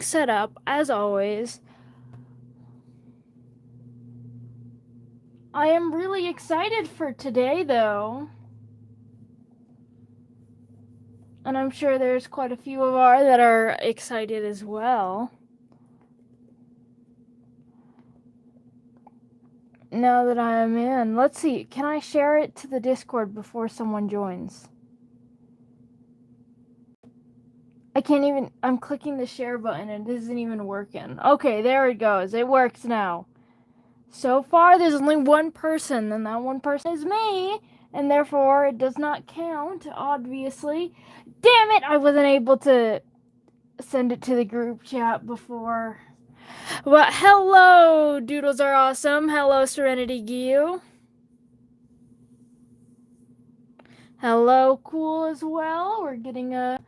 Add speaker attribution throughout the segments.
Speaker 1: set up as always. I am really excited for today though. And I'm sure there's quite a few of our that are excited as well. Now that I am in, let's see, can I share it to the Discord before someone joins? I can't even, I'm clicking the share button and it isn't even working. Okay, there it goes. It works now. So far, there's only one person, and that one person is me, and therefore it does not count, obviously. Damn it, I wasn't able to send it to the group chat before. Well, hello, Doodles are awesome. Hello, Serenity Gyu. Hello, Cool as well. We're getting a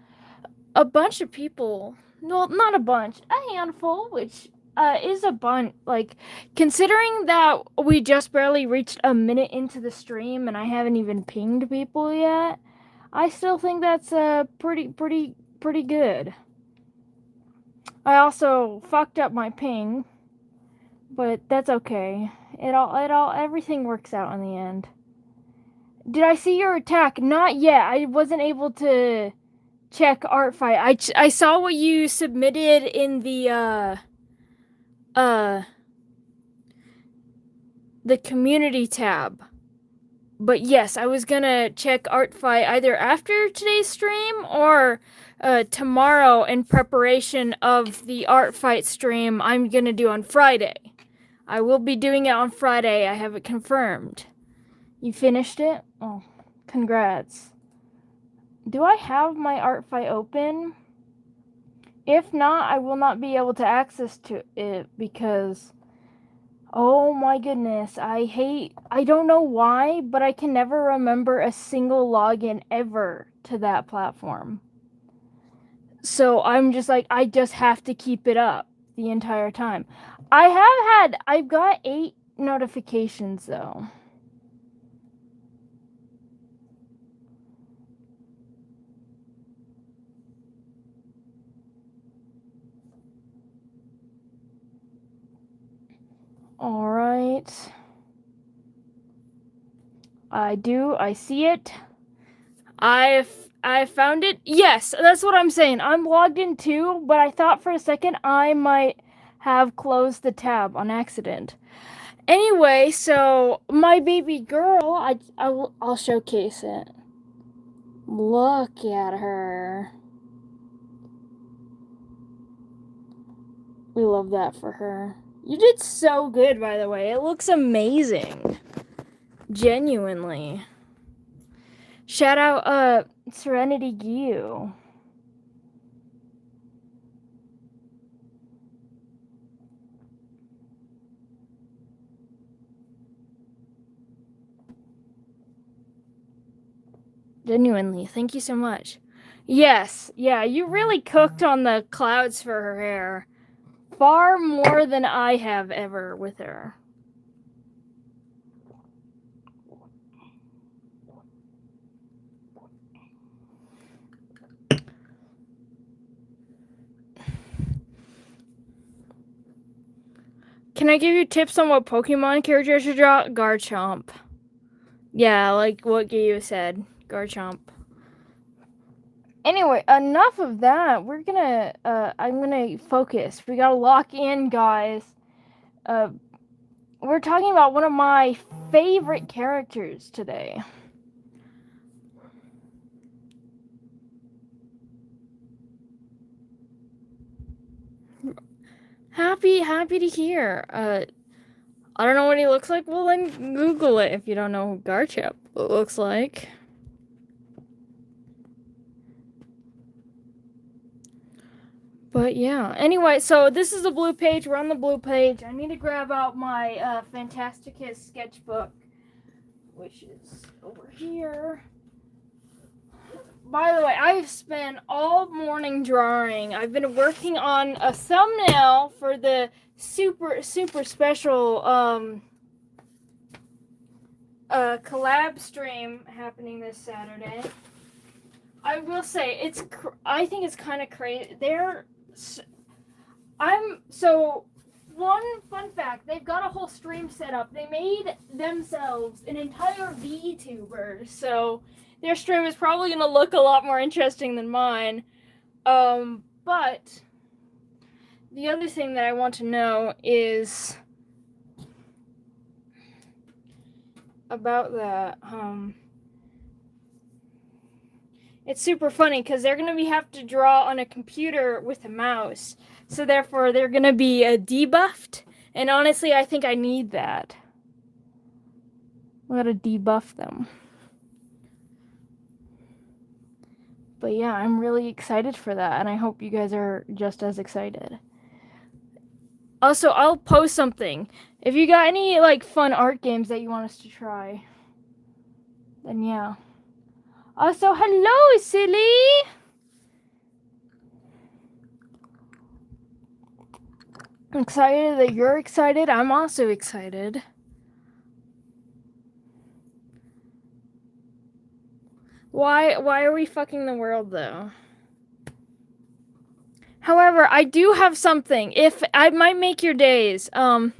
Speaker 1: bunch of people. No, not a bunch, a handful, which is a bunch. Like, considering that we just barely reached a minute into the stream and I haven't even pinged people yet, I still think that's pretty good. I also fucked up my ping, but that's okay. Everything works out in the end. Did I see your attack? Not yet. I wasn't able to check art fight. I saw what you submitted in the community tab. But yes, I was gonna check art fight either after today's stream or tomorrow in preparation of the art fight stream I'm gonna do on Friday. I will be doing it on Friday. I have it confirmed. You finished it? Oh, congrats. Do I have my art fight open? If not, I will not be able to access to it because, oh my goodness, I don't know why, but I can never remember a single login ever to that platform. So I'm just like, I just have to keep it up the entire time. I've got 8 notifications though. Alright. I see it. I found it. Yes, that's what I'm saying. I'm logged in too, but I thought for a second I might have closed the tab on accident. Anyway, so my baby girl, I'll showcase it. Look at her. We love that for her. You did so good, by the way. It looks amazing. Genuinely. Shout out, Serenity Gyu. Genuinely, thank you so much. Yes, yeah, you really cooked on the clouds for her hair. Far more than I have ever with her. Can I give you tips on what Pokemon character should draw? Garchomp. Yeah, like what Gyu said. Garchomp. Anyway, enough of that. We're gonna, I'm gonna focus. We gotta lock in, guys. We're talking about one of my favorite characters today. Happy to hear. I don't know what he looks like. Well, then Google it if you don't know who Garchomp looks like. But yeah. Anyway, so this is the blue page. We're on the blue page. I need to grab out my Phantasticus sketchbook, which is over here. By the way, I've spent all morning drawing. I've been working on a thumbnail for the super special collab stream happening this Saturday. I will say I think it's kind of crazy. One fun fact, they've got a whole stream set up. They made themselves an entire VTuber, so their stream is probably going to look a lot more interesting than mine. But the other thing that I want to know is about that. It's super funny because they're going to have to draw on a computer with a mouse. So therefore, they're going to be debuffed. And honestly, I think I need that. I gotta debuff them. But yeah, I'm really excited for that. And I hope you guys are just as excited. Also, I'll post something. If you got any, like, fun art games that you want us to try, then yeah. Also, hello, silly! I'm excited that you're excited. I'm also excited. Why are we fucking the world, though? However, I do have something. If I might make your days. An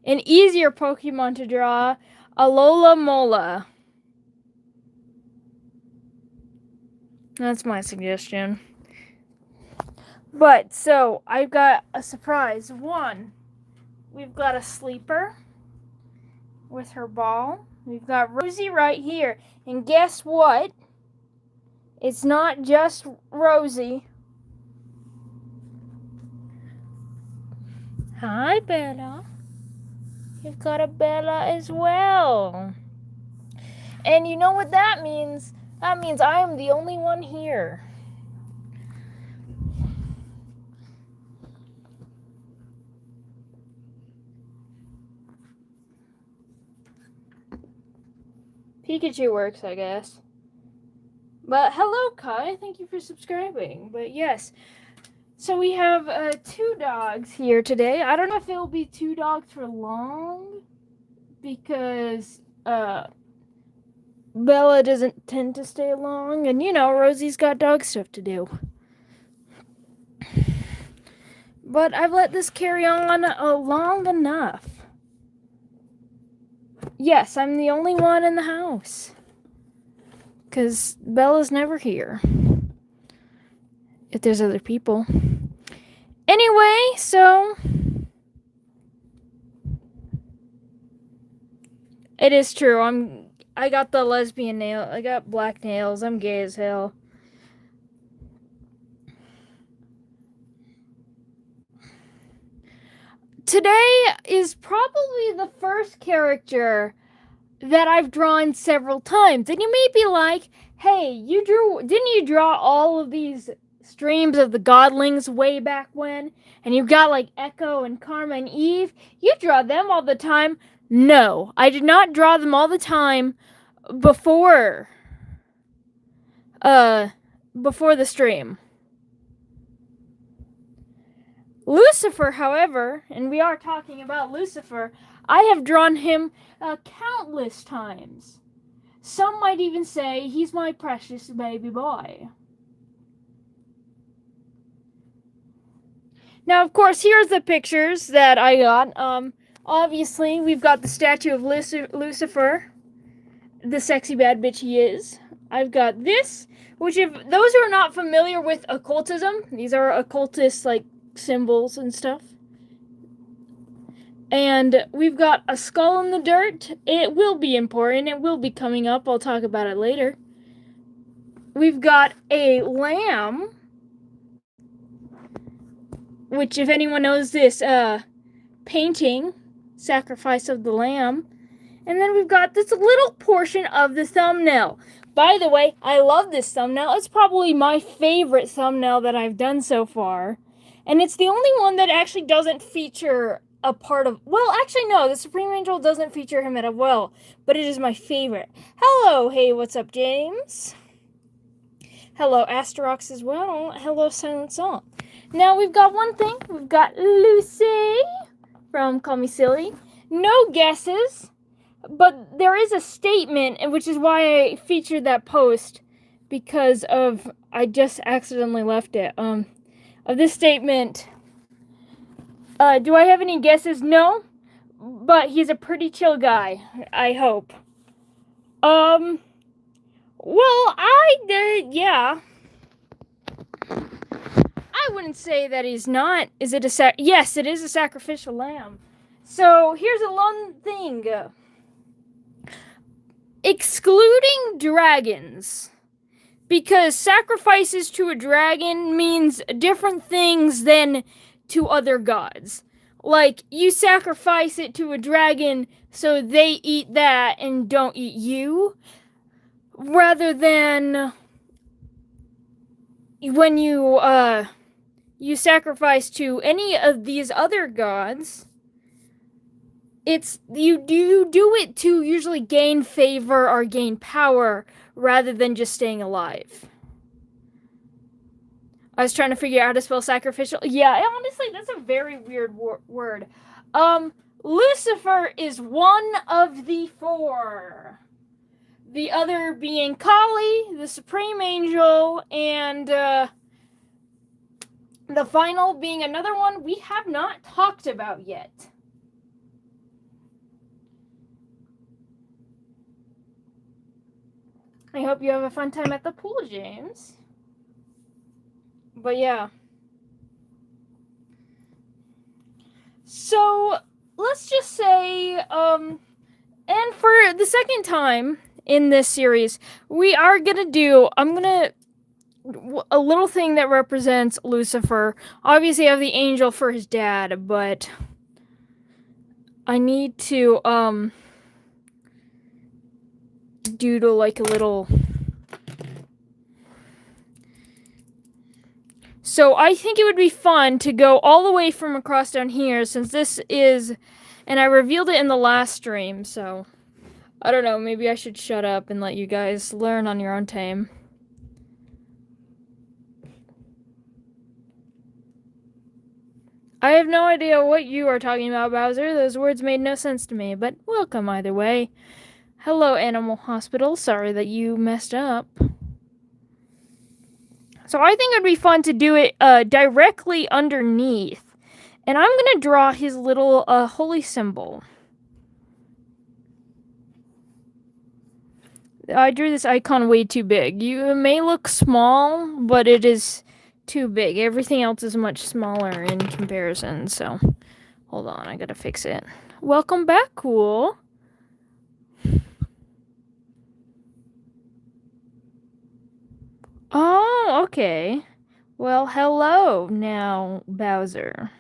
Speaker 1: easier Pokemon to draw, Alola Mola. That's my suggestion. But, so, I've got a surprise. One, we've got a sleeper with her ball. We've got Rosie right here. And guess what? It's not just Rosie. Hi, Bella. You've got a Bella as well. And you know what that means? That means I am the only one here. Pikachu works, I guess. But hello, Kai. Thank you for subscribing. But yes. So we have 2 dogs here today. I don't know if it'll be 2 dogs for long. Because Bella doesn't tend to stay long. And you know, Rosie's got dog stuff to do. But I've let this carry on long enough. Yes, I'm the only one in the house. Because Bella's never here. If there's other people. Anyway, so... It is true. I got the lesbian nail. I got black nails. I'm gay as hell. Today is probably the first character that I've drawn several times. And you may be like, hey, didn't you draw all of these streams of the godlings way back when? And you got like Echo and Karma and Eve? You draw them all the time. No, I did not draw them all the time before the stream. Lucifer, however, and we are talking about Lucifer, I have drawn him countless times. Some might even say he's my precious baby boy. Now, of course, here's the pictures that I got. Obviously, we've got the statue of Lucifer, the sexy bad bitch he is. I've got this, which if those who are not familiar with occultism, these are occultist, like, symbols and stuff. And we've got a skull in the dirt. It will be important. It will be coming up. I'll talk about it later. We've got a lamb, which if anyone knows this painting, Sacrifice of the Lamb. And then we've got this little portion of the thumbnail. By the way, I love this thumbnail. It's probably my favorite thumbnail that I've done so far. And it's the only one that actually doesn't feature a part of... Well, actually, no. The Supreme Angel doesn't feature him at all. But it is my favorite. Hello, hey, what's up, James? Hello, Asterox as well. Hello, Silent Song. Now, we've got one thing. We've got Lucy from Call Me Silly. No guesses. But there is a statement, which is why I featured that post. Because of... I just accidentally left it. Of this statement Do I have any guesses? No. But he's a pretty chill guy, I hope. Well, yeah. I wouldn't say that he's not. Is it a Yes, it is a sacrificial lamb. So, here's a one thing. Excluding dragons. Because sacrifices to a dragon means different things than to other gods. Like, you sacrifice it to a dragon so they eat that and don't eat you. Rather than when you sacrifice to any of these other gods, you do it to usually gain favor or gain power rather than just staying alive. I was trying to figure out how to spell sacrificial. Yeah, honestly, that's a very weird word. Lucifer is one of the four. The other being Kali, the supreme angel, and the final being another one we have not talked about yet. I hope you have a fun time at the pool, James. But yeah. So, let's just say, and for the second time in this series, I'm gonna a little thing that represents Lucifer. Obviously, I have the angel for his dad, but I need to, doodle like a little. So I think it would be fun to go all the way from across down here, since this is, and I revealed it in the last stream, so I don't know, maybe I should shut up and let you guys learn on your own time. I have no idea what you are talking about, Bowser. Those words made no sense to me, but welcome either way. Hello, Animal Hospital. Sorry that you messed up. So I think it would be fun to do it directly underneath. And I'm going to draw his little holy symbol. I drew this icon way too big. It may look small, but it is too big. Everything else is much smaller in comparison, so hold on, I gotta fix it. Welcome back, Cool. Oh, okay. Well, hello now, Bowser.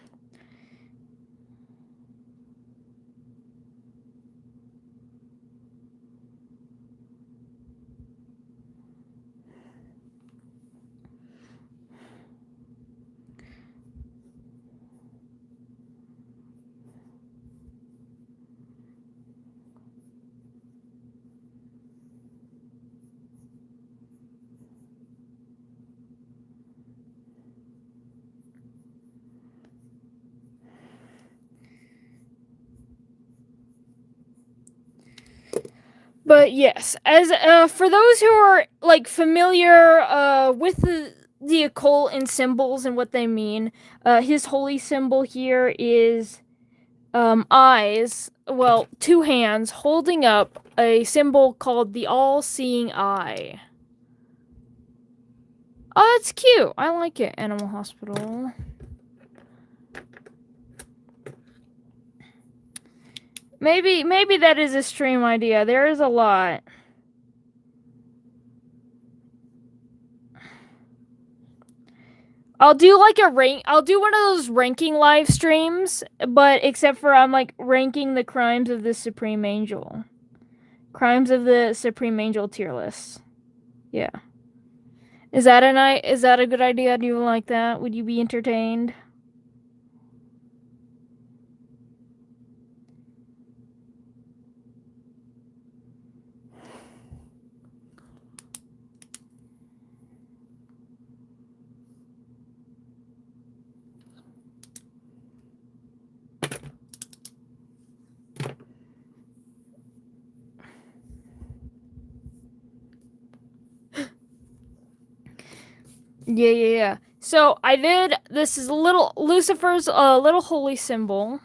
Speaker 1: But yes, as for those who are like familiar with the occult and symbols and what they mean, his holy symbol here is eyes. Well, two hands holding up a symbol called the all-seeing eye. Oh, it's cute. I like it, Animal Hospital. Maybe that is a stream idea. There is a lot. I'll do like I'll do one of those ranking live streams, but except for I'm like ranking the crimes of the Supreme Angel. Crimes of the Supreme Angel tier list. Yeah. Is that a good idea? Do you like that? Would you be entertained? Yeah. So I did, this is Lucifer's little holy symbol.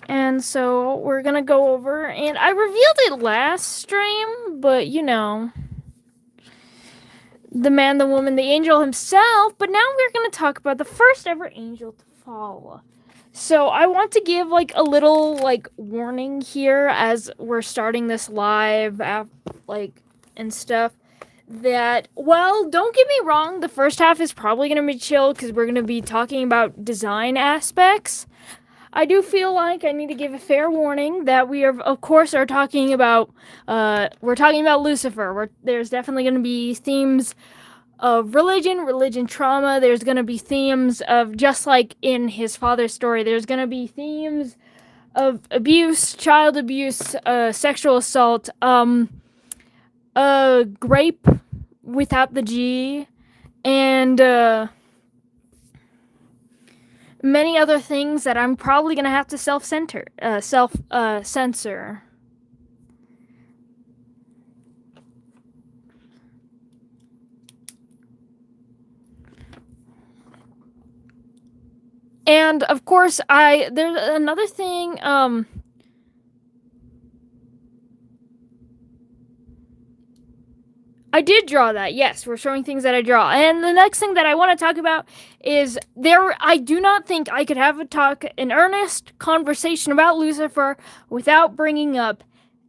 Speaker 1: And so we're gonna go over, and I revealed it last stream, but you know, the man, the woman, the angel himself. But now we're gonna talk about the first ever angel to fall. So I want to give like a little like warning here as we're starting this live and stuff. That, well, don't get me wrong, the first half is probably going to be chill because we're going to be talking about design aspects. I do feel like I need to give a fair warning that we are, of course, are talking about, we're talking about Lucifer. There's definitely going to be themes of religion trauma. There's going to be themes of, just like in his father's story, there's going to be themes of abuse, child abuse, sexual assault, grape without the G, and many other things that I'm probably gonna have to censor. And of course, there's another thing. I did draw that. Yes, we're showing things that I draw. And the next thing that I want to talk about is I do not think I could have an earnest conversation about Lucifer without bringing up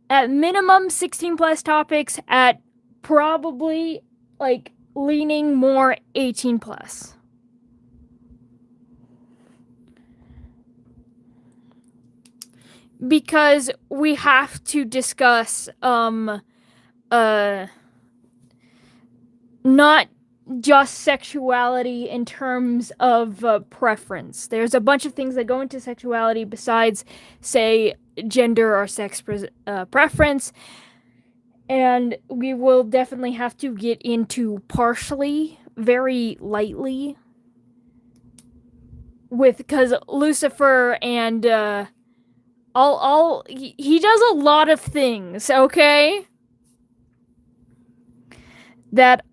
Speaker 1: at minimum 16 plus topics, at probably like leaning more 18 plus. Because we have to discuss not just sexuality in terms of preference. There's a bunch of things that go into sexuality besides, say, gender or sex preference. And we will definitely have to get into partially, very lightly, because Lucifer and he does a lot of things, okay? That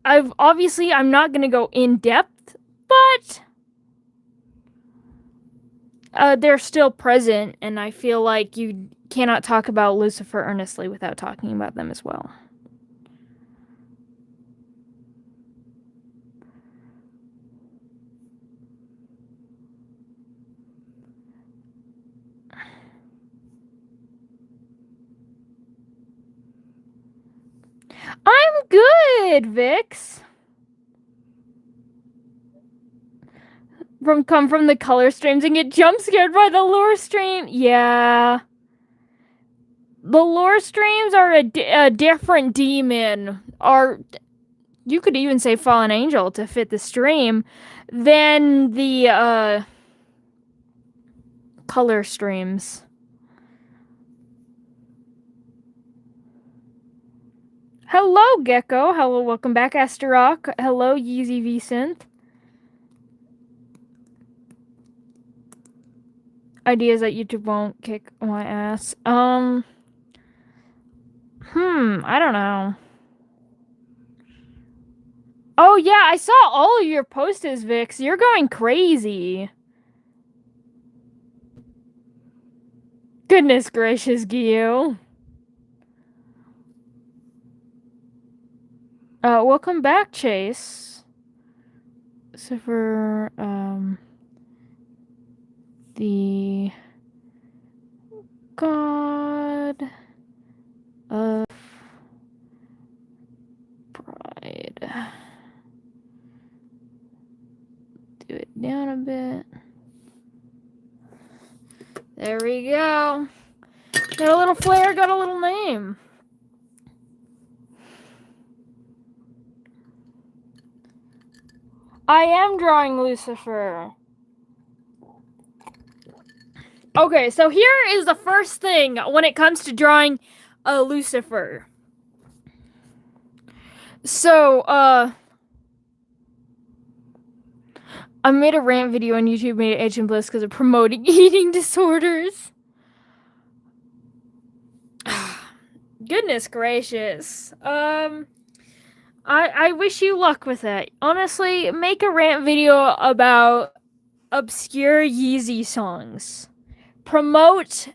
Speaker 1: I'm not gonna go in depth, but they're still present, and I feel like you cannot talk about Lucifer earnestly without talking about them as well. I'm good, Vix. Come from the color streams and get jump scared by the lore stream. Yeah. The lore streams are a different demon. You could even say fallen angel to fit the stream than the color streams. Hello, Gecko. Hello, welcome back, Astarock. Hello, Yeezy V Synth. Ideas that YouTube won't kick my ass. I don't know. Oh yeah, I saw all of your posts, Vix. You're going crazy. Goodness gracious, Gio. Welcome back, Chase. So for the God of Pride. Do it down a bit. There we go. Got a little flair, got a little name. I am drawing Lucifer. Okay, so here is the first thing when it comes to drawing Lucifer. So, I made a rant video on YouTube, made it Edge and Bliss because of promoting eating disorders. Goodness gracious. I wish you luck with it. Honestly, make a rant video about obscure Yeezy songs. Promote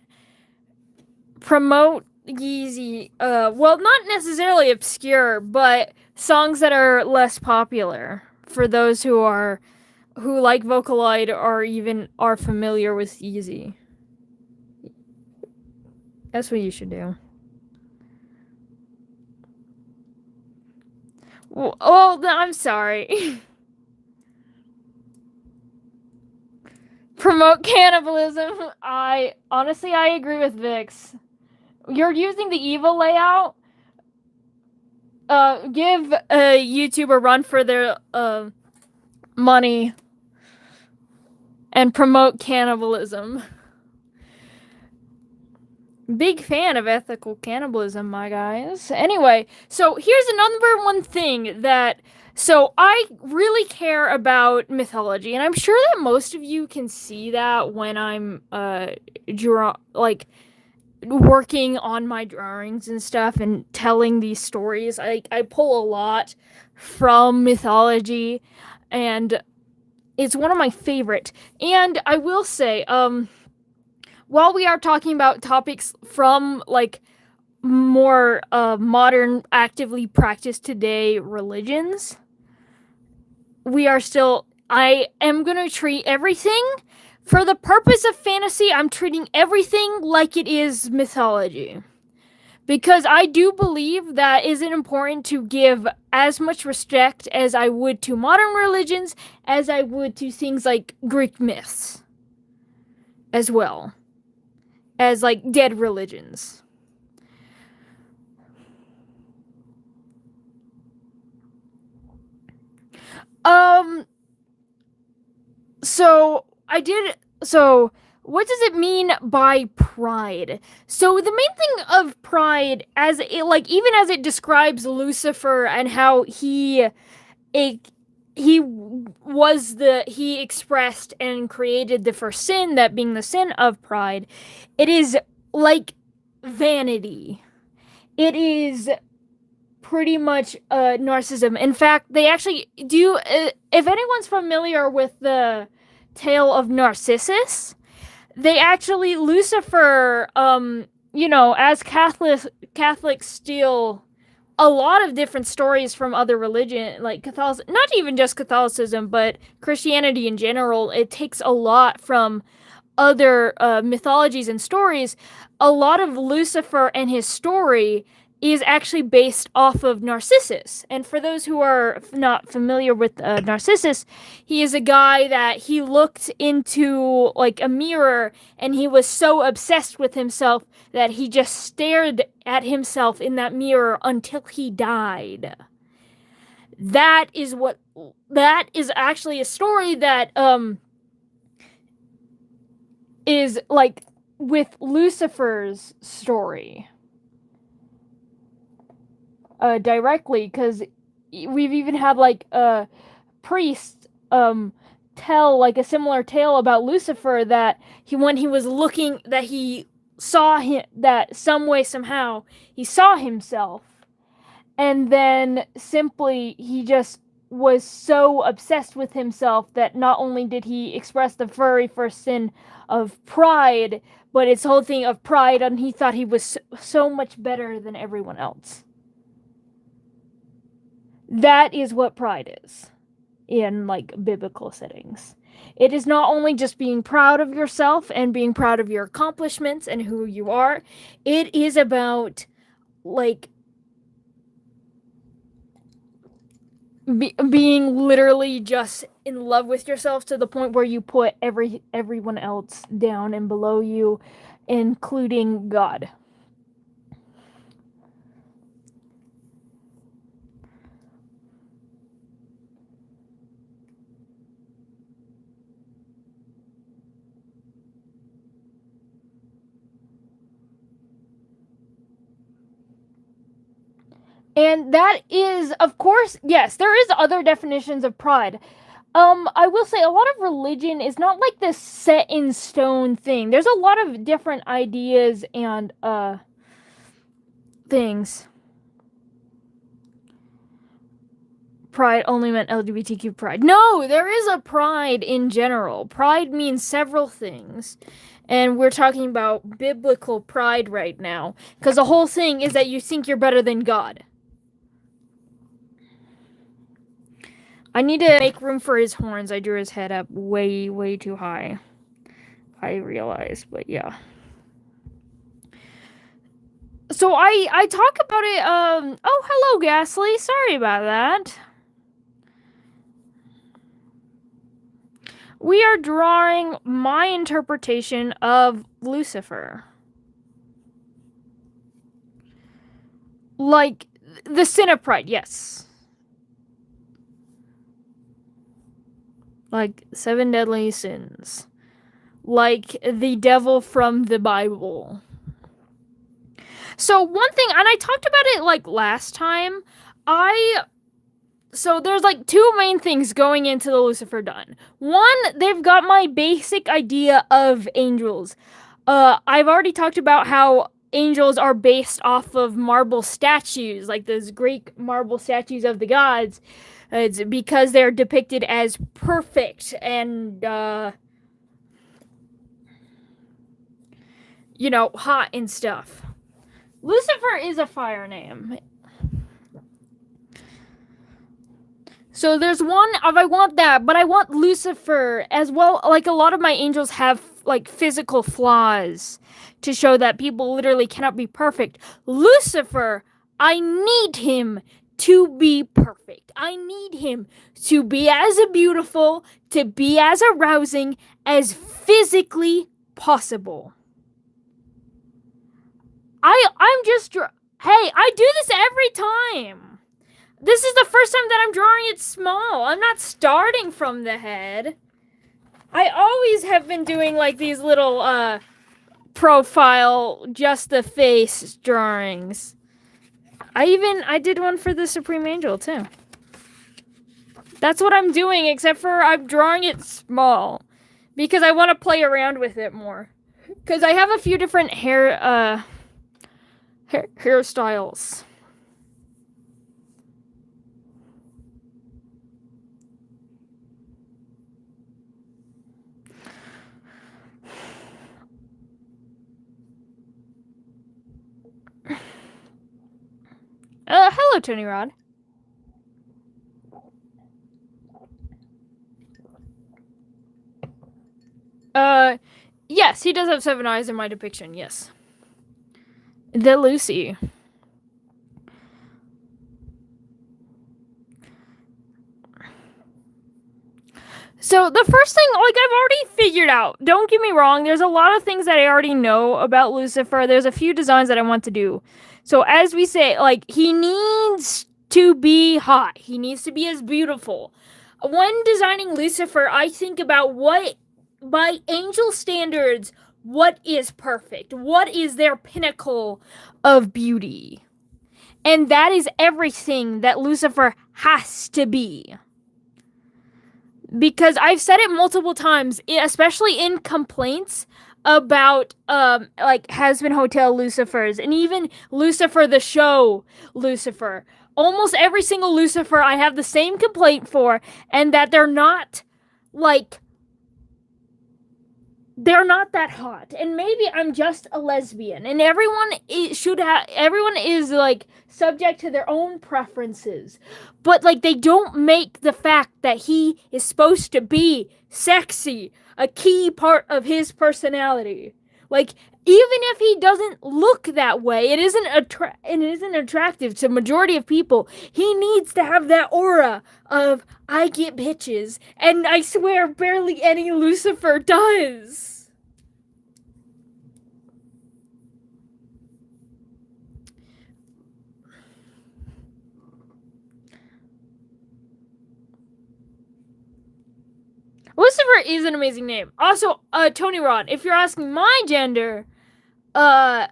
Speaker 1: Yeezy. Well, not necessarily obscure, but songs that are less popular for those who like Vocaloid or even are familiar with Yeezy. That's what you should do. Well, I'm sorry. Promote cannibalism. I agree with Vix. You're using the evil layout. Give YouTube a run for their money and promote cannibalism. Big fan of ethical cannibalism, my guys. Anyway, so here's another one thing that. So I really care about mythology, and I'm sure that most of you can see that when I'm working on my drawings and stuff and telling these stories. I pull a lot from mythology, and it's one of my favorite. And I will say, while we are talking about topics from like more modern, actively practiced today religions, I am gonna treat everything for the purpose of fantasy. I'm treating everything like it is mythology, because I do believe that is it important to give as much respect as I would to modern religions as I would to things like Greek myths, as well as like dead religions. So what does it mean by pride? So the main thing of pride, as it, like, even as it describes Lucifer and how he expressed and created the first sin, that being the sin of pride, it is like vanity. It is pretty much narcissism. In fact, they actually do. If anyone's familiar with the tale of Narcissus, they actually Lucifer, as Catholics steal a lot of different stories from other religion, like Catholicism, not even just Catholicism, but Christianity in general. It takes a lot from other mythologies and stories. A lot of Lucifer and his story is actually based off of Narcissus. And for those who are not familiar with Narcissus, he is a guy that he looked into like a mirror and he was so obsessed with himself that he just stared at himself in that mirror until he died. That is actually a story that is like with Lucifer's story. Directly, because we've even had like a priest tell like a similar tale about Lucifer, that when he was looking, that he saw him, that some way somehow he saw himself, and then simply he just was so obsessed with himself that not only did he express the very first sin of pride, but its whole thing of pride, and he thought he was so much better than everyone else. That is what pride is in like biblical settings. It is not only just being proud of yourself and being proud of your accomplishments and who you are. It is about like being literally just in love with yourself to the point where you put everyone else down and below you, including God. And that is, of course, yes, there is other definitions of pride. I will say a lot of religion is not like this set in stone thing. There's a lot of different ideas and things. pride only meant LGBTQ pride. No, there is a pride in general. Pride means several things. And we're talking about biblical pride right now. Because the whole thing is that you think you're better than God. I need to make room for his horns. I drew his head up way, way too high. I realize, but yeah. So I talk about it, oh, hello, Ghastly. Sorry about that. We are drawing my interpretation of Lucifer. Like, the sin of pride, yes. Like, 7 deadly sins. Like, the devil from the Bible. So, one thing, and I talked about it, like, last time, so there's, like, 2 main things going into the Lucifer done. One, they've got my basic idea of angels. I've already talked about how angels are based off of marble statues, like those Greek marble statues of the gods. It's because they're depicted as perfect and, you know, hot and stuff. Lucifer is a fire name. So there's one of I want that, but I want Lucifer as well. Like, a lot of my angels have, like, physical flaws to show that people literally cannot be perfect. Lucifer, I need him to be perfect. I need him to be as beautiful, to be as arousing as physically possible. I'm just, hey, I do this every time. This is the first time that I'm drawing it small. I'm not starting from the head. I always have been doing, like, these little, profile, just the face drawings. I did one for the Supreme Angel, too. That's what I'm doing, except for I'm drawing it small. Because I want to play around with it more. Because I have a few different hairstyles. Hello, Tony Rod. Yes, he does have 7 eyes in my depiction, yes. The Lucy. So, the first thing, like, I've already figured out. Don't get me wrong, there's a lot of things that I already know about Lucifer. There's a few designs that I want to do. So, as we say, like, he needs to be hot. He needs to be as beautiful. When designing Lucifer, I think about what, by angel standards, what is perfect? What is their pinnacle of beauty? And that is everything that Lucifer has to be. Because I've said it multiple times, especially in complaints about, like, Has-Been Hotel Lucifers, and even Lucifer the show Lucifer. Almost every single Lucifer I have the same complaint for, and that they're not, like, they're not that hot. And maybe I'm just a lesbian, and everyone is, like, subject to their own preferences. But, like, they don't make the fact that he is supposed to be sexy a key part of his personality. Like, even if he doesn't look that way, it isn't attractive to majority of people. He needs to have that aura of, I get bitches. And I swear barely any Lucifer does. Lucifer is an amazing name. Also, Tony Rod, if you're asking my gender, I'm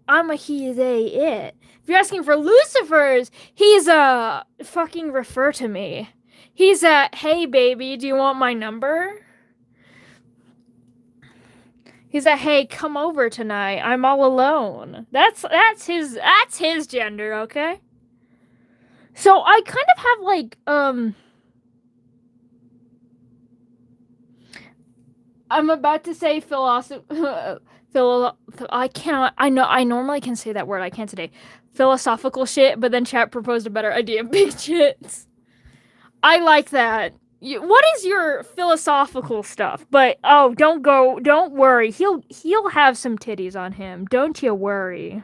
Speaker 1: a he, they, it. If you're asking for Lucifer's, he's fucking refer to me. He's hey baby, do you want my number? He's hey, come over tonight. I'm all alone. That's his gender, okay? So I kind of have like I'm about to say philosophy. I cannot. I know. I normally can say that word. I can't today. Philosophical shit. But then chat proposed a better idea. Big shits. I like that. What is your philosophical stuff? But oh, don't go. Don't worry. He'll have some titties on him. Don't you worry.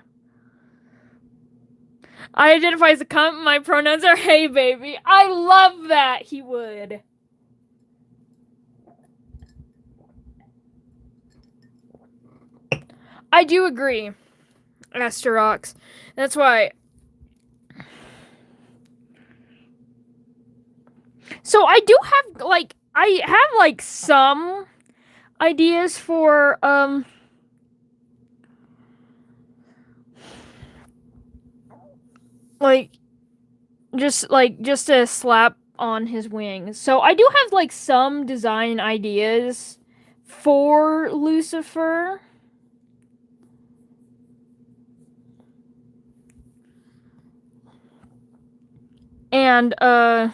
Speaker 1: I identify as a cunt. My pronouns are hey, baby. I love that. He would. I do agree, Asterox. That's why. So I do have like some ideas for like just a slap on his wings. So I do have like some design ideas for Lucifer. And I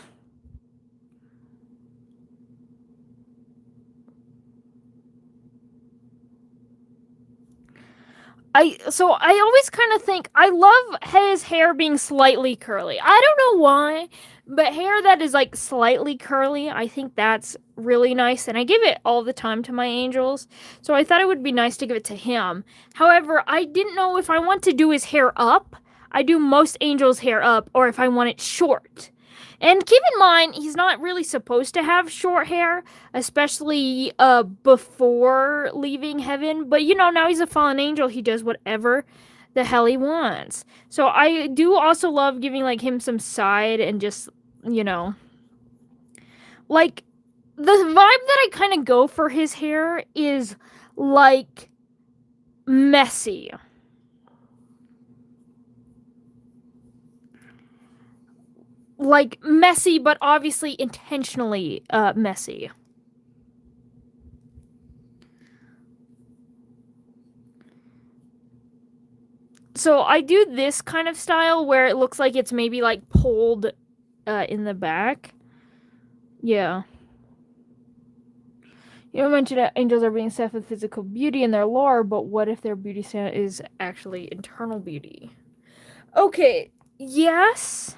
Speaker 1: always kind of think I love his hair being slightly curly. I don't know why, but hair that is like slightly curly, I think that's really nice, and I give it all the time to my angels. So I thought it would be nice to give it to him. However, I didn't know if I want to do his hair up. I do most angels' hair up, or if I want it short. And keep in mind, he's not really supposed to have short hair, especially before leaving heaven. But you know, now he's a fallen angel. He does whatever the hell he wants. So I do also love giving like him some side and just, you know, like the vibe that I kind of go for his hair is like messy. Like messy, but obviously intentionally messy. So I do this kind of style where it looks like it's maybe like pulled in the back. Yeah. You mentioned that angels are being set with physical beauty in their lore, but what if their beauty is actually internal beauty? Okay, yes.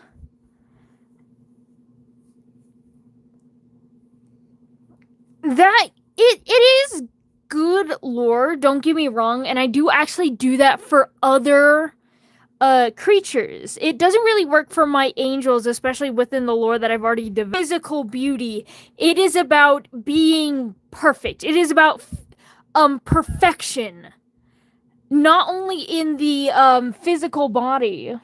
Speaker 1: That it is good lore, don't get me wrong, and I do actually do that for other creatures. It doesn't really work for my angels, especially within the lore that I've already developed. Physical beauty. It is about being perfect. It is about perfection. Not only in the physical body,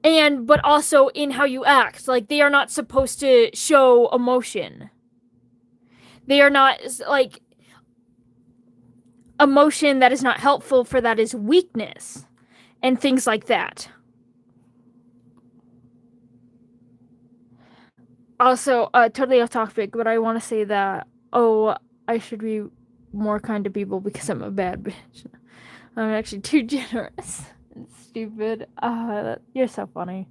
Speaker 1: but also in how you act. Like, they are not supposed to show emotion. They are not like emotion that is not helpful, for that is weakness and things like that. Also, totally off topic, but I want to say that, oh, I should be more kind to people because I'm a bad bitch. I'm actually too generous and stupid. You're so funny.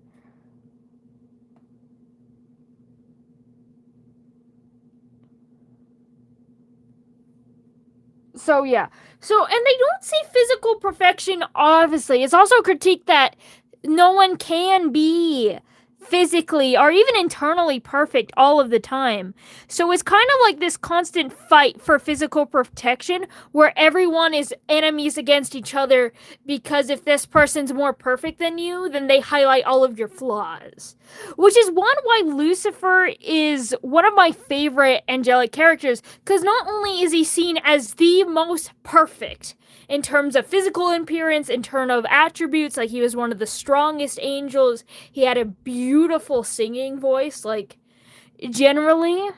Speaker 1: So yeah. So, and they don't see physical perfection, obviously. It's also a critique that no one can be physically or even internally perfect all of the time. So it's kind of like this constant fight for physical protection where everyone is enemies against each other, because if this person's more perfect than you, then they highlight all of your flaws. Which is why Lucifer is one of my favorite angelic characters, because not only is he seen as the most perfect in terms of physical appearance, in terms of attributes, like he was one of the strongest angels, he had a beautiful singing voice, like generally,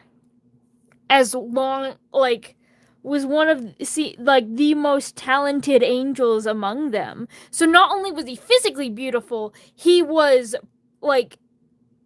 Speaker 1: as long, like, was one of the most talented angels among them. So not only was he physically beautiful, he was like,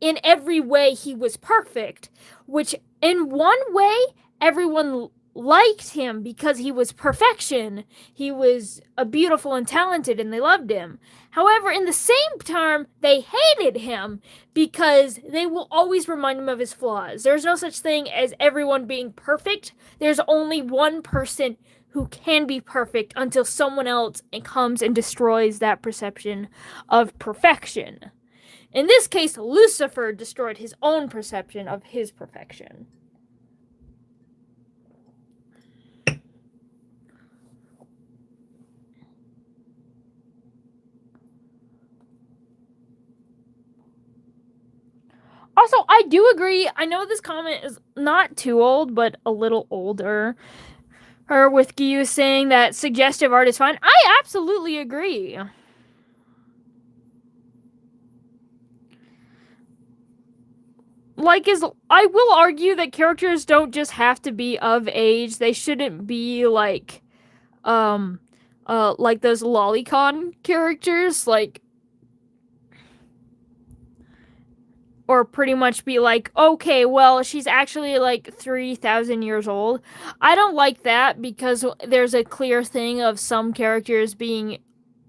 Speaker 1: in every way he was perfect, which in one way everyone liked him because he was perfection. He was a beautiful and talented, and they loved him. However, in the same term, they hated him because they will always remind him of his flaws. There's no such thing as everyone being perfect. There's only one person who can be perfect until someone else comes and destroys that perception of perfection. In this case, Lucifer destroyed his own perception of his perfection. Also, I do agree. I know this comment is not too old, but a little older. Her with Gyu saying that suggestive art is fine. I absolutely agree. I will argue that characters don't just have to be of age. They shouldn't be like those lolicon characters, or pretty much be like, okay, well, she's actually like 3,000 years old. I don't like that because there's a clear thing of some characters being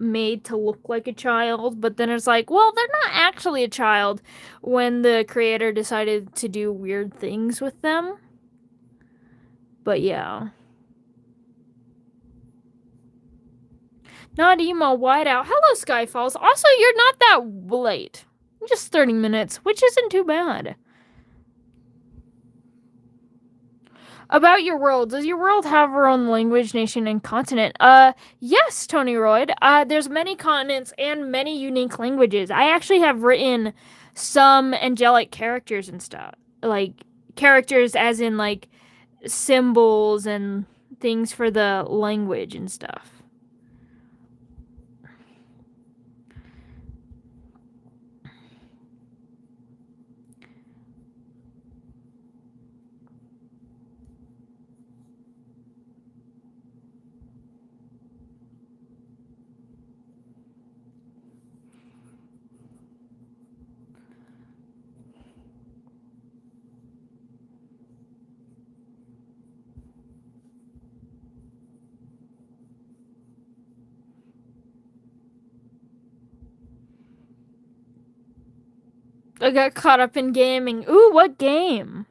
Speaker 1: made to look like a child, but then it's like, well, they're not actually a child when the creator decided to do weird things with them. But yeah. Not emo, whiteout. Hello, Skyfalls. Also, you're not that late. Just 30 minutes, which isn't too bad. About your world, does your world have her own language, nation, and continent? Yes, Tony Royd. There's many continents and many unique languages. I actually have written some angelic characters and stuff. Like, characters as in, like, symbols and things for the language and stuff. I got caught up in gaming. Ooh, what game?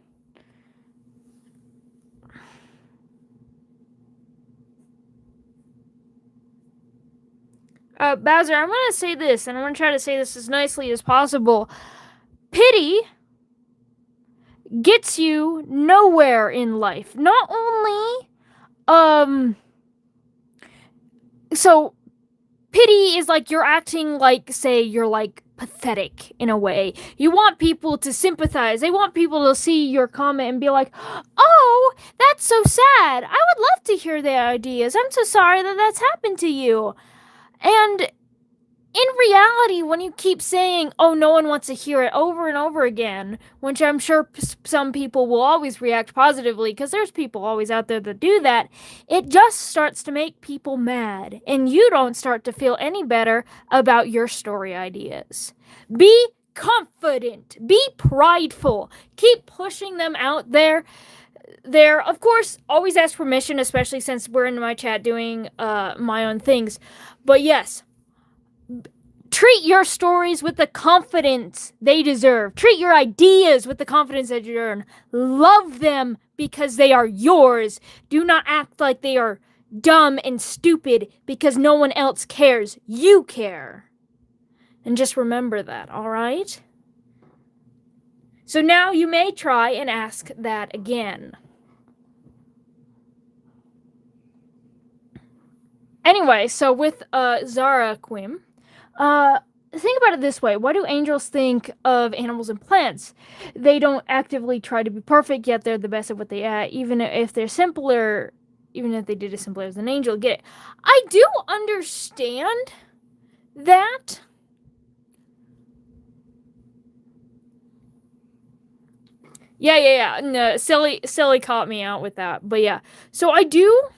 Speaker 1: Bowser, I'm gonna say this, and I'm gonna try to say this as nicely as possible. Pity gets you nowhere in life. Not only, so pity is like you're acting like, say, you're like pathetic in a way. You want people to sympathize. They want people to see your comment and be like, oh, that's so sad. I would love to hear their ideas. I'm so sorry that that's happened to you. And in reality, when you keep saying, oh, no one wants to hear it over and over again, which I'm sure some people will always react positively because there's people always out there that do that, it just starts to make people mad, and you don't start to feel any better about your story ideas. Be confident, be prideful, keep pushing them out there. Of course, always ask permission, especially since we're in my chat doing my own things. But yes, treat your stories with the confidence they deserve. Treat your ideas with the confidence that you earn. Love them because they are yours. Do not act like they are dumb and stupid because no one else cares. You care. And just remember that, alright? So now you may try and ask that again. Anyway, so with Zara Quim, think about it this way. Why do angels think of animals and plants? They don't actively try to be perfect, yet they're the best at what they at, even if they're simpler, even if they did as simpler as an angel. Get it? I do understand that. Yeah. No, silly caught me out with that. But yeah. So I do.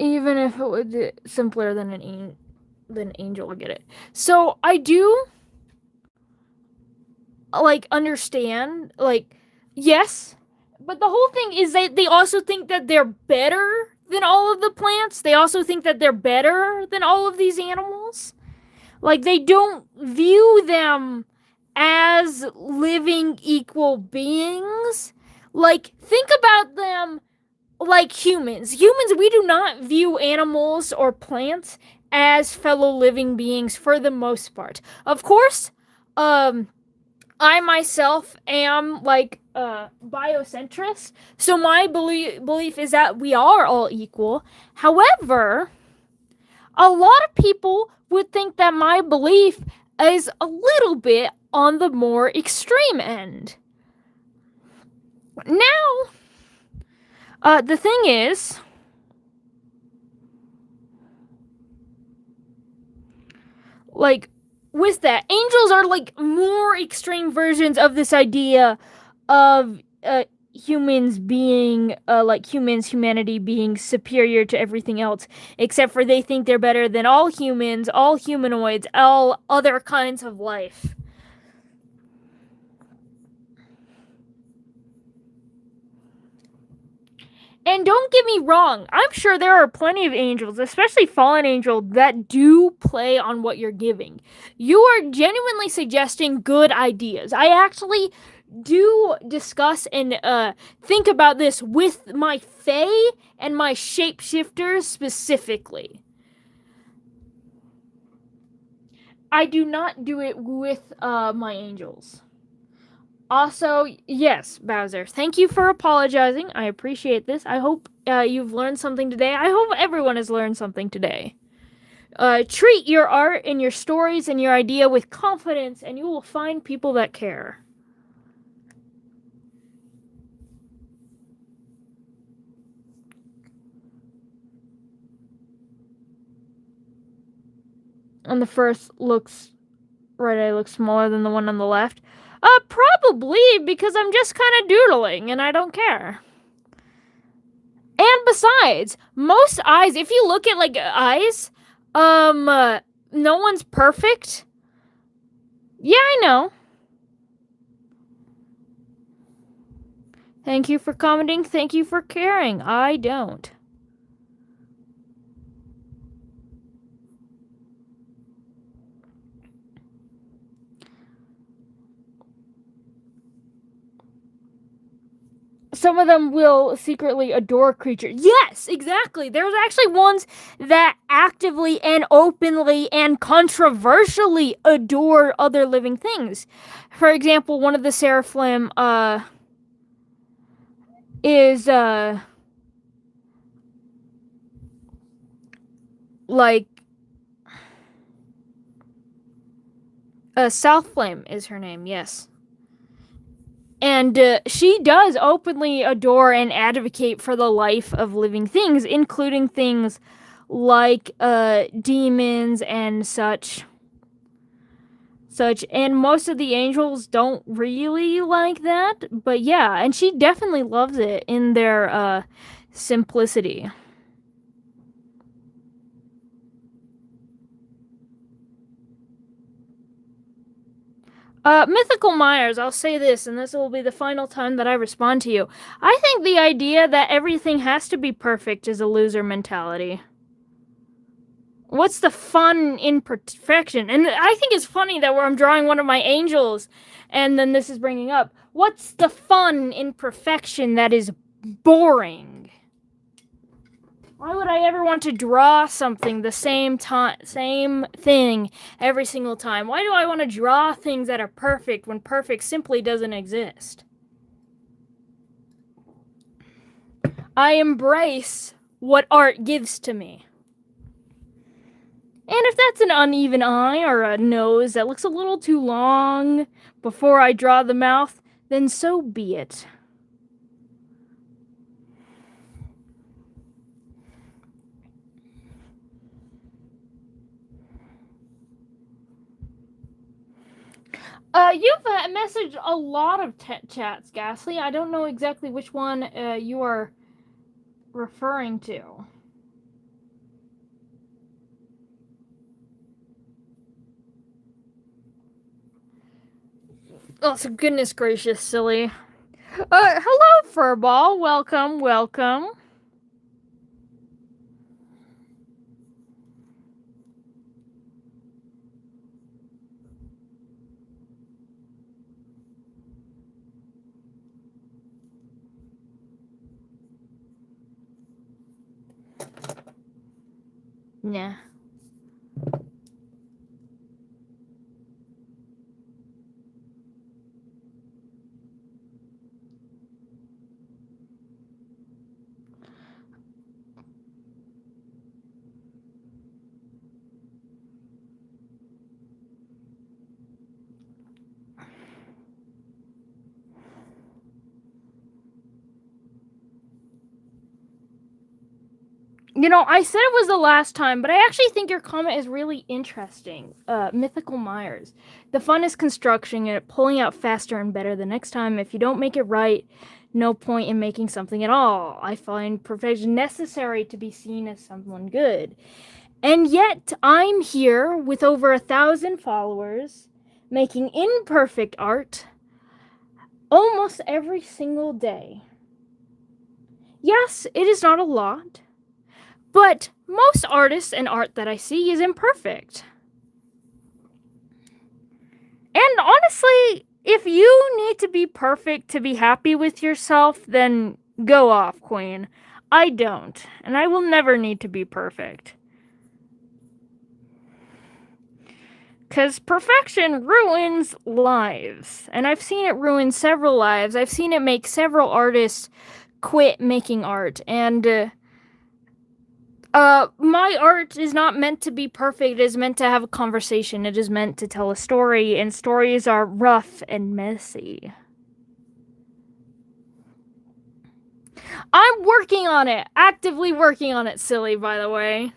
Speaker 1: Even if it would be simpler than an angel will get it. So I do like understand, like, yes, but the whole thing is that they also think that they're better than all of the plants. They also think that they're better than all of these animals. Like, they don't view them as living equal beings. Like, think about them like humans. Humans, we do not view animals or plants as fellow living beings for the most part. Of course, I myself am like biocentrist, so my belief is that we are all equal. However, a lot of people would think that my belief is a little bit on the more extreme end. Now, the thing is, like, with that, angels are like more extreme versions of this idea of humans being humanity being superior to everything else, except for they think they're better than all humans, all humanoids, all other kinds of life. And don't get me wrong, I'm sure there are plenty of angels, especially fallen angels, that do play on what you're giving. You are genuinely suggesting good ideas. I actually do discuss and think about this with my fae and my shapeshifters specifically. I do not do it with my angels. Also, yes, Bowser, thank you for apologizing. I appreciate this. I hope you've learned something today. I hope everyone has learned something today. Treat your art and your stories and your idea with confidence, and you will find people that care. And the first right eye looks smaller than the one on the left. Probably because I'm just kind of doodling and I don't care. And besides, most eyes, if you look at like eyes, no one's perfect. Yeah, I know. Thank you for commenting. Thank you for caring. I don't. Some of them will secretly adore creatures. Yes, exactly. There's actually ones that actively and openly and controversially adore other living things. For example, one of the seraphim is like South Flame is her name, yes. And she does openly adore and advocate for the life of living things, including things like demons and such. And most of the angels don't really like that, but yeah, and she definitely loves it in their simplicity. Mythical Myers, I'll say this, and this will be the final time that I respond to you. I think the idea that everything has to be perfect is a loser mentality. What's the fun in perfection? And I think it's funny that I'm drawing one of my angels, and then this is bringing up, what's the fun in perfection that is boring? Why would I ever want to draw something the same thing every single time? Why do I want to draw things that are perfect when perfect simply doesn't exist? I embrace what art gives to me. And if that's an uneven eye or a nose that looks a little too long before I draw the mouth, then so be it. You've messaged a lot of chats, Ghastly. I don't know exactly which one you are referring to. Oh, so goodness gracious, silly. Hello, Furball. Welcome, welcome. Nah. You know, I said it was the last time, but I actually think your comment is really interesting. Mythical Myers. The fun is construction and pulling out faster and better the next time. If you don't make it right, no point in making something at all. I find perfection necessary to be seen as someone good. And yet, I'm here with over 1,000 followers, making imperfect art almost every single day. Yes, it is not a lot. But most artists and art that I see is imperfect. And honestly, if you need to be perfect to be happy with yourself, then go off, Queen. I don't, and I will never need to be perfect. Because perfection ruins lives. And I've seen it ruin several lives. I've seen it make several artists quit making art. And my art is not meant to be perfect. It is meant to have a conversation. It is meant to tell a story, and stories are rough and messy. I'm working on it. Actively working on it, silly, by the way.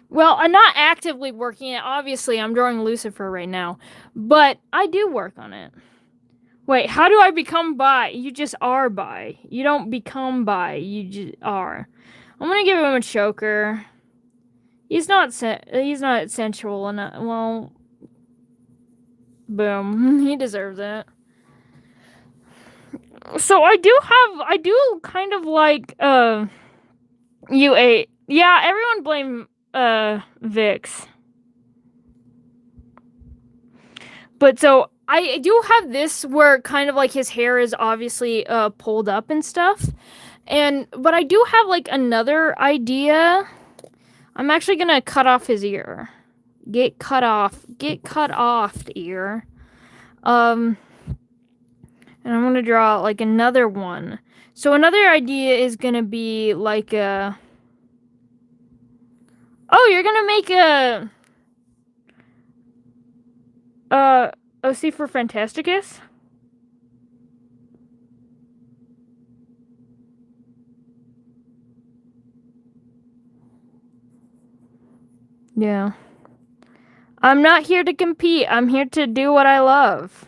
Speaker 1: Well, I'm not actively working it. Obviously, I'm drawing Lucifer right now. But I do work on it. Wait, how do I become bi? You just are bi. You don't become bi. You just are. I'm gonna give him a choker. He's not sensual enough. Well, boom. He deserves it. So I do kind of like U8. Yeah, everyone blame Vix. But so I do have this where kind of like his hair is obviously pulled up and stuff. But I do have like another idea. I'm actually going to cut off his ear. Get cut off ear. And I'm going to draw like another one. So another idea is going to be like a... Oh, you're going to make a... OC for Phantasticus? Yeah. I'm not here to compete. I'm here to do what I love.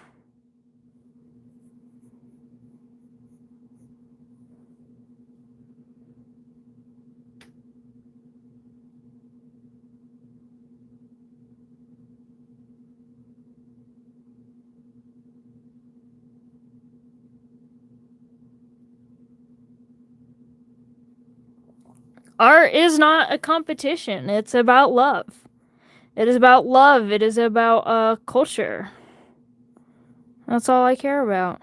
Speaker 1: Art is not a competition. It's about love. It is about love. It is about culture. That's all I care about.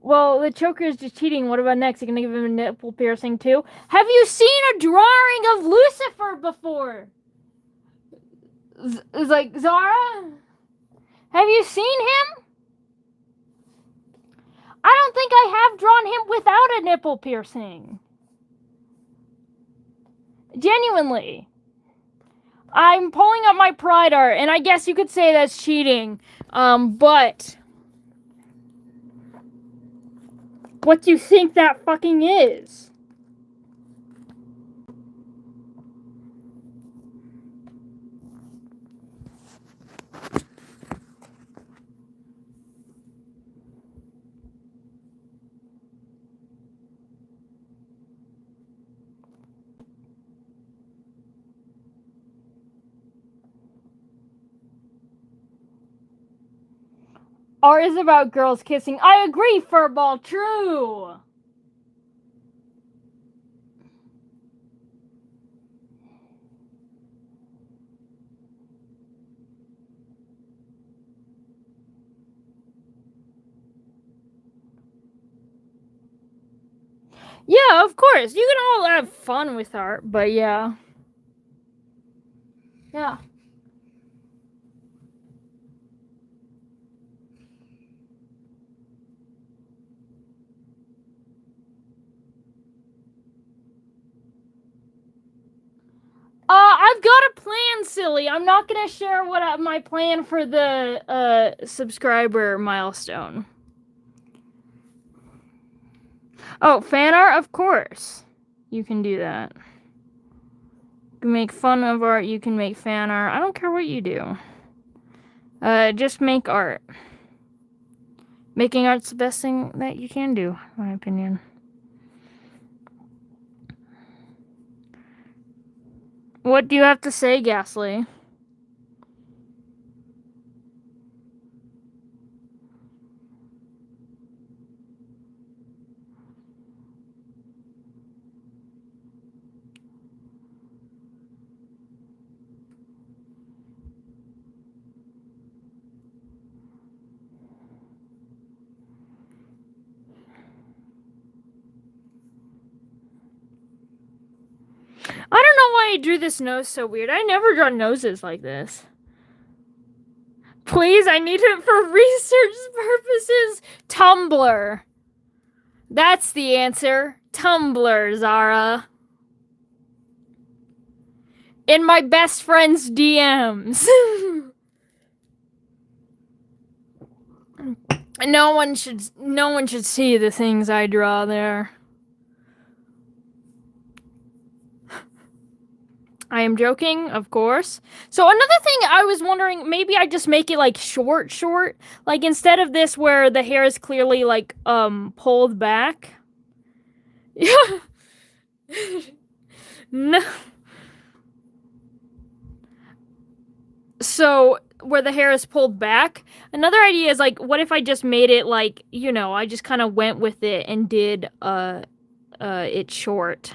Speaker 1: Well, the choker is just cheating. What about next? You're gonna give him a nipple piercing too? Have you seen a drawing of Lucifer before? Like, Zara? Have you seen him? I don't think I have drawn him without a nipple piercing. Genuinely. I'm pulling up my Pride art, and I guess you could say that's cheating. But... What do you think that fucking is? art is about girls kissing. I agree, Furball. True. Yeah, of course. You can all have fun with art, but yeah. Yeah. I've got a plan, silly. I'm not gonna share what my plan for the subscriber milestone. Oh, fan art, of course. You can do that. You can make fun of art. You can make fan art. I don't care what you do. Just make art. Making art's the best thing that you can do, in my opinion. What do you have to say, Ghastly? I don't know why I drew this nose so weird. I never draw noses like this. Please, I need it for research purposes. Tumblr. That's the answer. Tumblr, Zara. In my best friend's DMs. No one should see the things I draw there. I am joking, of course. So another thing I was wondering, maybe I just make it like short. Like instead of this where the hair is clearly like pulled back. Yeah. No. So where the hair is pulled back. Another idea is like, what if I just made it like, you know, I just kind of went with it and did it short.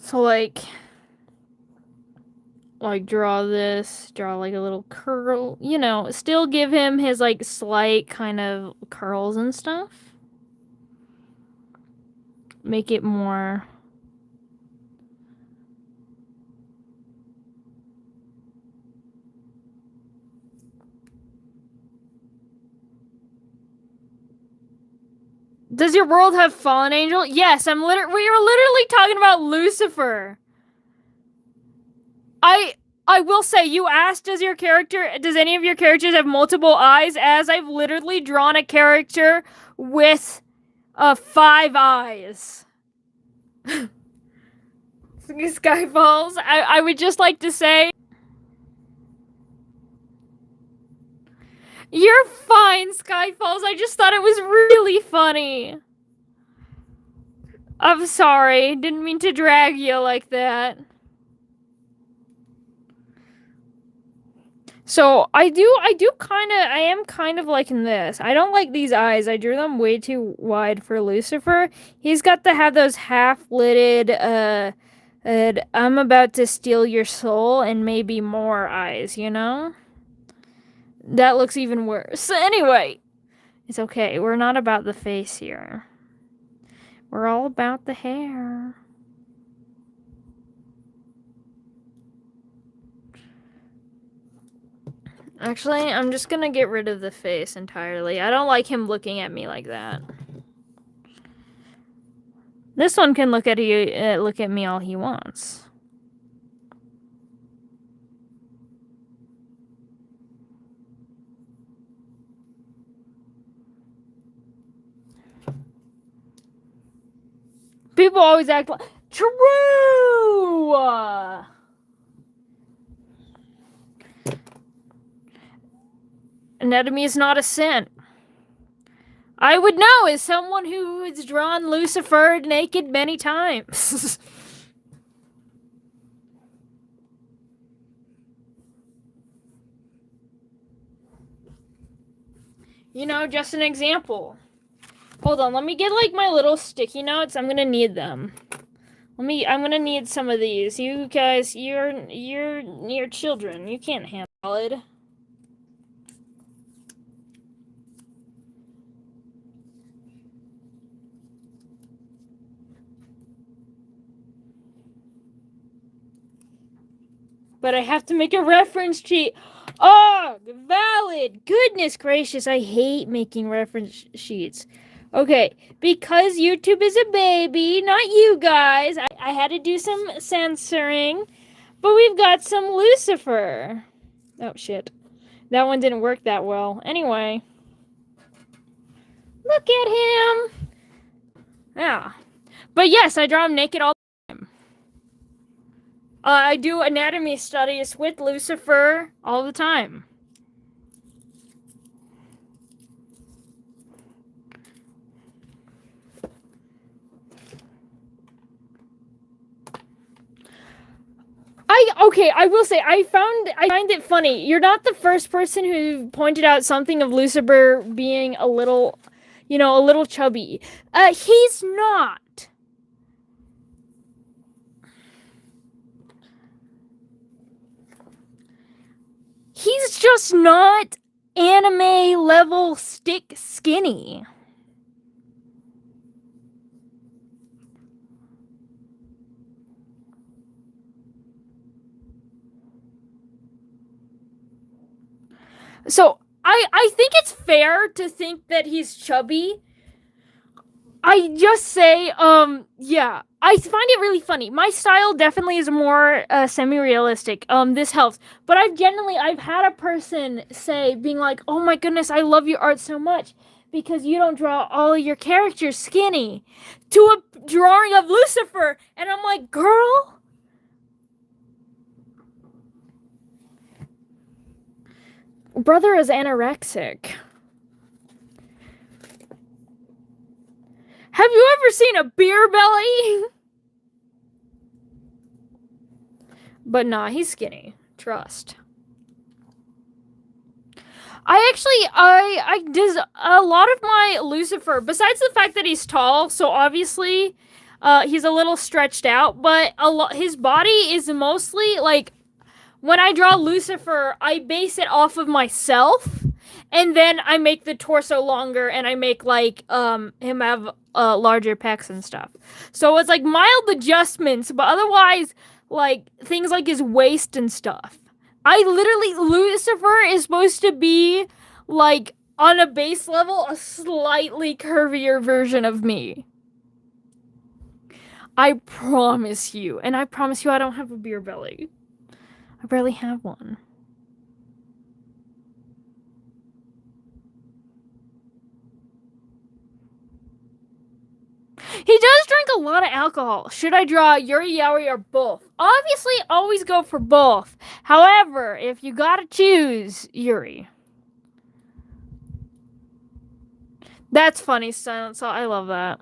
Speaker 1: So like draw this, draw like a little curl, you know, still give him his like slight kind of curls and stuff. Make it more. Does your world have fallen angel? Yes, we were literally talking about Lucifer. I will say, you asked, does any of your characters have multiple eyes? As I've literally drawn a character with 5 eyes. Skyfalls, I would just like to say, you're fine, Skyfalls. I just thought it was really funny. I'm sorry. Didn't mean to drag you like that. So I am kind of liking this. I don't like these eyes. I drew them way too wide for Lucifer. He's got to have those half-lidded, I'm about to steal your soul and maybe more eyes, you know? That looks even worse. Anyway, it's okay. We're not about the face here. We're all about the hair. Actually, I'm just gonna get rid of the face entirely. I don't like him looking at me like that. This one can look at me all he wants. People always act like true. Anatomy is not a sin. I would know as someone who has drawn Lucifer naked many times. You know, just an example. Hold on, let me get like my little sticky notes. I'm gonna need them. I'm gonna need some of these. You guys, you're children. You can't handle it. But I have to make a reference sheet. Oh, valid. Goodness gracious, I hate making reference sheets. Okay, because YouTube is a baby, not you guys. I had to do some censoring, but we've got some Lucifer. Oh, shit. That one didn't work that well. Anyway. Look at him. Yeah. But yes, I draw him naked all the time. I do anatomy studies with Lucifer all the time. I will say I find it funny. You're not the first person who pointed out something of Lucifer being a little, a little chubby. He's not. He's just not anime level stick skinny. So I think it's fair to think that he's chubby. I just say, yeah, I find it really funny. My style definitely is more semi-realistic. This helps. But I've had a person say, being like, oh my goodness, I love your art so much because you don't draw all of your characters skinny, to a drawing of Lucifer. And I'm like, girl, brother is anorexic. Have you ever seen a beer belly? But nah, he's skinny. Trust. I did a lot of my Lucifer, besides the fact that he's tall, so obviously he's a little stretched out, but his body is mostly like, when I draw Lucifer, I base it off of myself, and then I make the torso longer, and I make like him have larger pecs and stuff. So it's like mild adjustments, but otherwise, like things like his waist and stuff. Lucifer is supposed to be like on a base level, a slightly curvier version of me. I promise you, and I promise you, I don't have a beer belly. I barely have one. He does drink a lot of alcohol. Should I draw Yuri, Yaoi, or both? Obviously, always go for both. However, if you gotta choose, Yuri. That's funny, Silence. I love that.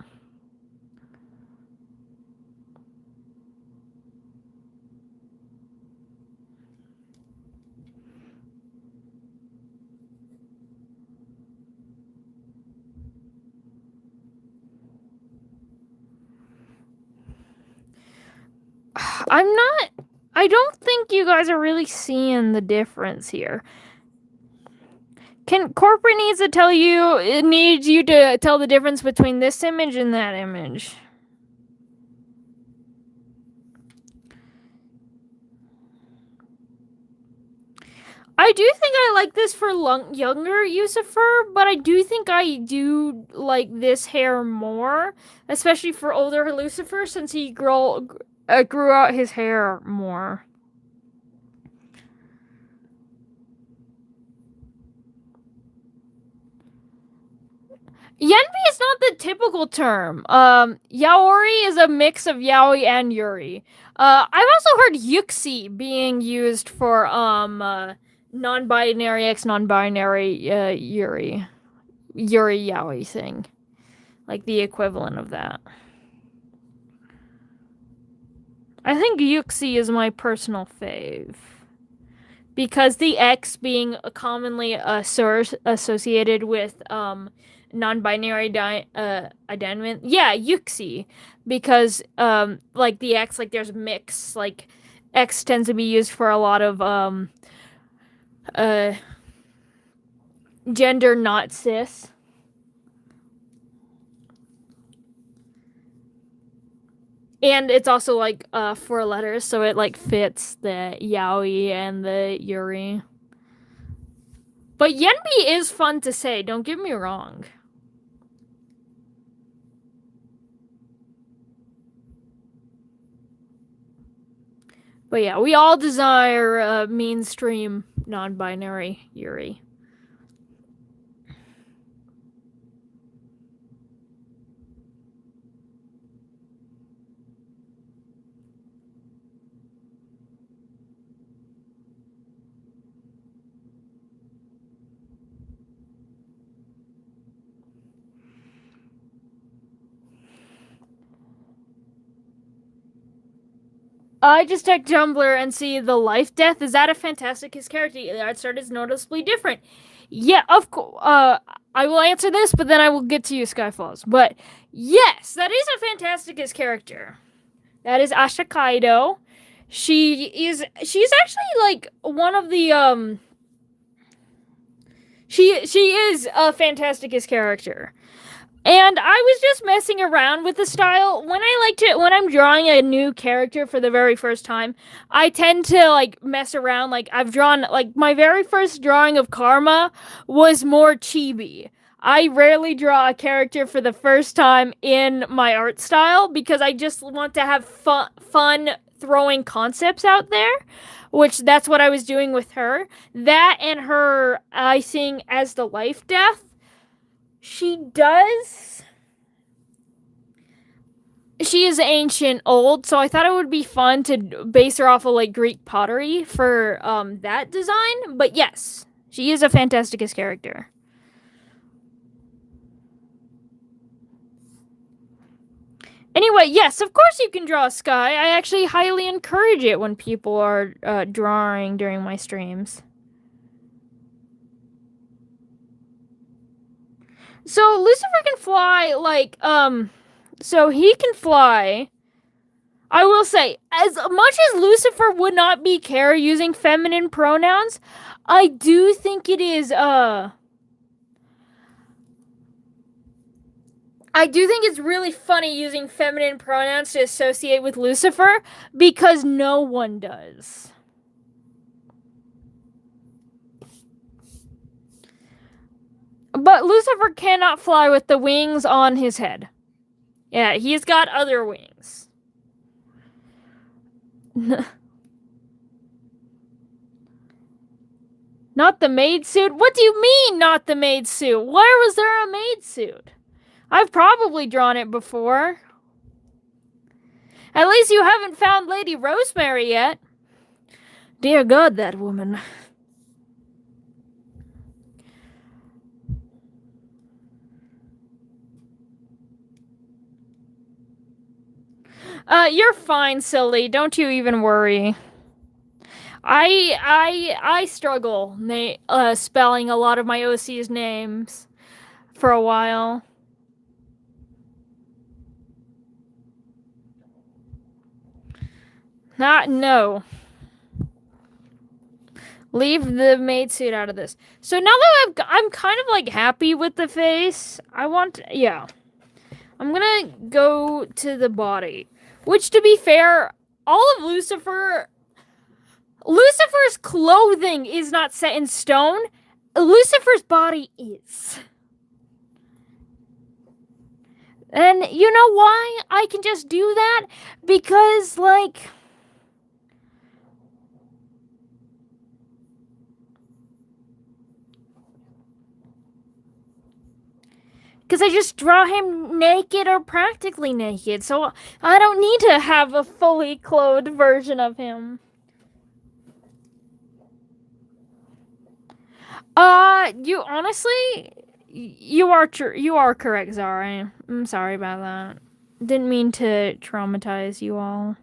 Speaker 1: I don't think you guys are really seeing the difference here. Corporate needs to tell you, it needs you to tell the difference between this image and that image. I do think I like this for younger Lucifer, but I do think I do like this hair more, especially for older Lucifer, since he grew out his hair more. Yenbi is not the typical term. Yaori is a mix of yaoi and yuri. I've also heard yuxi being used for non-binary yuri. Yuri Yaoi thing. Like the equivalent of that. I think Yuxi is my personal fave. Because the X being commonly associated with non-binary identity. Yeah, Yuxi. Because like the X, like there's mix. Like X tends to be used for a lot of gender not cis. And it's also like 4 letters, so it like fits the yaoi and the yuri. But yenbi is fun to say, don't get me wrong. But yeah, we all desire a mainstream non-binary yuri. I just checked Tumblr and see the life death. Is that a Phantasticus character? The art style is noticeably different. Yeah, of course. I will answer this, but then I will get to you, Skyfalls. But yes, that is a Phantasticus character. That is Asha Kaido. She's actually like one of the she is a Phantasticus character. And I was just messing around with the style. When I'm drawing a new character for the very first time, I tend to like mess around. Like I've drawn, like my very first drawing of Karma was more chibi. I rarely draw a character for the first time in my art style because I just want to have fun throwing concepts out there, which that's what I was doing with her. That and her icing as the life death. She is ancient old, so I thought it would be fun to base her off of like Greek pottery for that design. But yes, she is a Phantasticus character. Anyway, yes, of course you can draw a sky. I actually highly encourage it when people are drawing during my streams. So Lucifer can fly like so he can fly. I will say, as much as Lucifer would not be care using feminine pronouns, I do think it is I do think it's really funny using feminine pronouns to associate with Lucifer because no one does. But Lucifer cannot fly with the wings on his head. Yeah, he's got other wings. Not the maid suit? What do you mean, not the maid suit? Where was there a maid suit? I've probably drawn it before. At least you haven't found Lady Rosemary yet. Dear God, that woman. You're fine, silly. Don't you even worry. I struggle spelling a lot of my OC's names for a while. No. Leave the maid suit out of this. So now that I'm kind of like happy with the face, I'm gonna go to the body. Which, to be fair, all of Lucifer's clothing is not set in stone. Lucifer's body is. And you know why I can just do that? Because, like, because I just draw him naked or practically naked, so I don't need to have a fully clothed version of him. You honestly, You are you are correct, Zara. I'm sorry about that. Didn't mean to traumatize you all.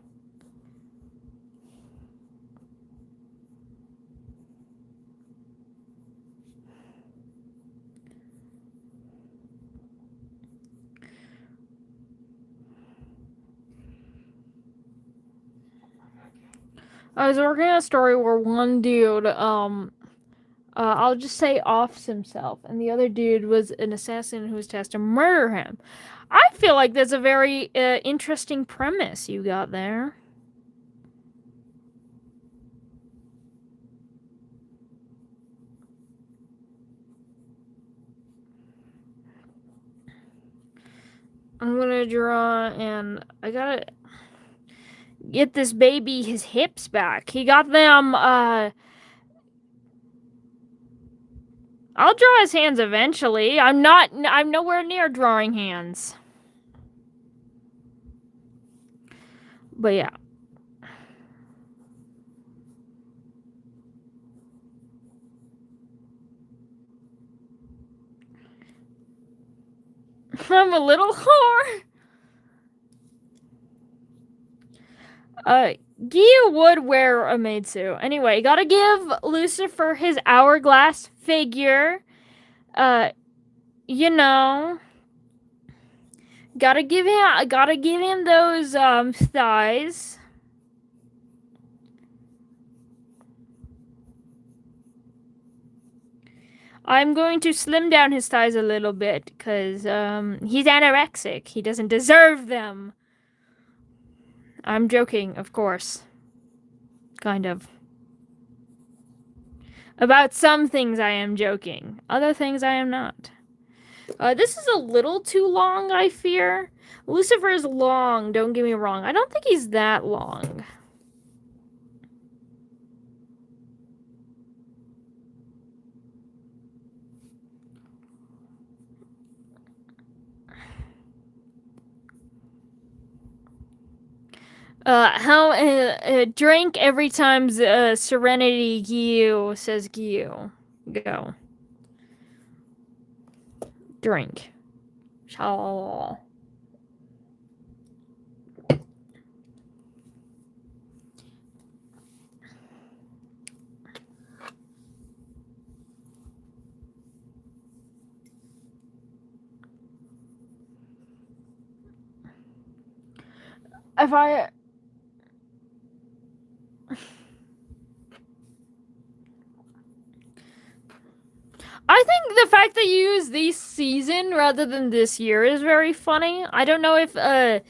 Speaker 1: I was working on a story where one dude, I'll just say offs himself, and the other dude was an assassin who was tasked to murder him. I feel like that's a very interesting premise you got there. I'm gonna draw, and I gotta get this baby his hips back. He got them, I'll draw his hands eventually. I'm nowhere near drawing hands. But yeah. I'm a little whore. Gia would wear a maid suit. Anyway, gotta give Lucifer his hourglass figure. You know, gotta give him those thighs. I'm going to slim down his thighs a little bit because he's anorexic. He doesn't deserve them. I'm joking, of course. Kind of. About some things I am joking. Other things I am not. This is a little too long, I fear. Lucifer is long, don't get me wrong. I don't think he's that long. Drink every time Serenity Gyu says Gyu. Go. Drink. Shalala. If I think the fact that you use this season rather than this year is very funny. I don't know if that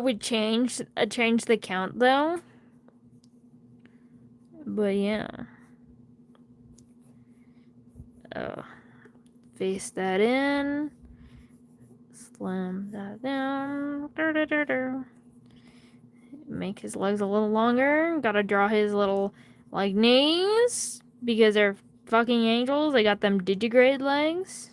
Speaker 1: would change the count though. But yeah. Face that in. Slam that down. Make his legs a little longer. Gotta draw his little like knees because they're fucking angels. They got them digigrade legs.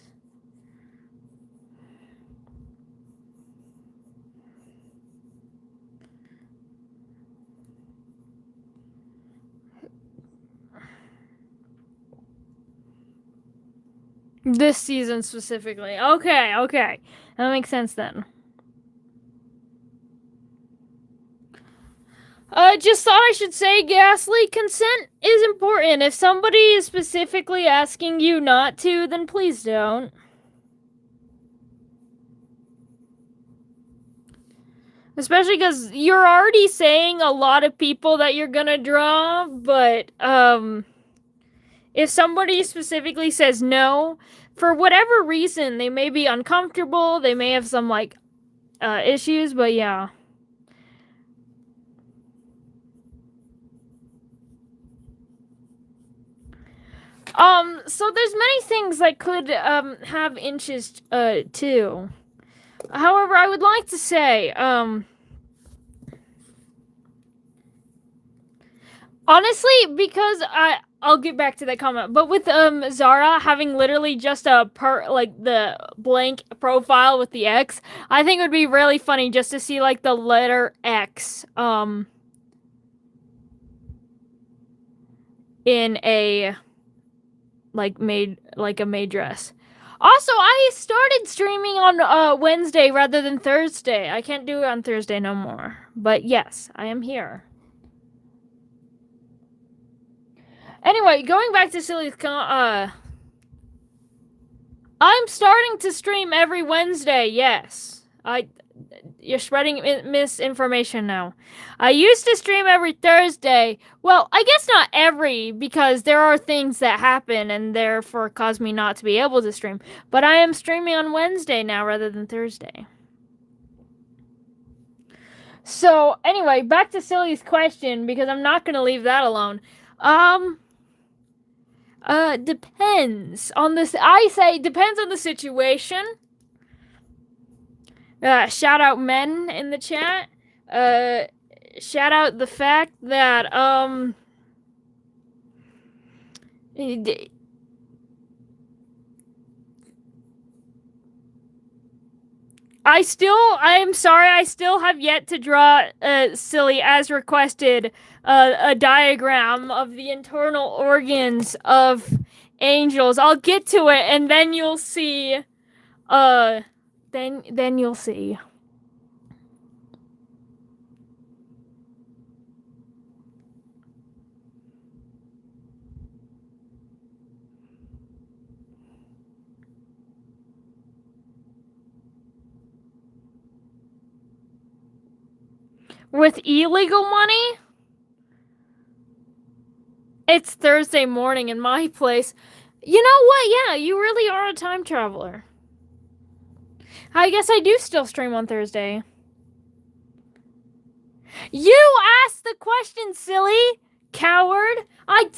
Speaker 1: This season specifically. Okay. That makes sense then. Just thought I should say, Ghastly, consent is important. If somebody is specifically asking you not to, then please don't. Especially because you're already saying a lot of people that you're gonna draw, but, if somebody specifically says no, for whatever reason, they may be uncomfortable, they may have some, like, issues, but yeah. So there's many things that could, have inches, too. However, I would like to say, honestly, because I'll get back to that comment, but with, Zara having literally just the blank profile with the X, I think it would be really funny just to see, like, the letter X, in a, like, a maid dress. Also, I started streaming on Wednesday rather than Thursday. I can't do it on Thursday no more. But yes, I am here. Anyway, going back to Silly's I'm starting to stream every Wednesday. Yes. You're spreading misinformation now. I used to stream every Thursday. Well, I guess not every, because there are things that happen and therefore cause me not to be able to stream. But I am streaming on Wednesday now rather than Thursday. So, anyway, back to Silly's question, because I'm not going to leave that alone. Depends on this. I say depends on the situation. Shout out men in the chat. Shout out the fact that I am sorry, I still have yet to draw, Silly, as requested, a diagram of the internal organs of angels. I'll get to it, and then you'll see, then you'll see. With illegal money? It's Thursday morning in my place. You know what? Yeah, you really are a time traveler. I guess I do still stream on Thursday. You asked the question, silly coward. I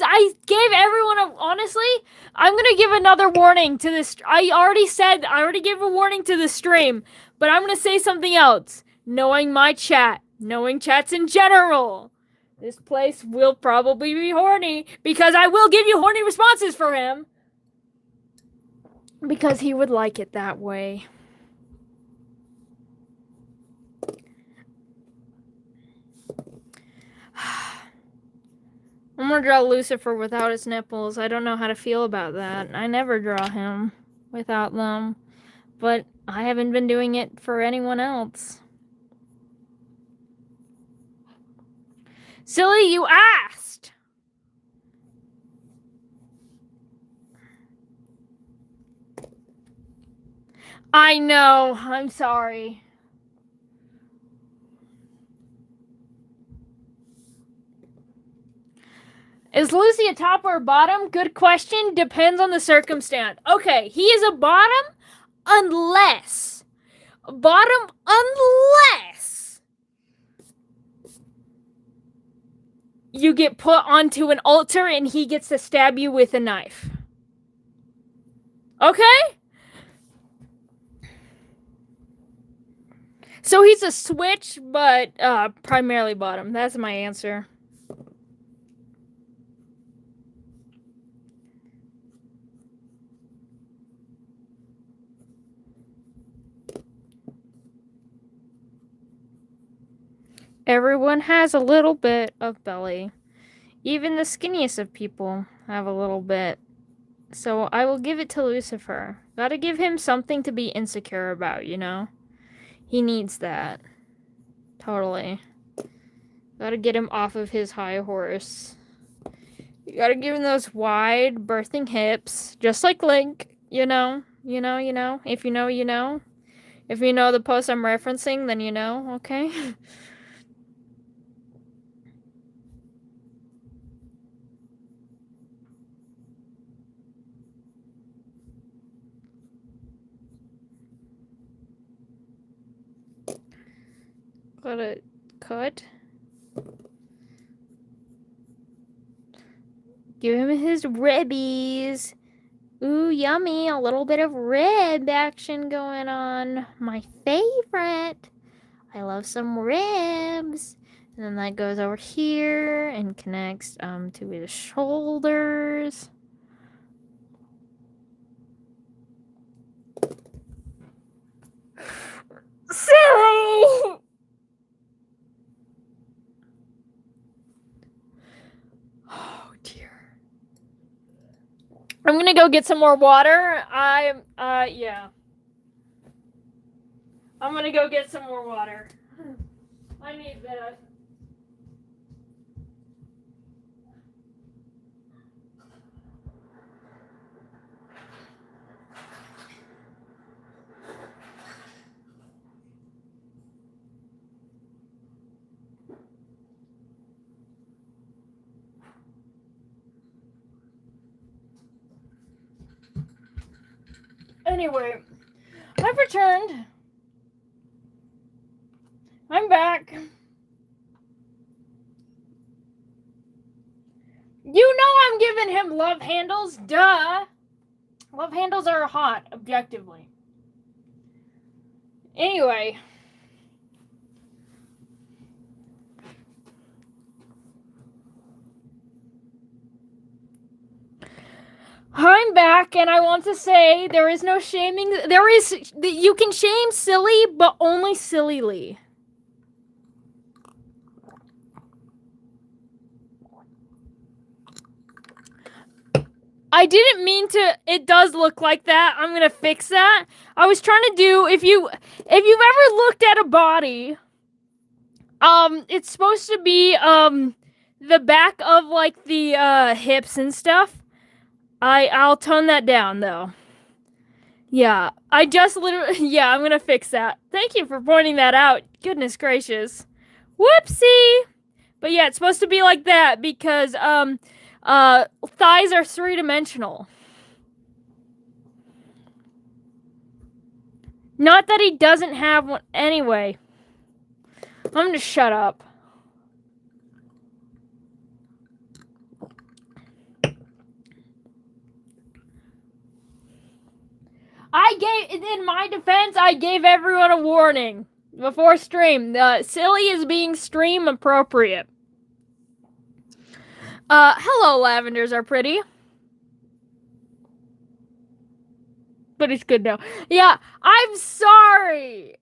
Speaker 1: gave everyone honestly, I'm gonna give another warning to this. I already gave a warning to the stream, but I'm gonna say something else. Knowing my chat, knowing chats in general, this place will probably be horny, because I will give you horny responses for him, because he would like it that way. I'm gonna draw Lucifer without his nipples. I don't know how to feel about that. I never draw him without them, but I haven't been doing it for anyone else. Silly, you asked! I know, I'm sorry. Is Lucy a top or a bottom? Good question. Depends on the circumstance. Okay, he is a bottom unless you get put onto an altar and he gets to stab you with a knife. Okay? So he's a switch, but primarily bottom. That's my answer. Everyone has a little bit of belly. Even the skinniest of people have a little bit. So I will give it to Lucifer. Gotta give him something to be insecure about, you know? He needs that. Totally. Gotta get him off of his high horse. You gotta give him those wide birthing hips, just like Link, you know? You know. If you know, you know. If you know the post I'm referencing, then you know, okay? Gotta cut. Give him his ribbies. Ooh, yummy. A little bit of rib action going on. My favorite. I love some ribs. And then that goes over here and connects to his shoulders. Silly! Oh dear. I'm gonna go get some more water. Yeah. I'm gonna go get some more water. I need that. Anyway, I've returned. I'm back. You know I'm giving him love handles, duh. Love handles are hot, objectively. Anyway. I'm back, and I want to say there is no shaming. You can shame silly, but only sillily. I didn't mean to. It does look like that. I'm gonna fix that. I was trying to do, if you've ever looked at a body, it's supposed to be the back of like the hips and stuff. I'll tone that down though. Yeah, I just literally, yeah, I'm gonna fix that. Thank you for pointing that out. Goodness gracious. Whoopsie! But yeah, it's supposed to be like that because, thighs are three-dimensional. Not that he doesn't have one. Anyway. I'm gonna shut up. In my defense, I gave everyone a warning before stream. Silly is being stream appropriate. Hello, lavenders are pretty. But it's good now. Yeah, I'm sorry.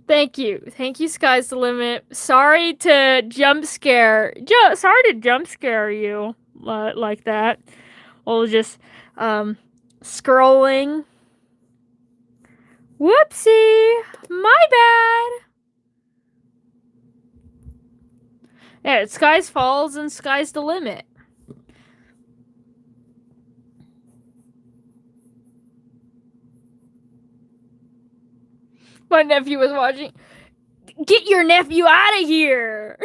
Speaker 1: Thank you. Thank you, Sky's the Limit. Sorry to jump scare. Sorry to jump scare you like that. We'll just, scrolling. Whoopsie. My bad. Yeah, it's Sky's Falls and Sky's the Limit. My nephew was watching. Get your nephew out of here.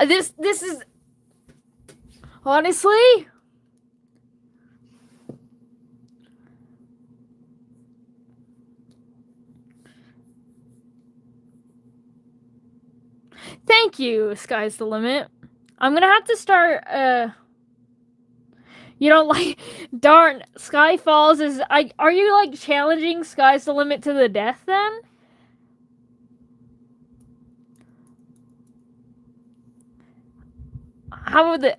Speaker 1: This is honestly. Thank you, Sky's the Limit. I'm gonna have to start, you don't like, darn, Sky Falls is, are you like challenging Sky's the Limit to the death then? How would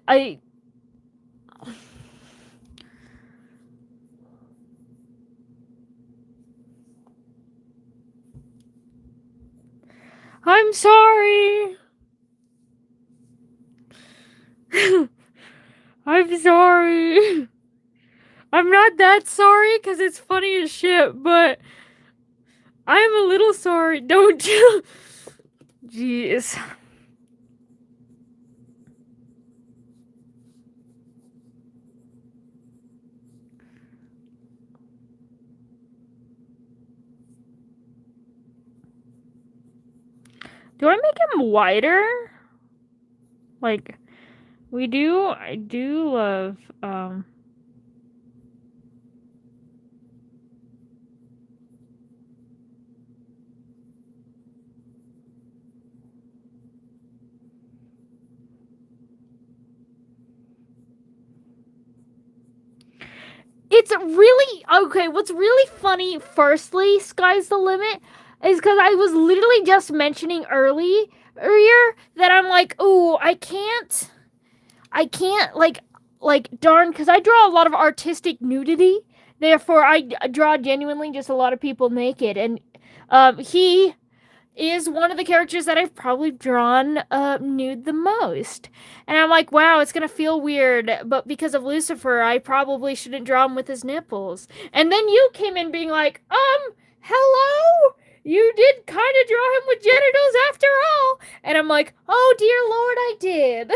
Speaker 1: I'm sorry. I'm sorry. I'm not that sorry because it's funny as shit, but I'm a little sorry. Don't you? Jeez. Do I make him wider? Like, I do love, it's really, okay, what's really funny, firstly, Sky's the Limit, is because I was literally just mentioning earlier that I'm like, ooh, I can't, like, darn, because I draw a lot of artistic nudity, therefore I draw genuinely just a lot of people naked, and, he is one of the characters that I've probably drawn nude the most. And I'm like, wow, it's gonna feel weird, but because of Lucifer, I probably shouldn't draw him with his nipples. And then you came in being like, hello? You did kind of draw him with genitals after all. And I'm like, oh dear Lord, I did.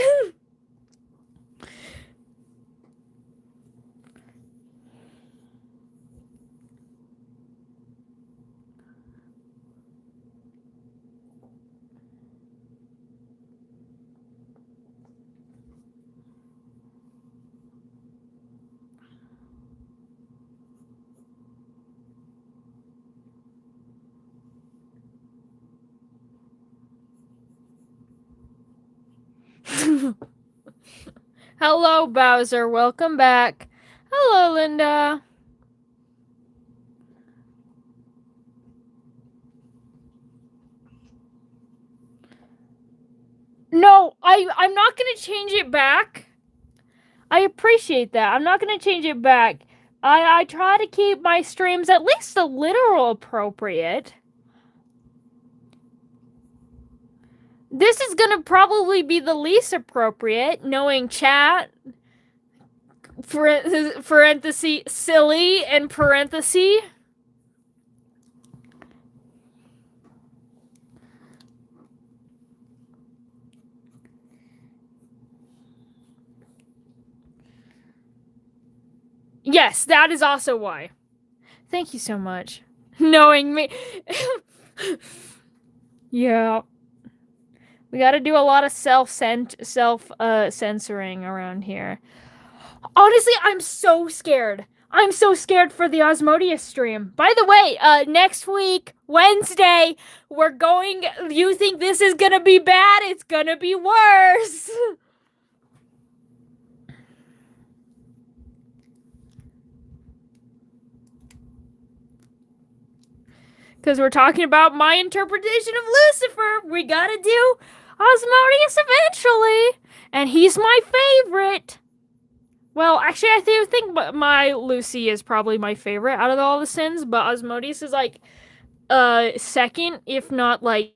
Speaker 1: Hello, Bowser. Welcome back. Hello, Linda. No, I'm not gonna change it back. I appreciate that. I'm not gonna change it back. I try to keep my streams at least a little appropriate. This is gonna probably be the least appropriate, knowing chat, parenthesis, silly, and parenthesis. Yes, that is also why. Thank you so much. Knowing me. Yeah. We gotta do a lot of censoring around here. Honestly, I'm so scared. I'm so scared for the Osmodius stream. By the way, next week, Wednesday, we're going... You think this is gonna be bad? It's gonna be worse. Because we're talking about my interpretation of Lucifer. We gotta do Osmodius eventually. And he's my favorite. Well, actually, I think my Lucy is probably my favorite out of all the sins, but Osmodius is like second, if not like,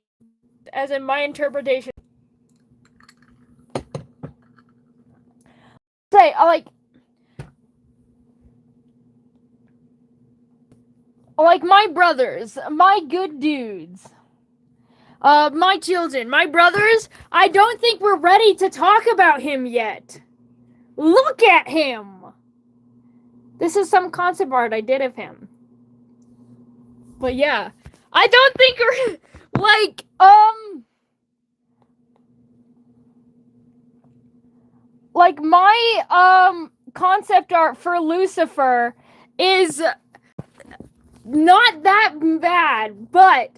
Speaker 1: as in my interpretation. Say, like my brothers, my good dudes, my children, my brothers, I don't think we're ready to talk about him yet. Look at him! This is some concept art I did of him. But yeah, I don't think we're, like, like my, concept art for Lucifer is not that bad, but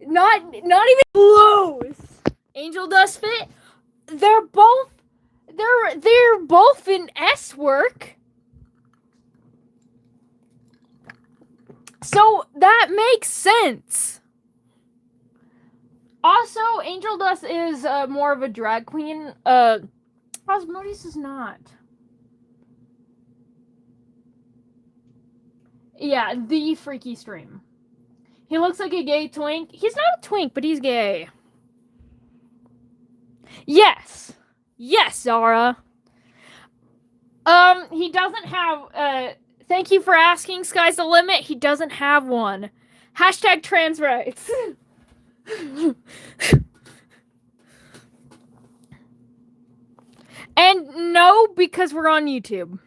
Speaker 1: not even close. Angel Dust Fit, they're both in S work. So that makes sense. Also, Angel Dust is more of a drag queen. Osmodius is not. Yeah, the freaky stream. He looks like a gay twink. He's not a twink, but he's gay. Yes. Yes, Zara. He doesn't have, thank you for asking, Sky's the limit. He doesn't have one. Hashtag trans rights. And no, because we're on YouTube.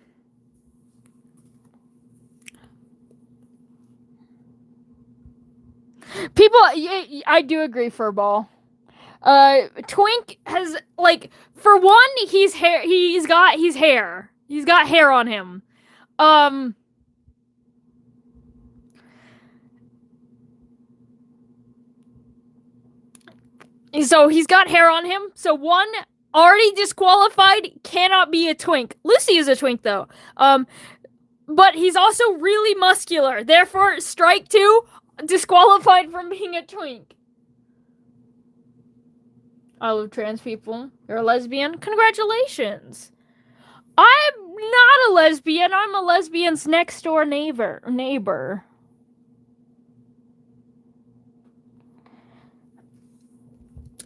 Speaker 1: People, I do agree, Furball. Twink has, like, for one, he's hair. He's got hair. He's got hair on him. So he's got hair on him. So one, already disqualified, cannot be a twink. Lucy is a twink though. But he's also really muscular. Therefore, strike two, disqualified from being a twink. I love trans people. You're a lesbian? Congratulations. I'm not a lesbian. I'm a lesbian's next door neighbor.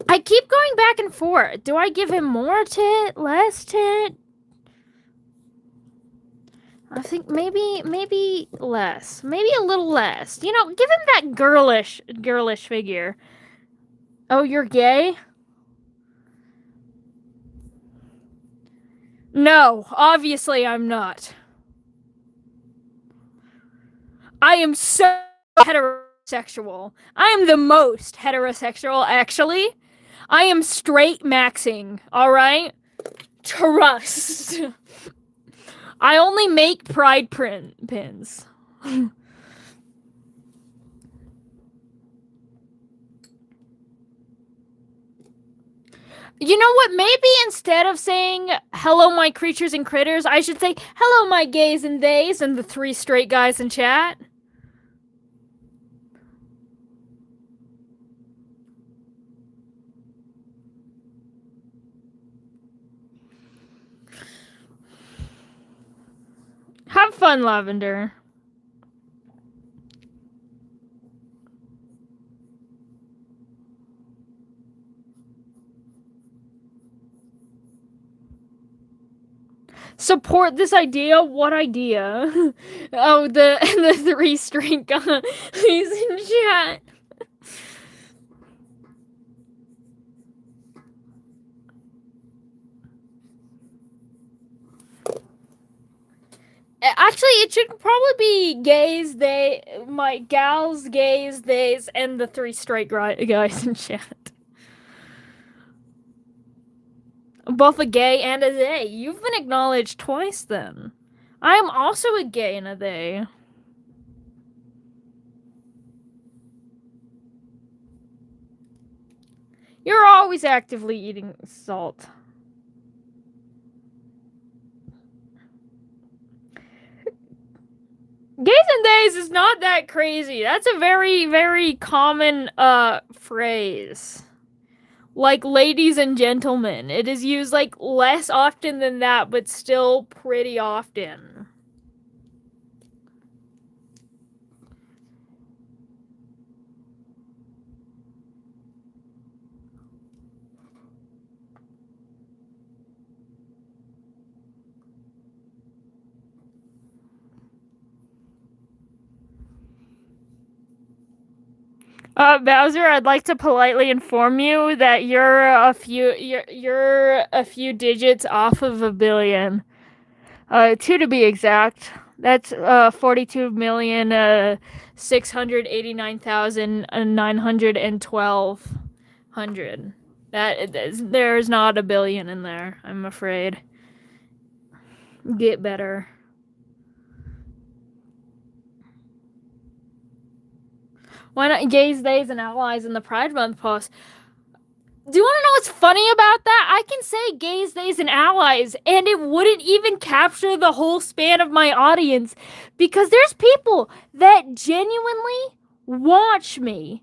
Speaker 1: I keep going back and forth. Do I give him more tit, less tit? I think maybe less. Maybe a little less. You know, give him that girlish figure. Oh, you're gay? No, obviously I'm not. I am so heterosexual. I am the most heterosexual, actually. I am straight maxing, alright? Trust. I only make pride pins. You know what? Maybe instead of saying hello, my creatures and critters, I should say hello, my gays and theys, and the 3 straight guys in chat. Have fun, Lavender. Support this idea? What idea? Oh, the 3 straight guys in chat. Actually, it should probably be gays, my gals, gays, theys, and the 3 straight guys in chat. Both a gay and a they. You've been acknowledged twice then. I am also a gay and a they. You're always actively eating salt. Gays and theys is not that crazy. That's a very, very common phrase. Like ladies and gentlemen. It is used like less often than that, but still pretty often. Bowser, I'd like to politely inform you that you're a few digits off of a billion. 2 to be exact. That's 42,689,912. There's not a billion in there, I'm afraid. Get better. Why not gays, theys, and allies in the Pride Month post? Do you want to know what's funny about that? I can say gays, theys, and allies, and it wouldn't even capture the whole span of my audience because there's people that genuinely watch me.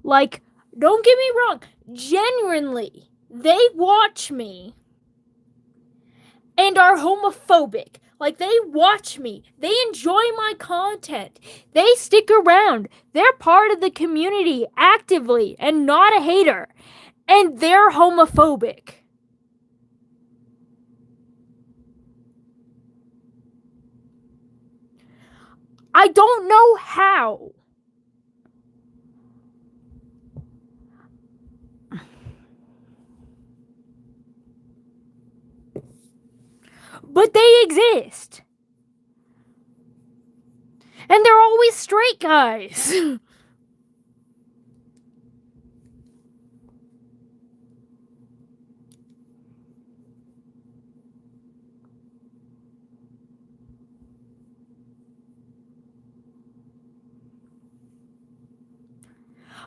Speaker 1: Like, don't get me wrong, genuinely, they watch me and are homophobic. Like, they watch me. They enjoy my content. They stick around. They're part of the community actively and not a hater. And they're homophobic. I don't know how. But they exist. And they're always straight guys.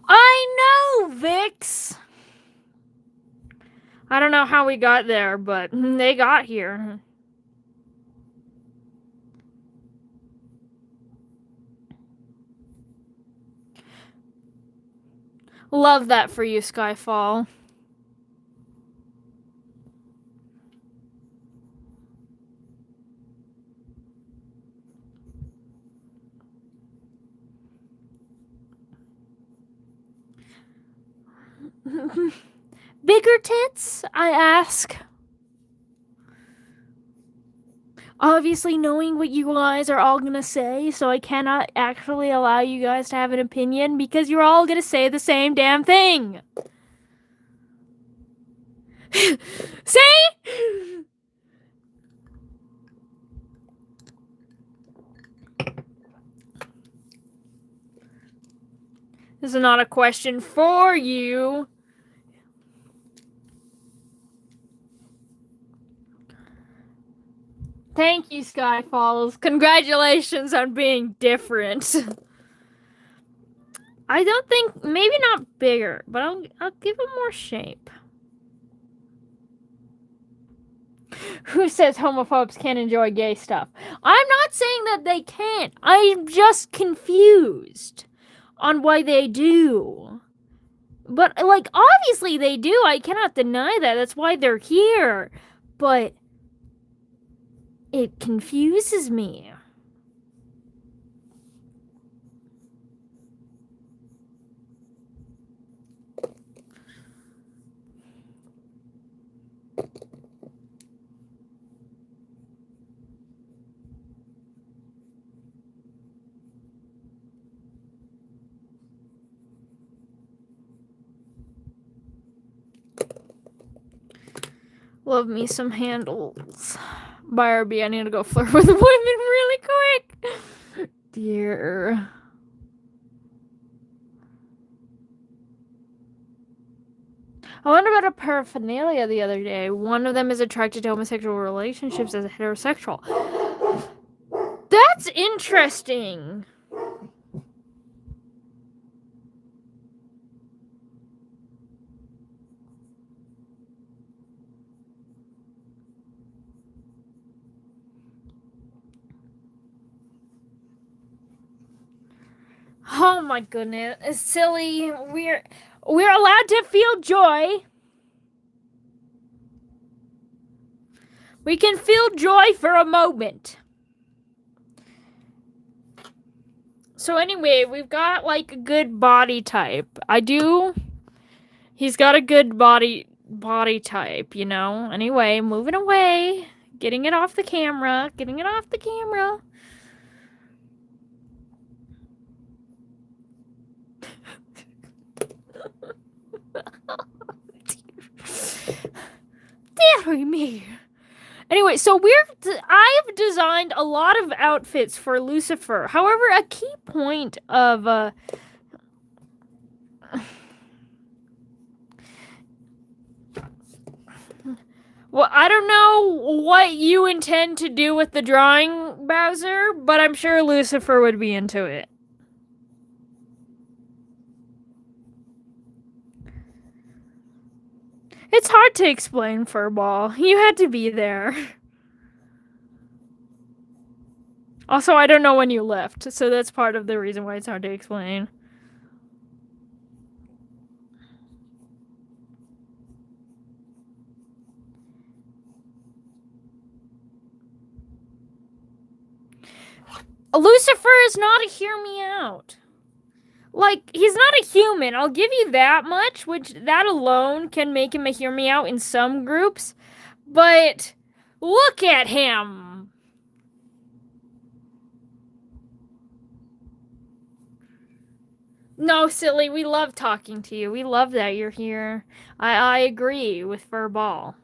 Speaker 1: I know, Vix. I don't know how we got there, but they got here. Love that for you, Skyfall. bigger tits, I ask. Obviously knowing what you guys are all gonna say, so I cannot actually allow you guys to have an opinion because you're all gonna say the same damn thing. See? This is not a question for you. Thank you, Skyfalls. Congratulations on being different. I don't think, maybe not bigger, but I'll give him more shape. Who says homophobes can't enjoy gay stuff? I'm not saying that they can't. I'm just confused on why they do. But, like, obviously they do. I cannot deny that. That's why they're here. But it confuses me. Love me some handles. BRB, I need to go flirt with women really quick. Dear. I wondered about a paraphernalia the other day. One of them is attracted to homosexual relationships as a heterosexual. That's interesting. Oh my goodness, it's silly. We're allowed to feel joy. We can feel joy for a moment. So anyway, we've got like a good body type. He's got a good body type, you know. Anyway, moving away, getting it off the camera. Dear me. Anyway, so I have designed a lot of outfits for Lucifer. However, a key point of well, I don't know what you intend to do with the drawing, Bowser, but I'm sure Lucifer would be into it. It's hard to explain, Furball. You had to be there. Also, I don't know when you left, so that's part of the reason why it's hard to explain. Lucifer is not a hear me out. Like, he's not a human, I'll give you that much, which that alone can make him a hear me out in some groups. But look at him. No, silly, we love talking to you. We love that you're here. I agree with Furball.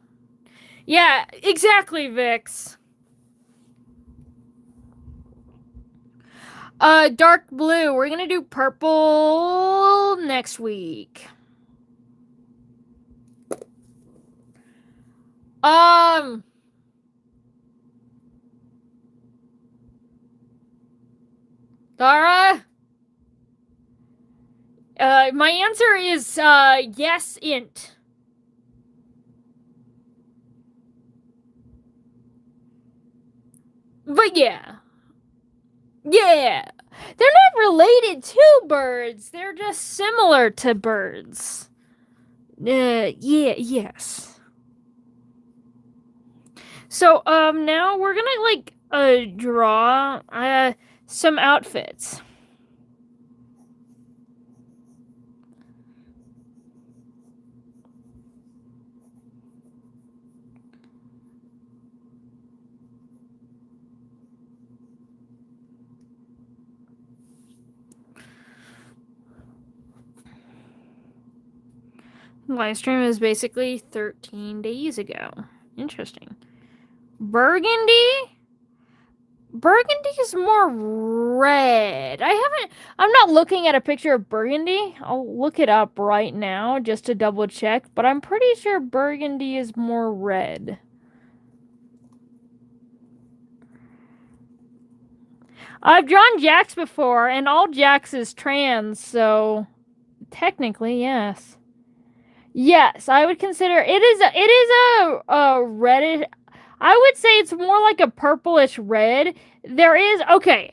Speaker 1: Yeah, exactly, Vix. Dark blue. We're gonna do purple next week. Dara? My answer is, yes, int. But yeah. Yeah. They're not related to birds. They're just similar to birds. Yeah, yes. So, now we're gonna, like, draw, some outfits. Live stream is basically 13 days ago. Interesting. Burgundy? Burgundy is more red. I'm not looking at a picture of burgundy. I'll look it up right now just to double check, but I'm pretty sure burgundy is more red. I've drawn Jax before, and all Jax is trans, so technically, yes. Yes, I would consider it is a reddish. I would say it's more like a purplish red. There is kind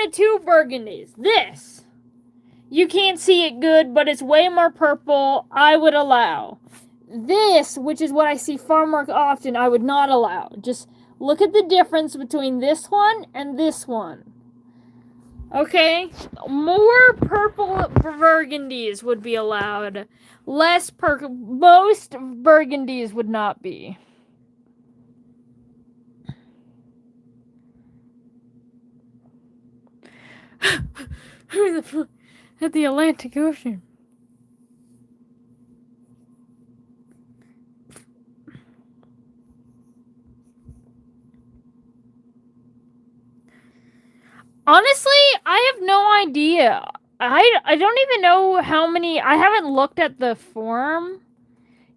Speaker 1: of two burgundies. This, you can't see it good, but it's way more purple. I would allow. This, which is what I see far more often, I would not allow. Just look at the difference between this one and this one. Okay? More purple burgundies would be allowed. Most burgundies would not be. At the Atlantic Ocean. Honestly, I have no idea. I don't even know how many. I haven't looked at the forum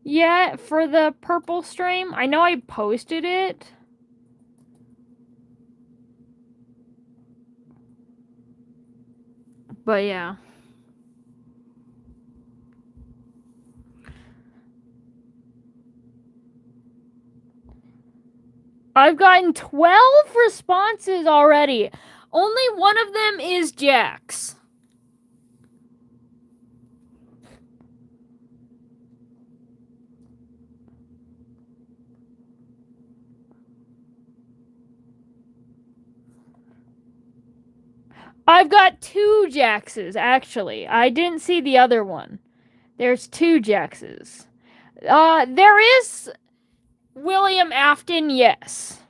Speaker 1: yet for the purple stream. I know I posted it. But yeah. I've gotten 12 responses already. Only one of them is Jax. I've got 2 Jaxes, actually. I didn't see the other one. There's 2 Jaxes. There is William Afton, yes.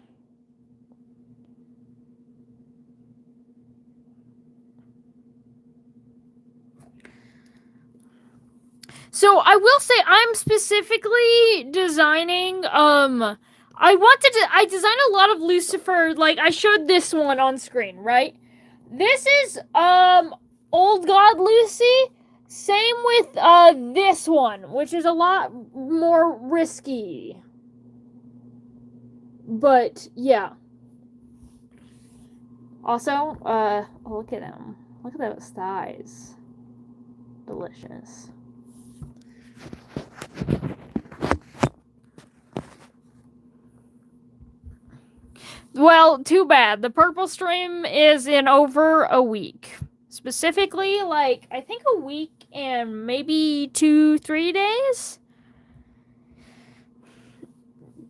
Speaker 1: So I will say I'm specifically designing I design a lot of Lucifer, like I showed this one on screen, right? This is Old God Lucy. Same with this one, which is a lot more risky. But yeah. Also, look at him. Look at those thighs. Delicious. Well, too bad. The purple stream is in over a week. Specifically, like, I think a week and maybe 2-3 days.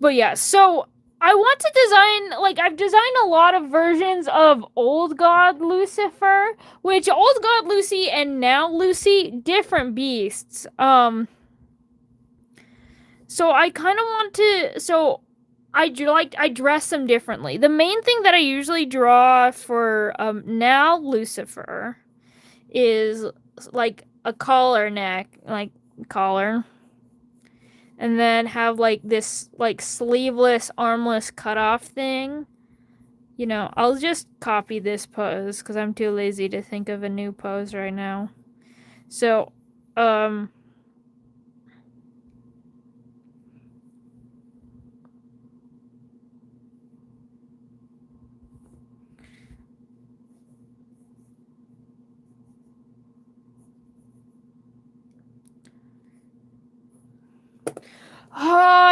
Speaker 1: But yeah, so I want to design, like, I've designed a lot of versions of Old God Lucifer, which Old God Lucy and Now Lucy, different beasts. So I kind of want to, I dress them differently. The main thing that I usually draw for Now Lucifer is like a collar neck, like collar, and then have like this like sleeveless, armless cutoff thing. You know, I'll just copy this pose because I'm too lazy to think of a new pose right now. So,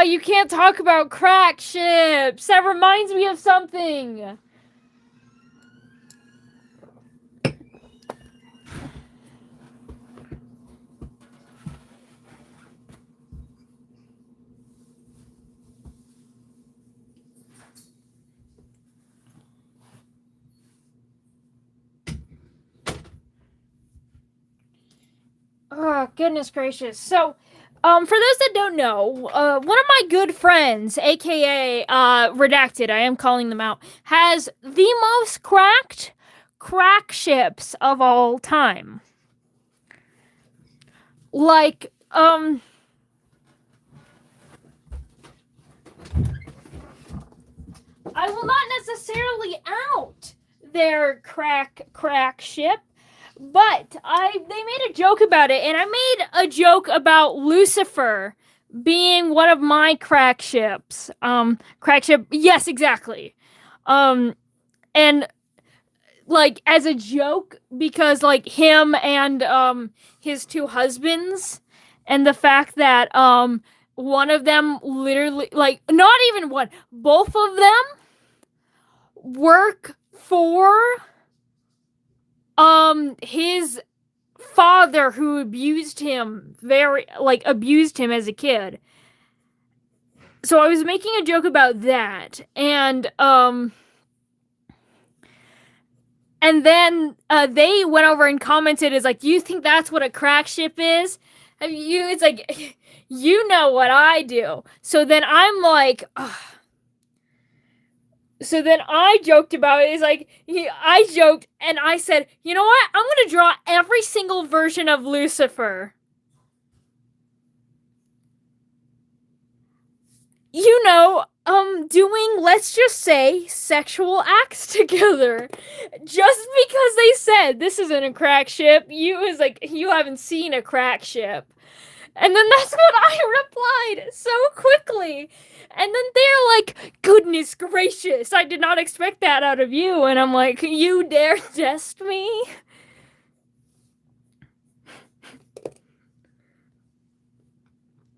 Speaker 1: you can't talk about crack ships. That reminds me of something. Oh, goodness gracious. So, for those that don't know, one of my good friends, aka Redacted, I am calling them out, has the most crack ships of all time. like, I will not necessarily out their crack ship, but they made a joke about it, and I made a joke about Lucifer being one of my crack ships. Crack ship, yes, exactly. And like as a joke, because like him and his two husbands, and the fact that one of them literally, like, not even one, both of them work for his father, who abused him as a kid. So I was making a joke about that, and then they went over and commented, "Is like, do you think that's what a crack ship is? It's like, you know what I do." So then I'm like, ugh. So then I joked about it. It's like, I joked and I said, you know what? I'm gonna draw every single version of Lucifer. You know, doing, let's just say, sexual acts together. Just because they said this isn't a crack ship, you haven't seen a crack ship. And then that's what I replied so quickly. And then they're like, goodness gracious, I did not expect that out of you. And I'm like, you dare test me?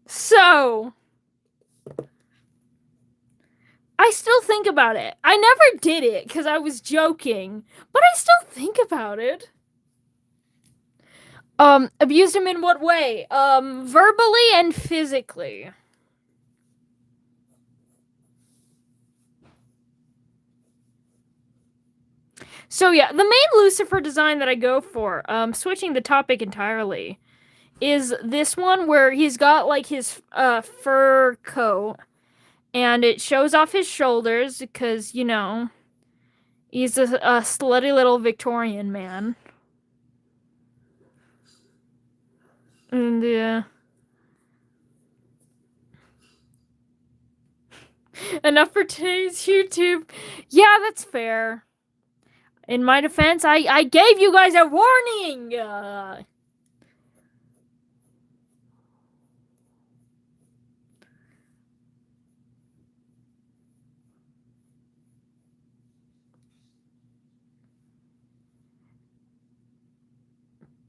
Speaker 1: So, I still think about it. I never did it because I was joking, but I still think about it. Abused him in what way? Verbally and physically. So yeah, the main Lucifer design that I go for, switching the topic entirely, is this one where he's got like his fur coat, and it shows off his shoulders because, you know, he's a slutty little Victorian man. And enough for today's YouTube. Yeah, that's fair. In my defense, I gave you guys a warning.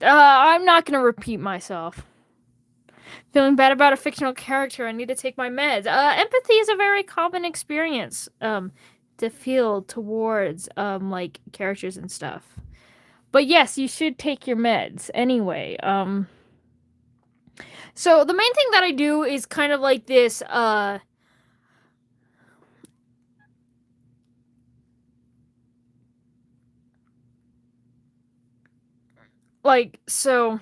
Speaker 1: I'm not gonna repeat myself. Feeling bad about a fictional character, I need to take my meds. Empathy is a very common experience to feel towards like characters and stuff. But yes, you should take your meds anyway. So the main thing that I do is kind of like this like, so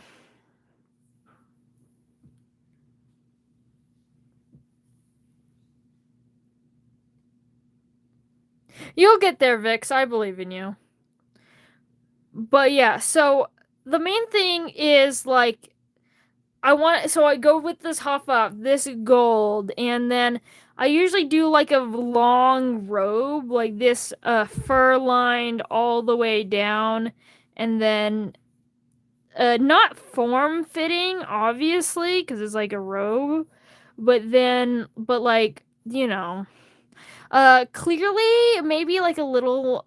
Speaker 1: you'll get there, Vix. I believe in you. But yeah, so the main thing is like, I go with this Hoffa, this gold, and then I usually do like a long robe, like this fur lined all the way down, and then not form fitting, obviously, because it's like a robe, but like, you know, clearly maybe like a little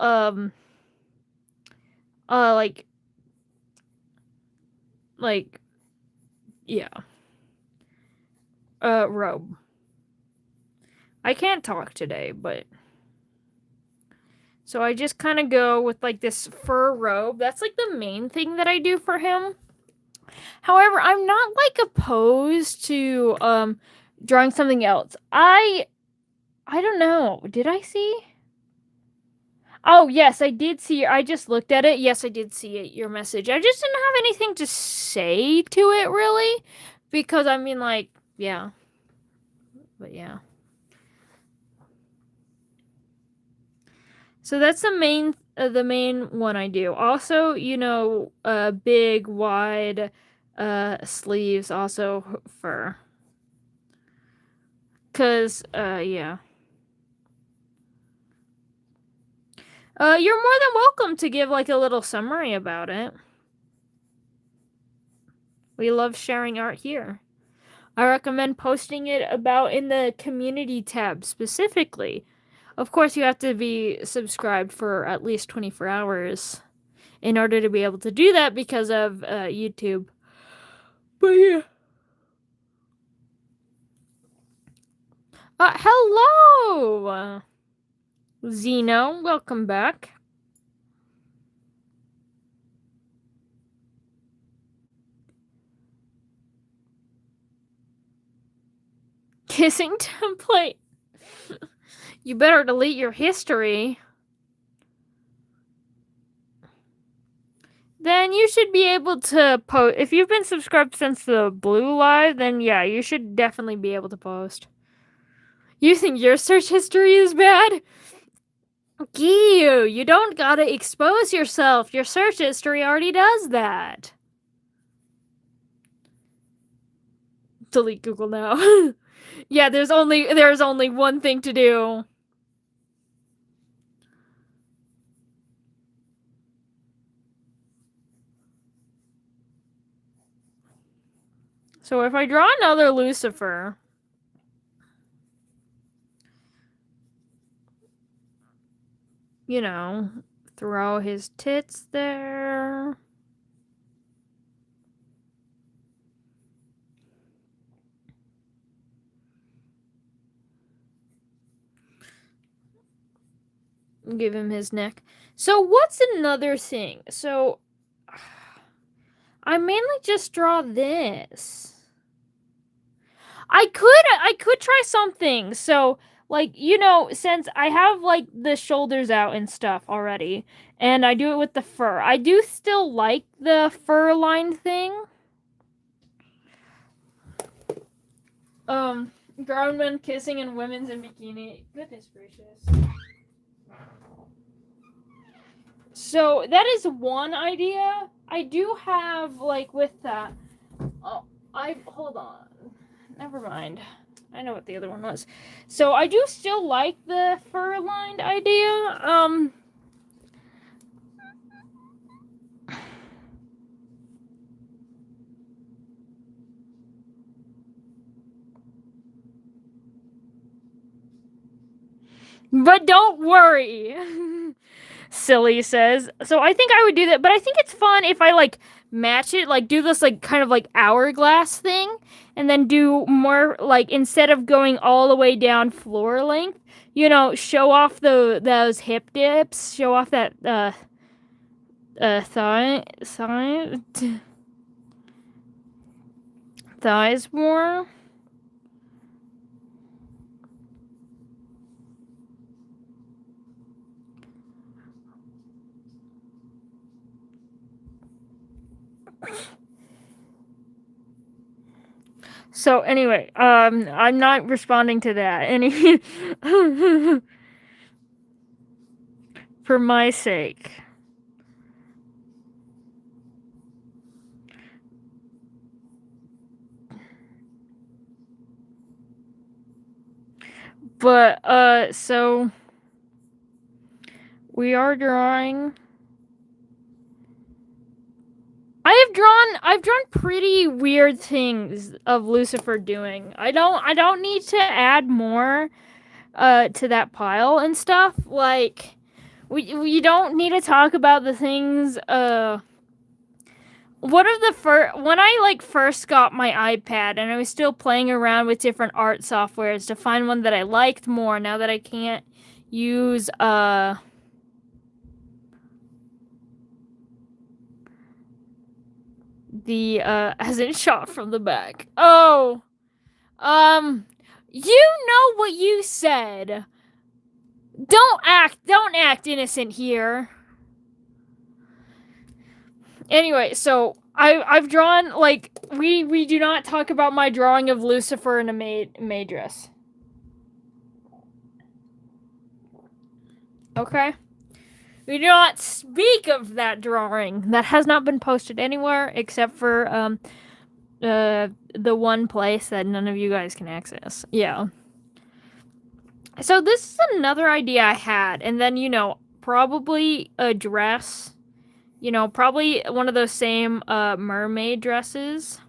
Speaker 1: like yeah, robe. I can't talk today, but so I just kind of go with like this fur robe. That's like the main thing that I do for him. However, I'm not like opposed to drawing something else. I don't know. Did I see? Oh, yes, I did see. I just looked at it. Yes, I did see it, your message. I just didn't have anything to say to it, really. Because, I mean, like, yeah. But, yeah. So that's the main one I do. Also, you know, big, wide, sleeves, also fur. 'Cause, yeah. You're more than welcome to give, like, a little summary about it. We love sharing art here. I recommend posting it about in the community tab specifically. Of course, you have to be subscribed for at least 24 hours in order to be able to do that because of YouTube. But yeah. Hello! Zeno, welcome back. Kissing template. You better delete your history. Then you should be able to post. If you've been subscribed since the Blue Live, then yeah, you should definitely be able to post. You think your search history is bad? You don't gotta expose yourself. Your search history already does that. Delete Google now. Yeah, there's only one thing to do. So if I draw another Lucifer, you know, throw his tits there. Give him his neck. So what's another thing? So I mainly just draw this. I could try something. So like, you know, since I have like the shoulders out and stuff already, and I do it with the fur, I do still like the fur line thing. Grown men kissing and women's in bikini. Goodness gracious. So that is one idea. I do have like with that. Oh, hold on. Never mind. I know what the other one was. So I do still like the fur lined idea. But don't worry. Silly says. So I think I would do that, but I think it's fun if I like match it, like do this like kind of like hourglass thing, and then do more like instead of going all the way down floor length, you know, show off those hip dips, show off that thighs more. So anyway, I'm not responding to that. Any for my sake. But so we are drawing. I've drawn pretty weird things of Lucifer doing. I don't need to add more to that pile and stuff. Like we don't need to talk about the things one of the when I like first got my iPad and I was still playing around with different art softwares to find one that I liked more now that I can't use the as in shot from the back. Oh. You know what you said. Don't act innocent here. Anyway, so I've drawn like we do not talk about my drawing of Lucifer in a maid dress. Okay? We do not speak of that drawing. That has not been posted anywhere except for the one place that none of you guys can access. Yeah. So this is another idea I had, and then probably a dress. Probably one of those same mermaid dresses.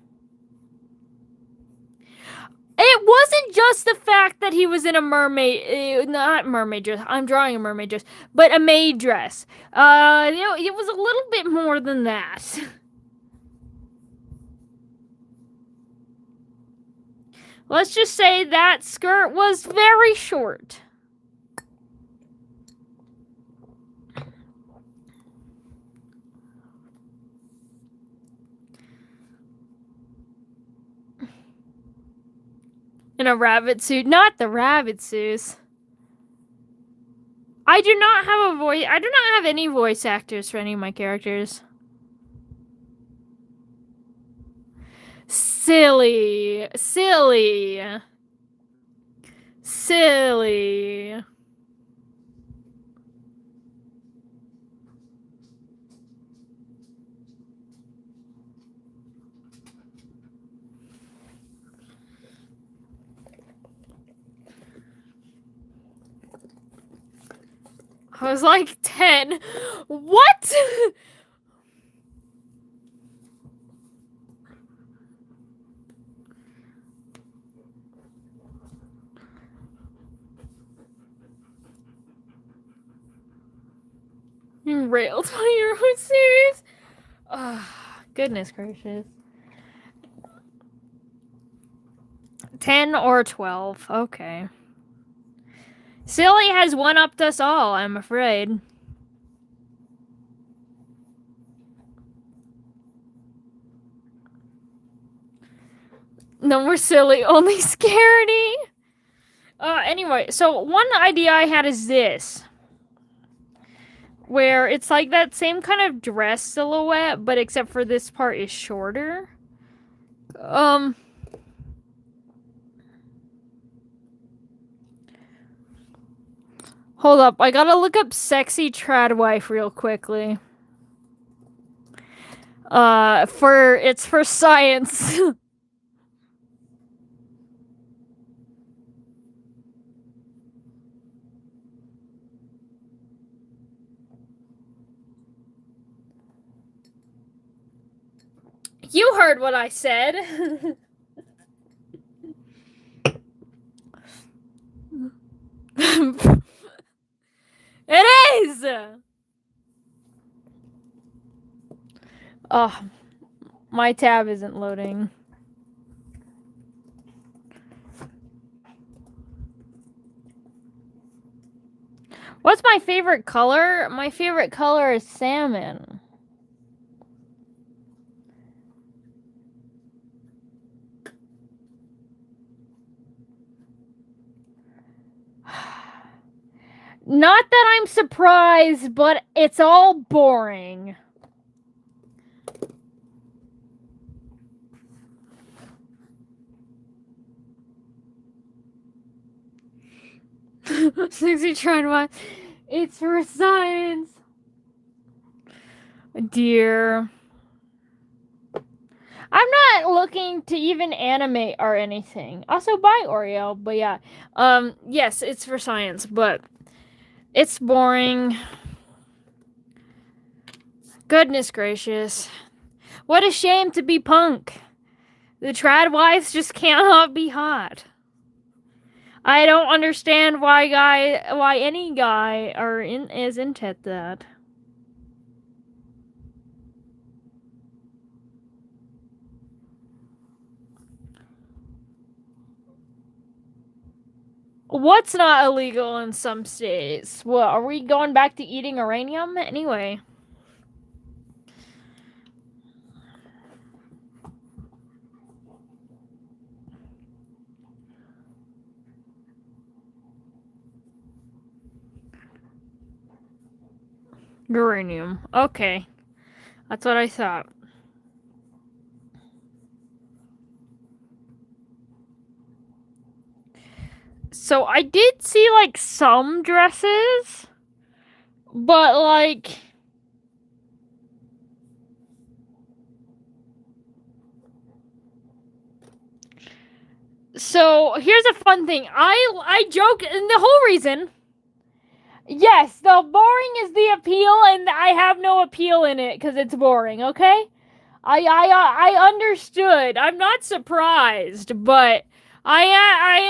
Speaker 1: It wasn't just the fact that he was in a mermaid, not mermaid dress. I'm drawing a mermaid dress, but a maid dress. It was a little bit more than that. Let's just say that skirt was very short. In a rabbit suit, not the rabbit suits. I do not have a voice. I do not have any voice actors for any of my characters. Silly. Silly. Silly. I was like 10. What? You railed on your own series? Oh, goodness gracious. 10 or 12. Okay. Silly has one-upped us all, I'm afraid. No more silly, only scaredy. Anyway, so one idea I had is this. Where it's like that same kind of dress silhouette, but except for this part is shorter. Hold up, I gotta look up sexy trad wife real quickly. It's for science. You heard what I said. It is! Oh, my tab isn't loading. What's my favorite color? My favorite color is salmon. Not that I'm surprised, but it's all boring. Sixty trying to. It's for science. Dear. I'm not looking to even animate or anything. Also, bye, Oreo. But yeah. Yes, it's for science, but it's boring. Goodness gracious. What a shame to be punk. The trad wives just cannot be hot. I don't understand why any guy is into that. What's not illegal in some states? What, are we going back to eating uranium? Anyway. Uranium. Okay. That's what I thought. So I did see like some dresses But, like... So, here's a fun thing. I joke, and the whole reason... Yes, the boring is the appeal, and I have no appeal in it, because it's boring, okay? I understood. I'm not surprised, but I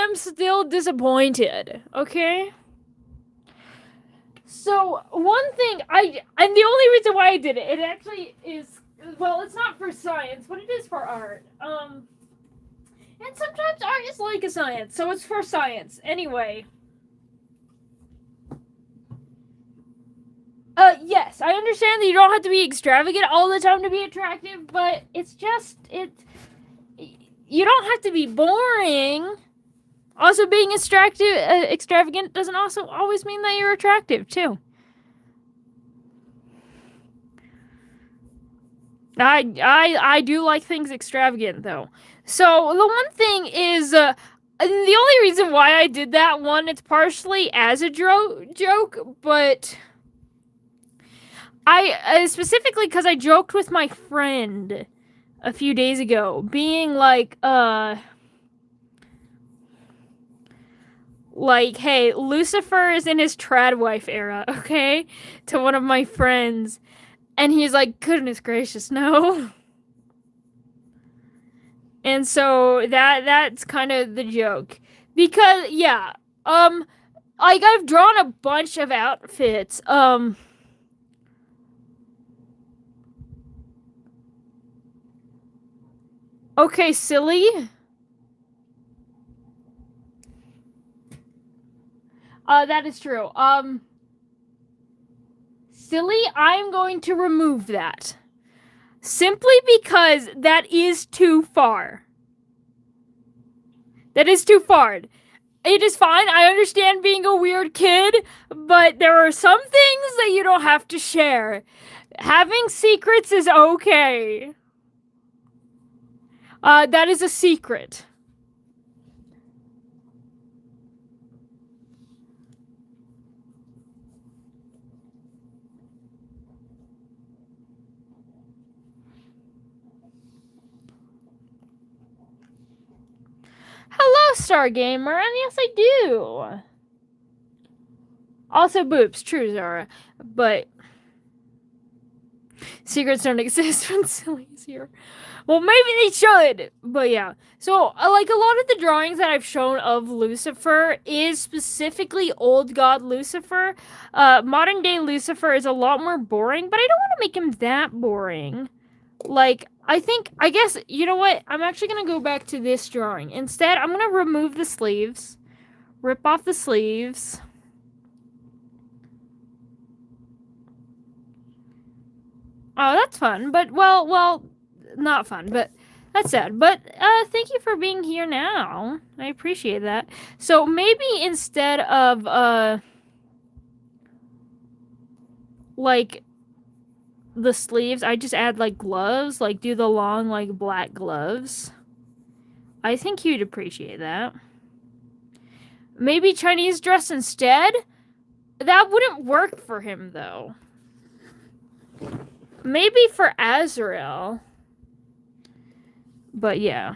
Speaker 1: am still disappointed. Okay. So one thing and the only reason why I did it, it actually is, well, it's not for science, but it is for art. And sometimes art is like a science, so it's for science anyway. Yes, I understand that you don't have to be extravagant all the time to be attractive, but it's just, you don't have to be boring. Also, being extravagant doesn't also always mean that you're attractive, too. I do like things extravagant, though. So, the one thing is, the only reason why I did that one, it's partially as a joke, but... specifically because I joked with my friend a few days ago, being like, hey, Lucifer is in his trad wife era, okay? To one of my friends. And he's like, goodness gracious, no. And so that's kind of the joke. Because, yeah, like, I've drawn a bunch of outfits, okay, silly. That is true. Silly, I'm going to remove that. Simply because that is too far. That is too far. It is fine, I understand being a weird kid, but there are some things that you don't have to share. Having secrets is okay. That is a secret. Hello, Stargamer, and yes, I do. Also, boobs, true, Zara, but secrets don't exist when Silly's here. Well, maybe they should, but yeah. So, like, a lot of the drawings that I've shown of Lucifer is specifically old god Lucifer. Modern day Lucifer is a lot more boring, but I don't want to make him that boring. Like, I guess, you know what? I'm actually going to go back to this drawing. Instead, I'm going to remove the sleeves, rip off the sleeves. Oh, that's fun, but, well, not fun, but that's sad. But, thank you for being here now. I appreciate that. So, maybe instead of, like, the sleeves, I just add, like, gloves, like, do the long, like, black gloves. I think you'd appreciate that. Maybe Chinese dress instead? That wouldn't work for him, though. Maybe for Azrael. But yeah.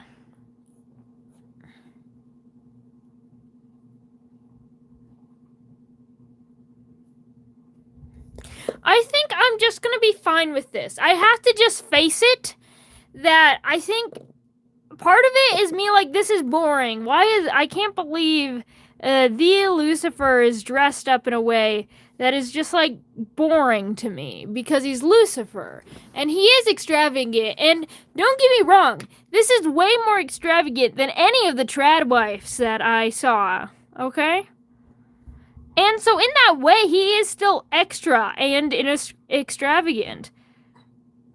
Speaker 1: I think I'm just gonna be fine with this. I have to just face it that I think part of it is me like, this is boring. I can't believe the Lucifer is dressed up in a way that is just like boring to me because he's Lucifer and he is extravagant. And don't get me wrong, this is way more extravagant than any of the trad wives that I saw. Okay? And so in that way, he is still extra and extravagant.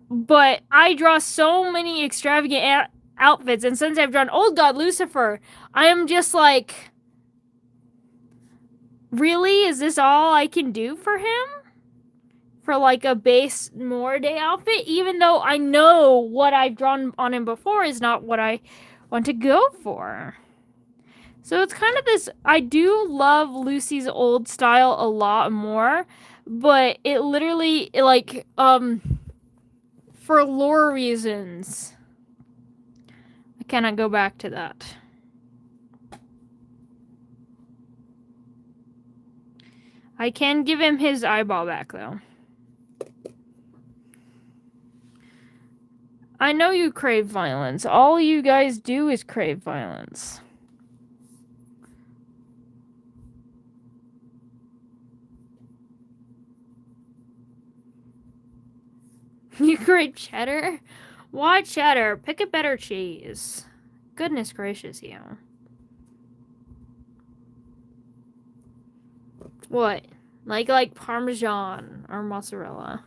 Speaker 1: But I draw so many extravagant outfits, and since I've drawn Old God Lucifer, I am just like, really? Is this all I can do for him? For like a base More Day outfit? Even though I know what I've drawn on him before is not what I want to go for. So it's kind of this, I do love Lucy's old style a lot more, but it literally, like, for lore reasons, I cannot go back to that. I can give him his eyeball back, though. I know you crave violence. All you guys do is crave violence. You crave cheddar? Why cheddar? Pick a better cheese. Goodness gracious, you. What? Like Parmesan or mozzarella?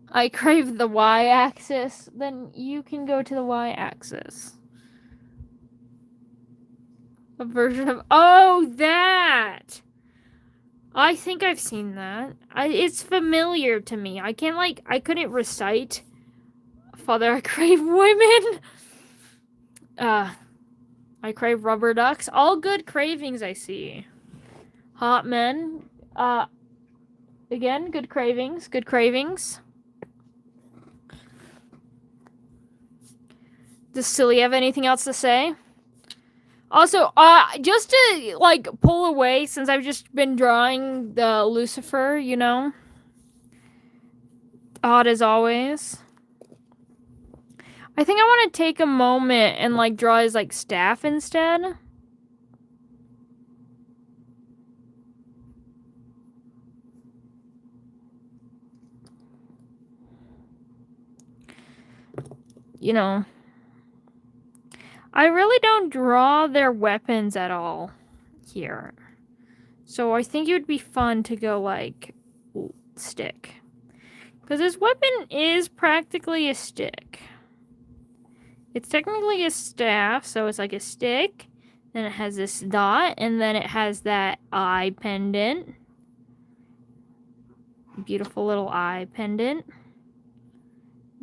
Speaker 1: I crave the y-axis, then you can go to the y-axis. A version of... Oh, that! I think I've seen that. It's familiar to me. I can't, like... I couldn't recite... Father, I crave women! I crave rubber ducks. All good cravings, I see. Hot men. Again, good cravings. Good cravings. Does Silly have anything else to say? Also, just to, like, pull away, since I've just been drawing the Lucifer, you know? Odd as always. I think I want to take a moment and, like, draw his, like, staff instead. You know. I really don't draw their weapons at all here. So I think it would be fun to go, like, stick. Because his weapon is practically a stick. It's technically a staff, so it's like a stick. Then it has this dot, and then it has that eye pendant. Beautiful little eye pendant.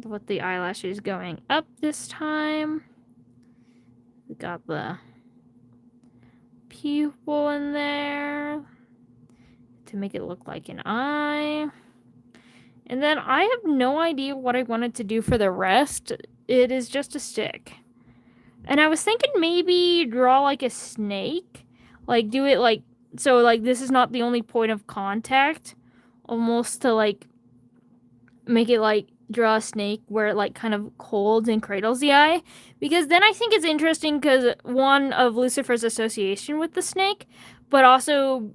Speaker 1: With the eyelashes going up this time. We got the pupil in there to make it look like an eye. And then I have no idea what I wanted to do for the rest. It is just a stick. And I was thinking maybe draw like a snake. Like do it like, so like this is not the only point of contact. Almost to like make it like draw a snake where it like kind of holds and cradles the eye. Because then I think it's interesting because one of Lucifer's association with the snake, but also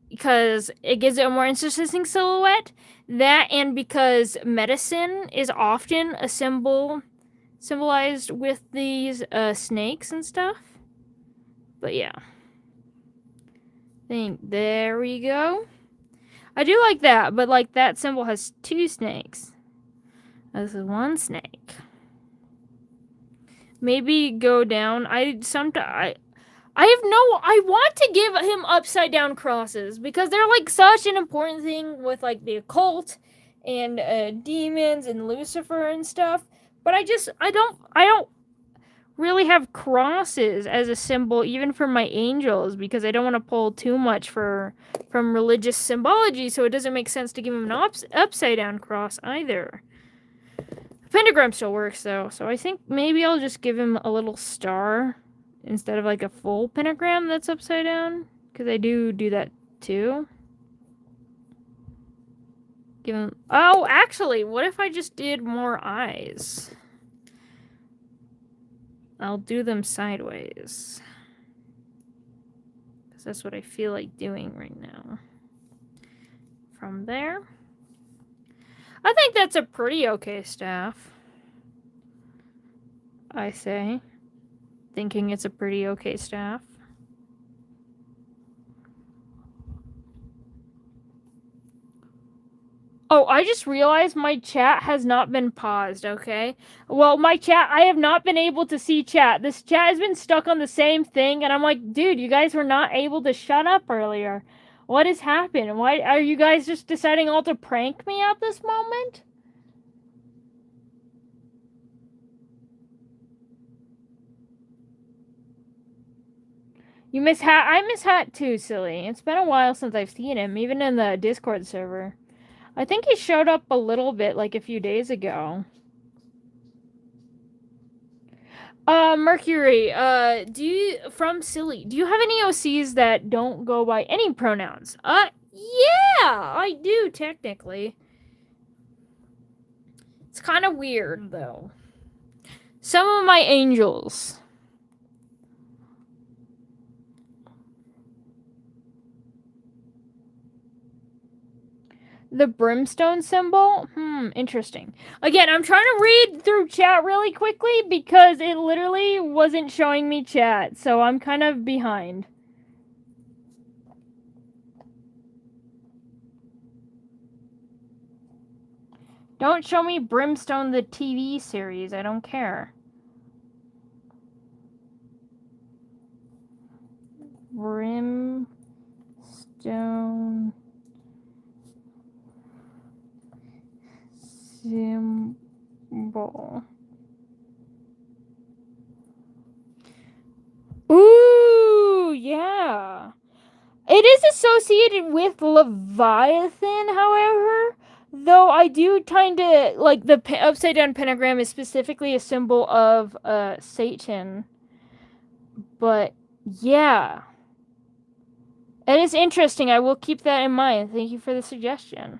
Speaker 1: because it gives it a more interesting silhouette. That and because medicine is often a symbolized with these snakes and stuff. But yeah. There we go. I do like that, but like that symbol has two snakes. This is one snake. Maybe go down. I want to give him upside down crosses because they're like such an important thing with like the occult and demons and Lucifer and stuff. But I don't really have crosses as a symbol even for my angels because I don't want to pull too much from religious symbology, so it doesn't make sense to give him an upside down cross either. Pentagram still works though, so I think maybe I'll just give him a little star instead of like a full pentagram that's upside down, because I do that too. Give him... Oh, actually, what if I just did more eyes? I'll do them sideways, because that's what I feel like doing right now. From there, I think that's a pretty okay staff. I say. Thinking it's a pretty okay staff. Oh, I just realized my chat has not been paused, okay? Well, my chat, I have not been able to see chat. This chat has been stuck on the same thing, and I'm like, dude, you guys were not able to shut up earlier. What has happened? Why are you guys just deciding all to prank me at this moment? You miss Hat? I miss Hat too, silly. It's been a while since I've seen him, even in the Discord server. I think he showed up a little bit, like a few days ago. Mercury, from Silly, do you have any OCs that don't go by any pronouns? Yeah, I do, technically. It's kind of weird, though. Some of my angels. The brimstone symbol? Interesting. Again, I'm trying to read through chat really quickly because it literally wasn't showing me chat, so I'm kind of behind. Don't show me Brimstone the TV series, I don't care. Brimstone symbol. Ooh, yeah. It is associated with Leviathan, however, though I do kind of like the upside down pentagram is specifically a symbol of Satan. But yeah, it is interesting. I will keep that in mind. Thank you for the suggestion.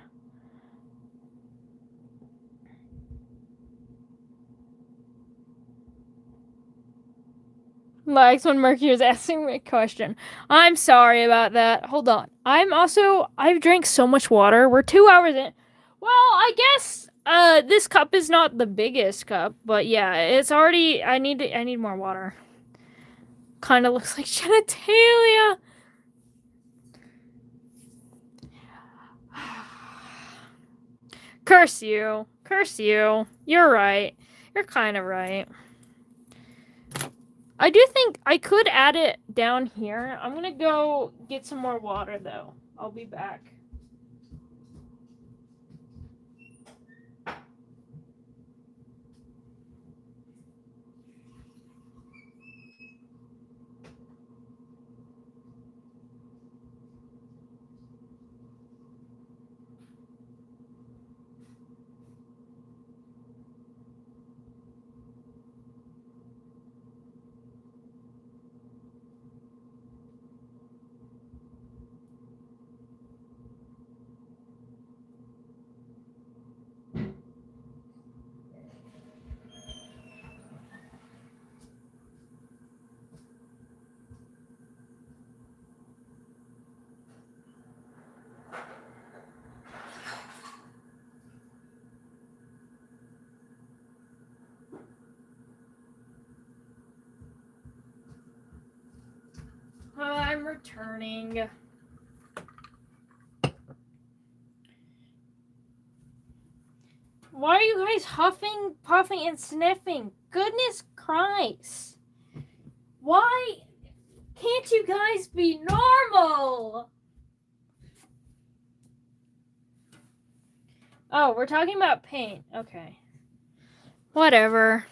Speaker 1: Likes when Mercury is asking me a question. I'm sorry about that. Hold on. I've drank so much water. We're 2 hours in. Well, I guess this cup is not the biggest cup, but yeah, it's already I need more water. Kinda looks like genitalia. Curse you. Curse you. You're right. You're kinda right. I do think I could add it down here. I'm gonna go get some more water though. I'll be back. I'm returning. Why are you guys huffing, puffing, and sniffing? Goodness Christ. Why can't you guys be normal? Oh, we're talking about paint. Okay. Whatever.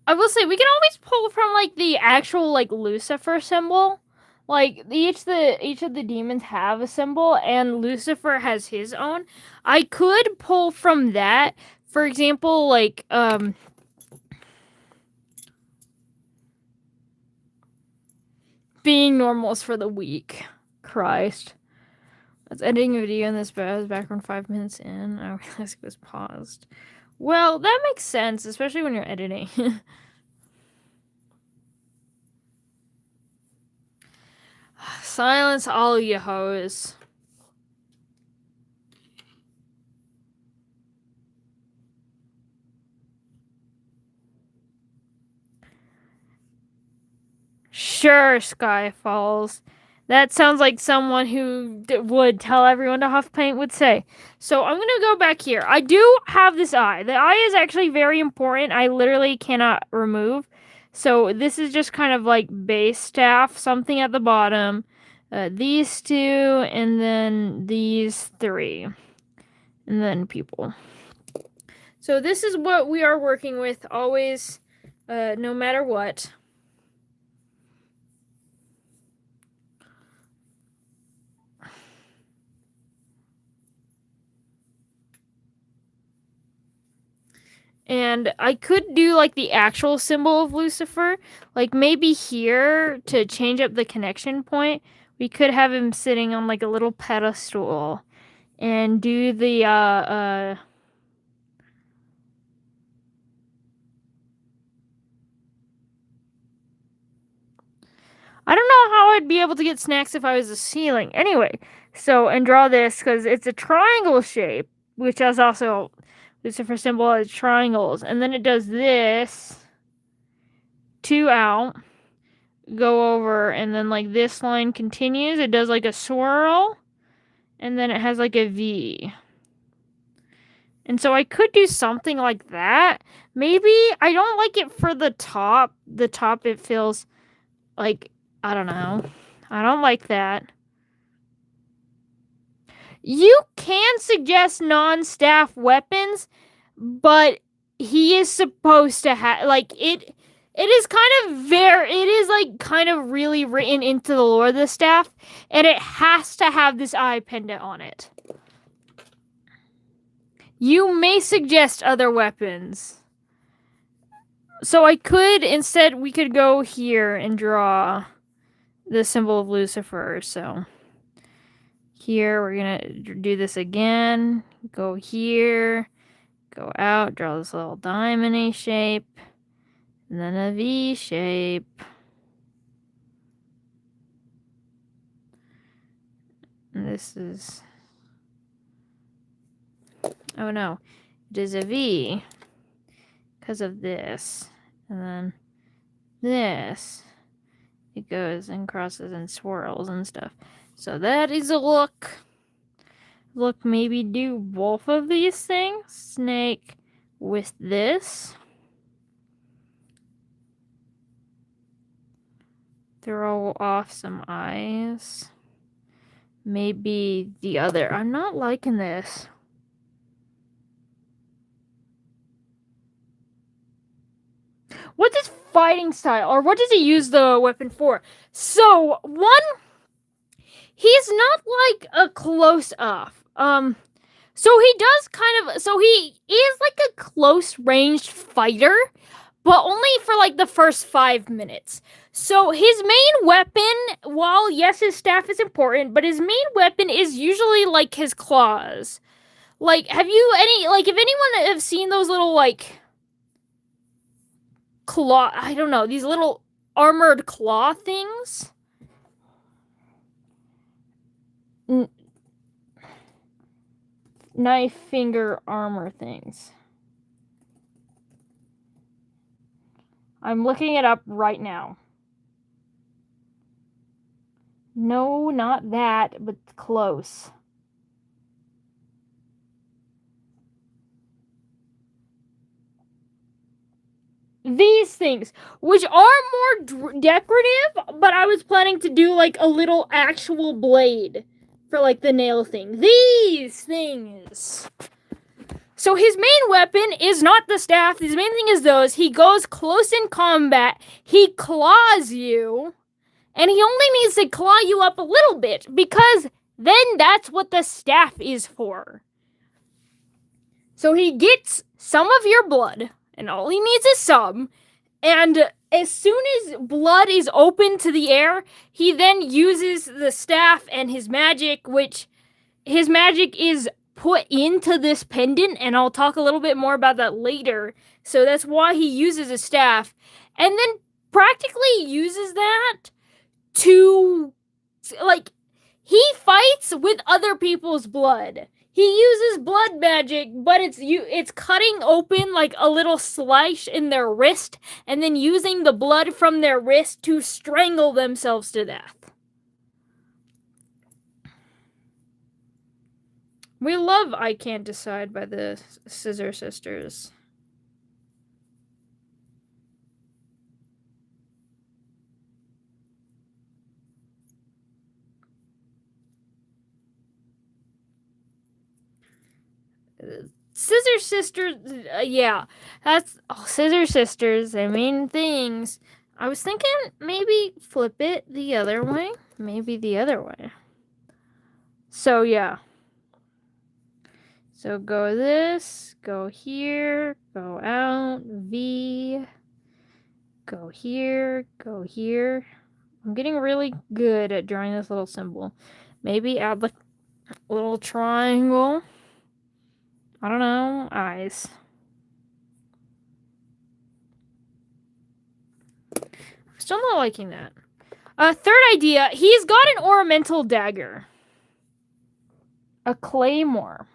Speaker 1: I will say we can always pull from like the actual like Lucifer symbol. Like each of the demons have a symbol and Lucifer has his own. I could pull from that. For example, like being normal is for the weak. Christ. That's editing a video in this background 5 minutes in. I realized it was paused. Well, that makes sense, especially when you're editing. Silence all you hoes. Sure, Sky Falls. That sounds like someone who would tell everyone to huff paint would say. So I'm going to go back here. I do have this eye. The eye is actually very important. I literally cannot remove. So this is just kind of like base staff, something at the bottom. These two, and then these three. And then people. So this is what we are working with always, no matter what. And I could do like the actual symbol of Lucifer. Like maybe here to change up the connection point, we could have him sitting on like a little pedestal and do the I don't know how I'd be able to get snacks if I was a ceiling. Anyway, so and draw this because it's a triangle shape, which is also Lucifer symbol as triangles, and then it does this, two out, go over, and then like this line continues. It does like a swirl, and then it has like a V. And so I could do something like that. Maybe I don't like it for the top. The top, it feels like, I don't know. I don't like that. You can suggest non-staff weapons, but he is supposed to have like it is kind of really written into the lore of the staff, and it has to have this eye pendant on it. You may suggest other weapons. So we could go here and draw the symbol of Lucifer. So here we're gonna do this again. Go here, go out, draw this little diamond shape, and then a V shape. And this is, oh no, it is a V because of this. And then this, it goes and crosses and swirls and stuff. So that is a look. Look, maybe do both of these things. Snake with this. Throw off some eyes. Maybe the other. I'm not liking this. What's his fighting style? Or what does he use the weapon for? So, one, he's not like a close up. So he does so he is like a close ranged fighter, but only for like the first 5 minutes. So his main weapon, while yes, his staff is important, but his main weapon is usually like his claws. Like, if anyone have seen those little like claw, I don't know, these little armored claw things? Knife finger armor things. I'm looking it up right now. No, not that, but close. These things, which are more decorative, but I was planning to do like a little actual blade for like the nail thing. These things. So his main weapon is not the staff. His main thing is those. He goes close in combat. He claws you. And he only needs to claw you up a little bit, because then that's what the staff is for. So he gets some of your blood, and all he needs is some. And as soon as blood is open to the air, he then uses the staff and his magic, which his magic is put into this pendant, and I'll talk a little bit more about that later. So that's why he uses a staff, and then practically uses that to, like, he fights with other people's blood. He uses blood magic, but it's cutting open like a little slice in their wrist, and then using the blood from their wrist to strangle themselves to death. We love I Can't Decide by the Scissor Sisters. Scissor Sisters, yeah, that's Scissor Sisters. They mean things. I was thinking maybe flip it the other way. Maybe the other way. So, yeah. So, go this, go here, go out, V, go here, go here. I'm getting really good at drawing this little symbol. Maybe add the little triangle. I don't know, eyes. Still not liking that. Third idea, he's got an ornamental dagger. A claymore.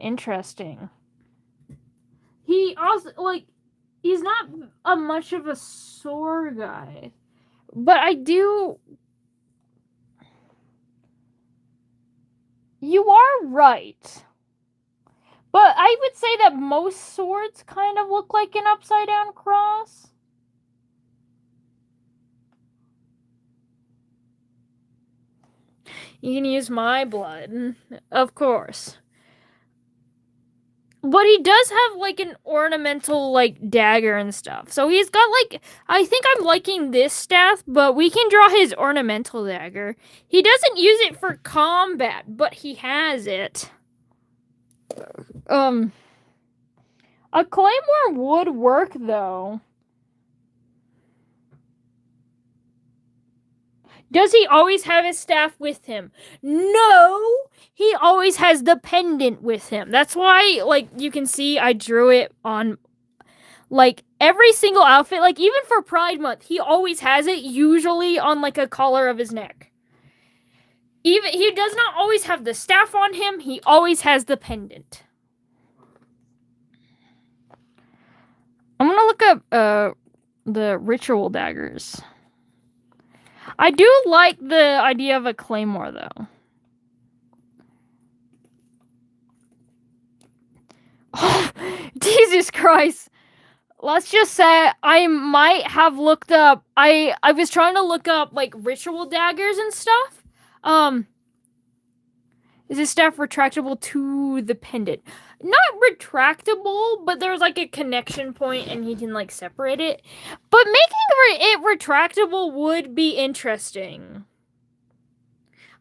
Speaker 1: Interesting. He also, like, he's not much of a sword guy. But I do... You are right. But I would say that most swords kind of look like an upside down cross. You can use my blood, of course. But he does have, like, an ornamental, like, dagger and stuff. So he's got, like... I think I'm liking this staff, but we can draw his ornamental dagger. He doesn't use it for combat, but he has it. A claymore would work, though. Does he always have his staff with him? No! He always has the pendant with him. That's why, like, you can see I drew it on, like, every single outfit. Like, even for Pride Month, he always has it, usually on, like, a collar of his neck. Even he does not always have the staff on him. He always has the pendant. I'm gonna look up the ritual daggers. I do like the idea of a claymore, though. Oh, Jesus Christ. Let's just say I might have looked up... I was trying to look up, like, ritual daggers and stuff. Is this staff retractable to the pendant? Not retractable, but there's, like, a connection point and he can, like, separate it. But making it retractable would be interesting.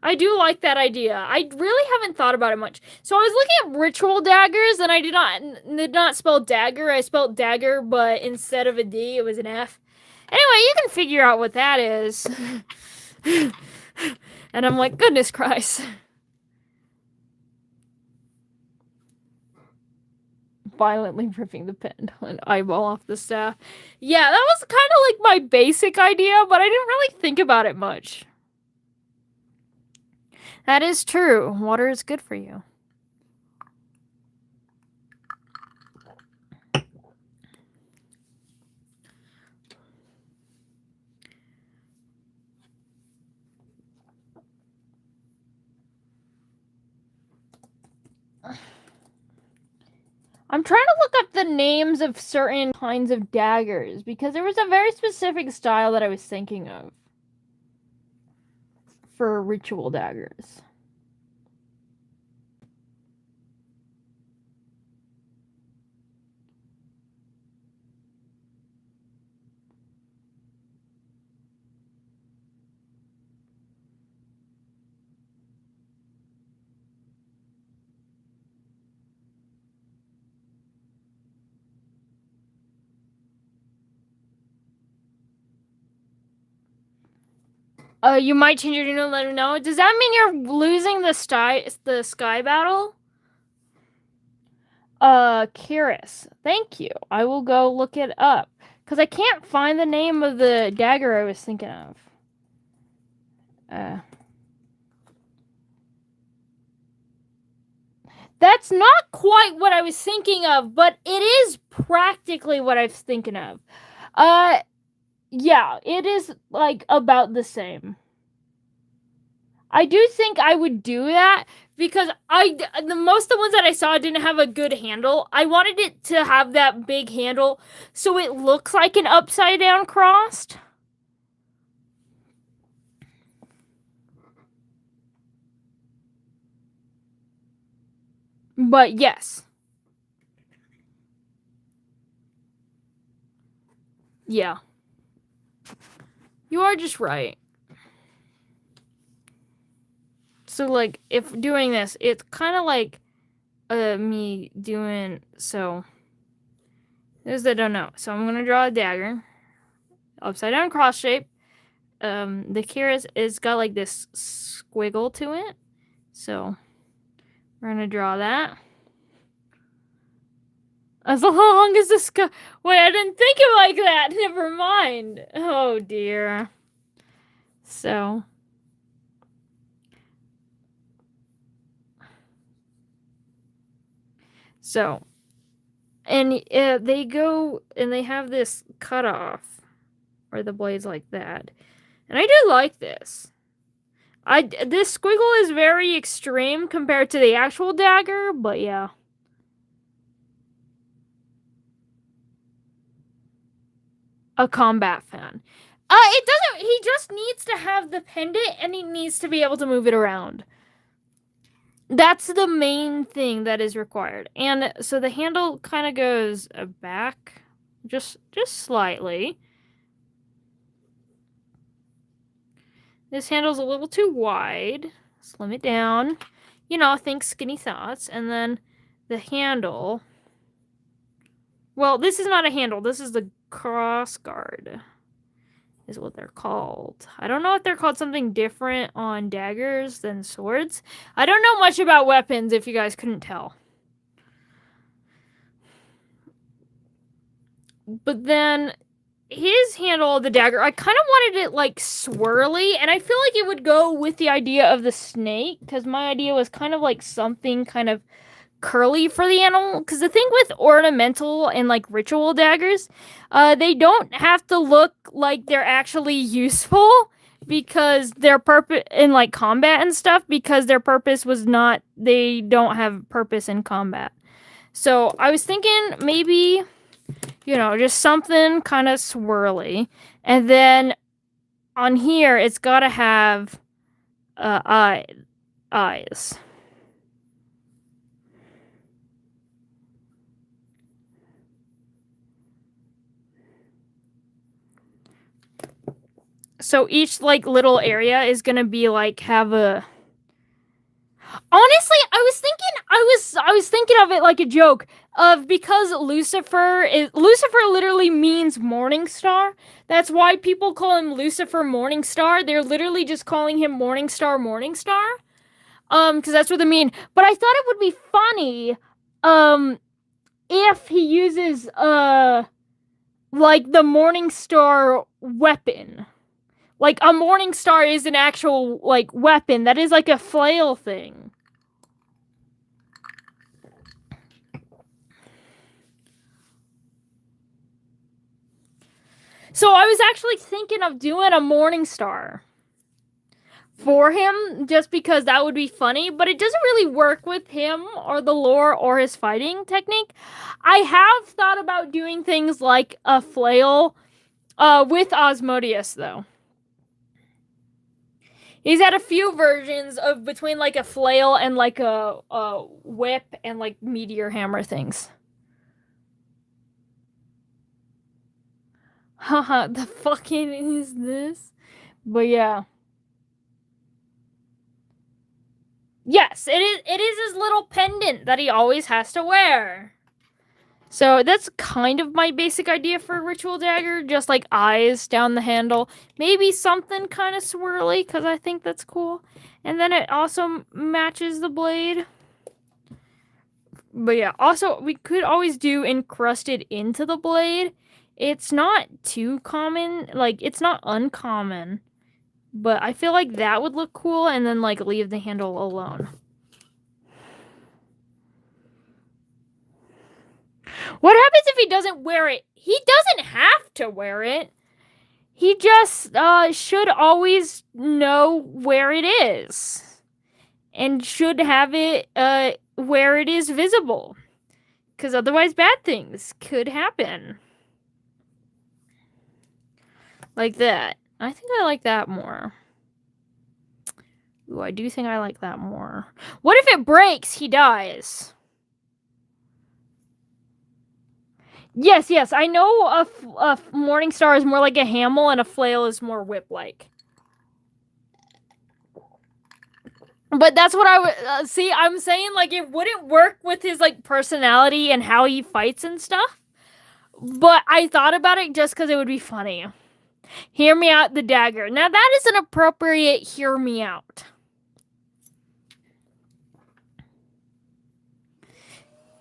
Speaker 1: I do like that idea. I really haven't thought about it much. So I was looking at ritual daggers, and I did not spell dagger. I spelled dagger, but instead of a D, it was an F. Anyway, you can figure out what that is. And I'm like, goodness Christ. Violently ripping the pen and eyeball off the staff. Yeah, that was kind of like my basic idea, but I didn't really think about it much. That is true. Water is good for you. I'm trying to look up the names of certain kinds of daggers because there was a very specific style that I was thinking of for ritual daggers. You might change your name and let him know. Does that mean you're losing the sky battle? Kiris. Thank you. I will go look it up. Because I can't find the name of the dagger I was thinking of. That's not quite what I was thinking of, but it is practically what I was thinking of. Yeah, it is, like, about the same. I do think I would do that because most of the ones that I saw didn't have a good handle. I wanted it to have that big handle so it looks like an upside down crossed. But yes. Yeah. You are just right. So, like, if doing this, it's kind of like me doing, so, those that don't know. So I'm going to draw a dagger, upside down cross shape. The Kira is got like this squiggle to it. So we're going to draw that. As long as the sky. Wait, I didn't think it like that. Never mind. Oh dear. So. And they go and they have this cutoff where the blade's like that. And I do like this. This squiggle is very extreme compared to the actual dagger, but yeah. A combat fan. It doesn't. He just needs to have the pendant, and he needs to be able to move it around. That's the main thing that is required. And so the handle kind of goes back, just slightly. This handle's a little too wide. Slim it down. You know, think skinny thoughts. And then the handle. Well, this is not a handle. This is the cross guard. Is what they're called. I don't know if they're called something different on daggers than swords. I don't know much about weapons, if you guys couldn't tell. But then his handle of the dagger, I kind of wanted it like swirly, and I feel like it would go with the idea of the snake, because my idea was kind of like something kind of curly for the animal. Because the thing with ornamental and like ritual daggers, they don't have to look like they're actually useful, because their purpose in like combat and stuff, because their purpose was not, they don't have purpose in combat. So I was thinking maybe, you know, just something kind of swirly. And then on here, it's got to have eyes. So each like little area is gonna be like have a. Honestly, I was thinking of it like a joke of, because Lucifer literally means morning star. That's why people call him Lucifer Morningstar. They're literally just calling him Morningstar. Because that's what they mean. But I thought it would be funny, if he uses like the Morningstar weapon. Like, a morning star is an actual, like, weapon. That is, like, a flail thing. So I was actually thinking of doing a morning star for him, just because that would be funny, but it doesn't really work with him or the lore or his fighting technique. I have thought about doing things like a flail with Osmodeus, though. He's had a few versions of between like a flail and like a whip and like meteor hammer things. Haha, the fucking is this? But yeah. Yes, it is his little pendant that he always has to wear. So that's kind of my basic idea for a ritual dagger, just like eyes down the handle. Maybe something kind of swirly, because I think that's cool. And then it also matches the blade. But yeah, also, we could always do encrusted into the blade. It's not too common, like, it's not uncommon. But I feel like that would look cool, and then, like, leave the handle alone. What happens if he doesn't wear it? He doesn't have to wear it. He just should always know where it is. And should have it where it is visible. Because otherwise bad things could happen. Like that. I think I like that more. Ooh, I do think I like that more. What if it breaks? He dies. Yes, I know a Morning Star is more like a Hamel and a Flail is more whip-like. But that's what I would see. I'm saying like it wouldn't work with his like personality and how he fights and stuff. But I thought about it just because it would be funny. Hear me out, the dagger. Now that is an appropriate hear me out.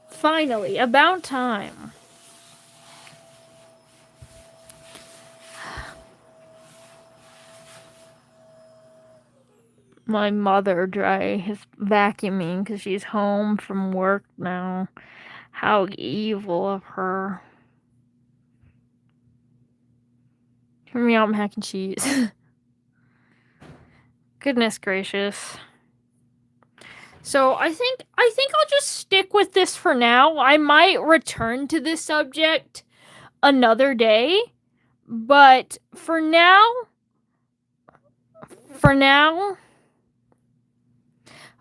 Speaker 1: Finally, about time. My mother is vacuuming because she's home from work now. How evil of her. Hear me out, mac and cheese. Goodness gracious. So I think I'll just stick with this for now. I might return to this subject another day, but for now,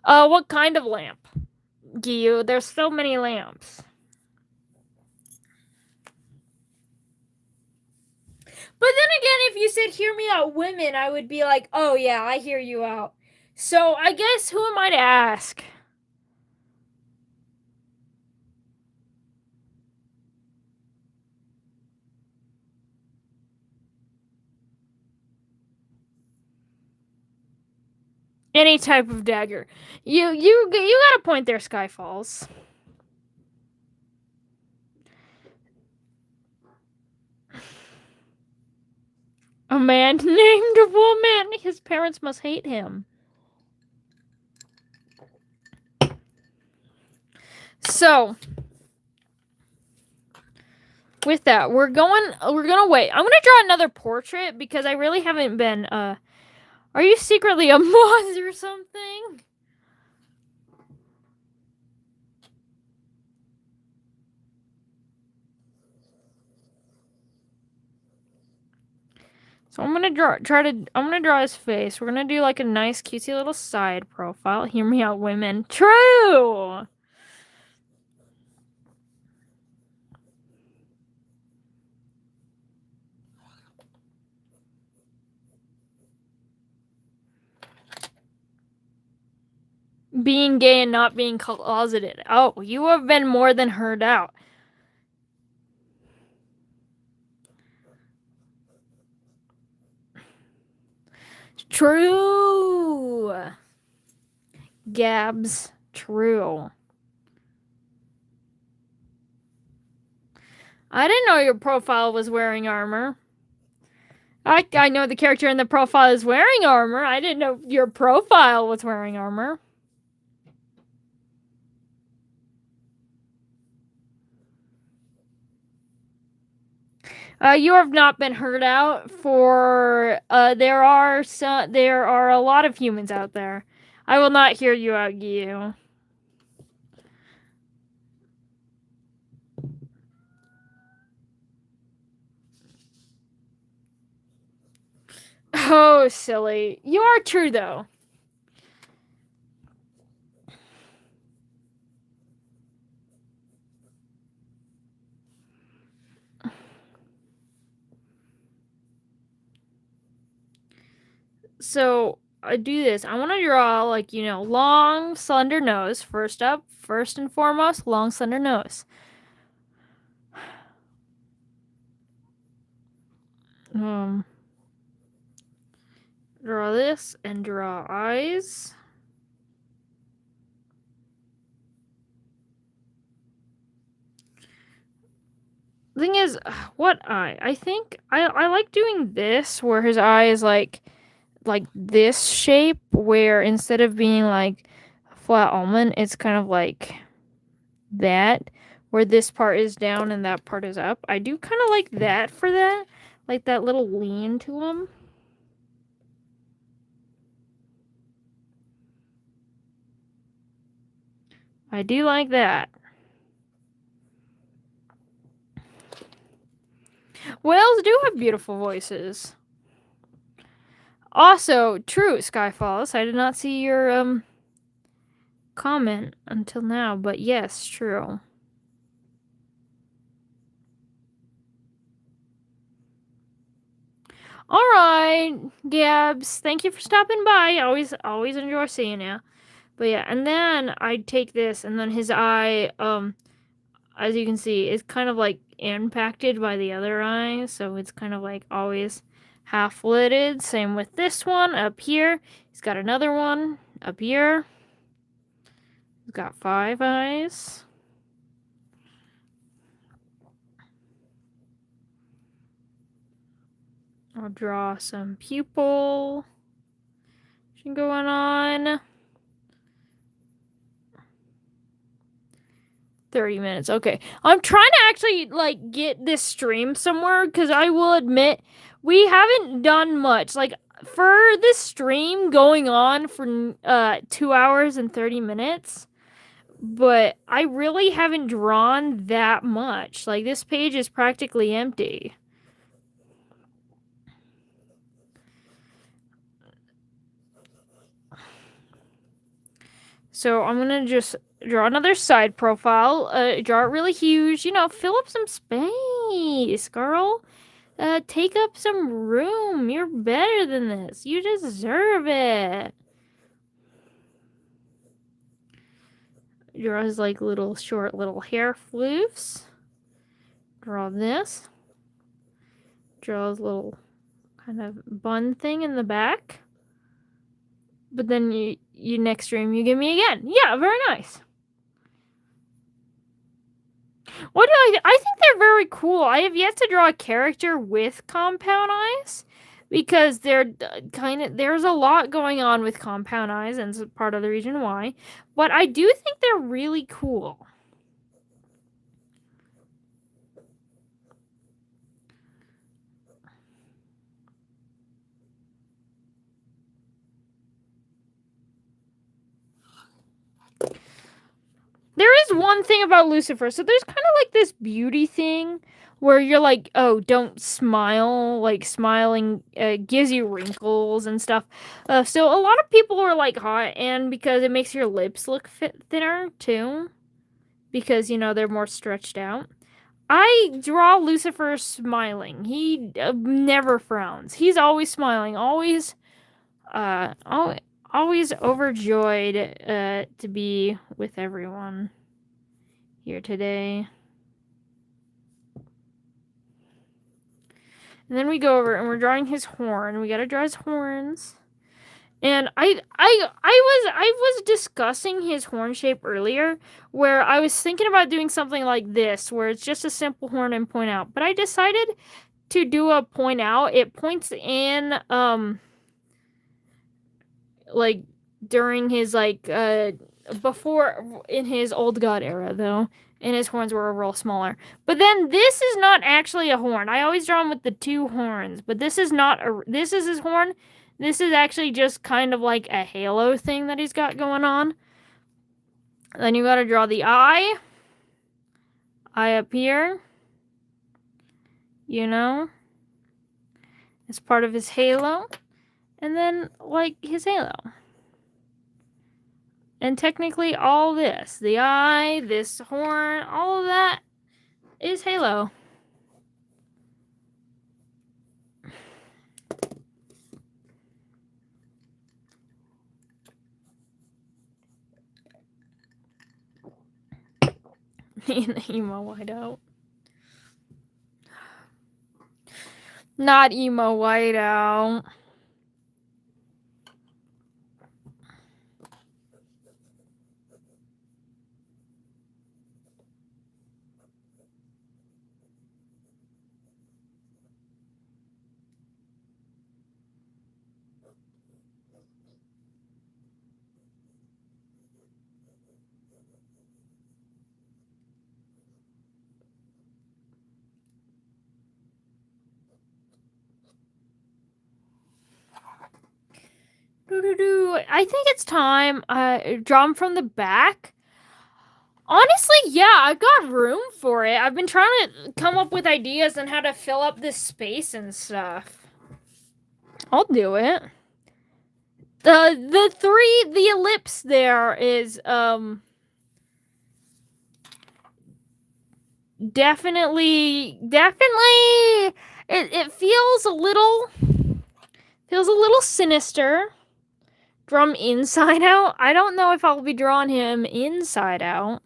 Speaker 1: what kind of lamp? Giyu, there's so many lamps. But then again, if you said hear me out women, I would be like, oh yeah, I hear you out. So I guess who am I to ask? Any type of dagger. You got a point there, Skyfalls. A man named a woman. His parents must hate him. So, with that, we're gonna wait. I'm gonna draw another portrait because I really haven't been. Are you secretly a moth or something? So I'm gonna draw his face. We're gonna do like a nice cutesy little side profile. Hear me out, women. True! Being gay and not being closeted. Oh, you have been more than heard out. True. Gabs. True. I didn't know your profile was wearing armor. I know the character in the profile is wearing armor. I didn't know your profile was wearing armor. You have not been heard out for there are a lot of humans out there. I will not hear you out, Giyu. Oh, silly. You are true though. So I do this. I want to draw like, you know, long, slender nose. First and foremost, long, slender nose. Draw this and draw eyes. Thing is, what eye? I think I like doing this where his eye is like this shape, where instead of being like a flat almond, it's kind of like that, where this part is down and that part is up. I do kind of like that for that. like that little lean to him. I do like that. Whales do have beautiful voices. Also, true, Skyfalls. I did not see your comment until now, but yes, true. All right, Gabs. Thank you for stopping by. Always enjoy seeing you. But yeah, and then I'd take this, and then his eye, as you can see, is kind of like impacted by the other eye, so it's kind of like always half lidded. Same with this one up here. He's got another one up here. He's got 5 eyes. I'll draw some pupil going on. 30 minutes. Okay. I'm trying to actually like get this stream somewhere because I will admit we haven't done much. Like for this stream going on for 2 hours and 30 minutes, but I really haven't drawn that much. Like this page is practically empty. So I'm gonna just draw another side profile. Draw it really huge. You know, fill up some space, girl. Take up some room. You're better than this. You deserve it. Draw his like little short little hair floofs. Draw this. Draw his little kind of bun thing in the back. But then you next stream you give me again. Yeah, very nice. What do I think they're very cool. I have yet to draw a character with compound eyes because they're there's a lot going on with compound eyes, and it's part of the reason why. But I do think they're really cool. There is one thing about Lucifer. So there's kind of like this beauty thing where you're like, oh, don't smile. Like smiling gives you wrinkles and stuff. So a lot of people are like hot, and because it makes your lips look thinner too, because you know they're more stretched out. I draw Lucifer smiling. He never frowns. He's always smiling. Always overjoyed to be with everyone here today. And then we go over and we're drawing his horn. We gotta draw his horns. And I was discussing his horn shape earlier, where I was thinking about doing something like this, where it's just a simple horn and point out. But I decided to do a point out. It points in like during his like before in his old god era though, and his horns were overall smaller. But then this is not actually a horn. I always draw him with the 2 horns, but this is not this is his horn. This is actually just kind of like a halo thing that he's got going on. Then you gotta draw the eye up here, you know, as part of his halo, and then like his halo. And technically all this, the eye, this horn, all of that is halo. Emo whiteout. Not emo whiteout. I think it's time. Draw him from the back. Honestly, yeah, I've got room for it. I've been trying to come up with ideas on how to fill up this space and stuff. I'll do it. The ellipse there is definitely it feels a little sinister. Draw him inside out. I don't know if I'll be drawing him inside out.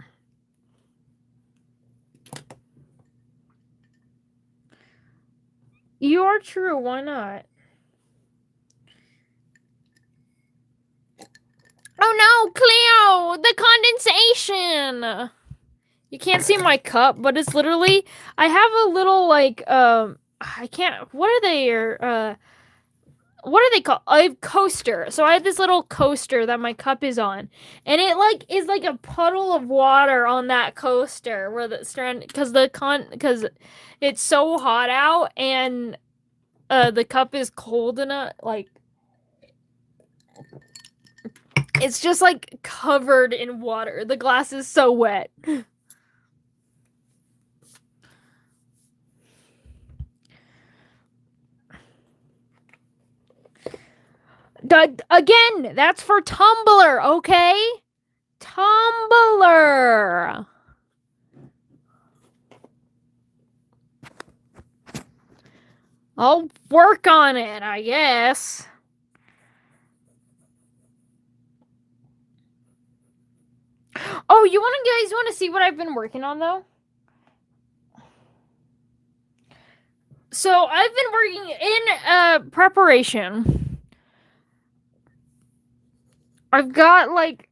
Speaker 1: You are true, why not? Oh no, Cleo! The condensation! You can't see my cup, but it's literally... I have a little, like, I can't... What are they? What are they called? A coaster. So I have this little coaster that my cup is on. And it, like, is like a puddle of water on that coaster. Where the strand... Because it's so hot out, and... the cup is cold enough, like... It's just, like, covered in water. The glass is so wet. Again, that's for Tumblr, okay? Tumblr! I'll work on it, I guess. Oh, you guys want to see what I've been working on, though? So, I've been working in preparation. I've got, like...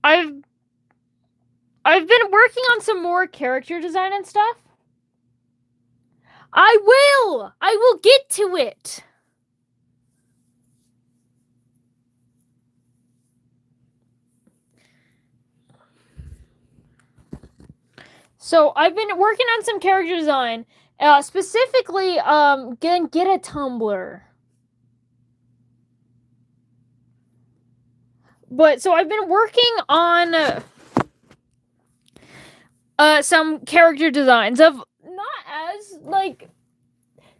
Speaker 1: I've been working on some more character design and stuff. I will get to it! So, I've been working on some character design. Specifically, get a Tumblr. But, so I've been working on some character designs of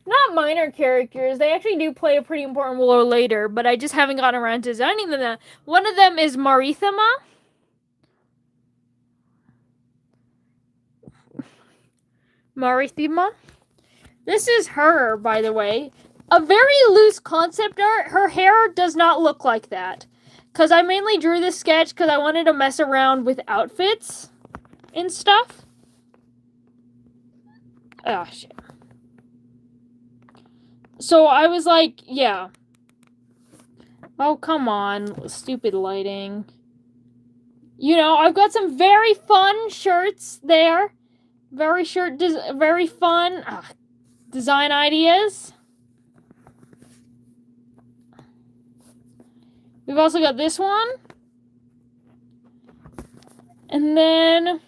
Speaker 1: not minor characters. They actually do play a pretty important role later, but I just haven't gotten around to designing them. One of them is Marithama. This is her, by the way. A very loose concept art. Her hair does not look like that. Because I mainly drew this sketch because I wanted to mess around with outfits and stuff. Oh, shit. So I was like, yeah. Oh, come on. Stupid lighting. You know, I've got some very fun shirts there. Very fun design ideas. We've also got this one. And then...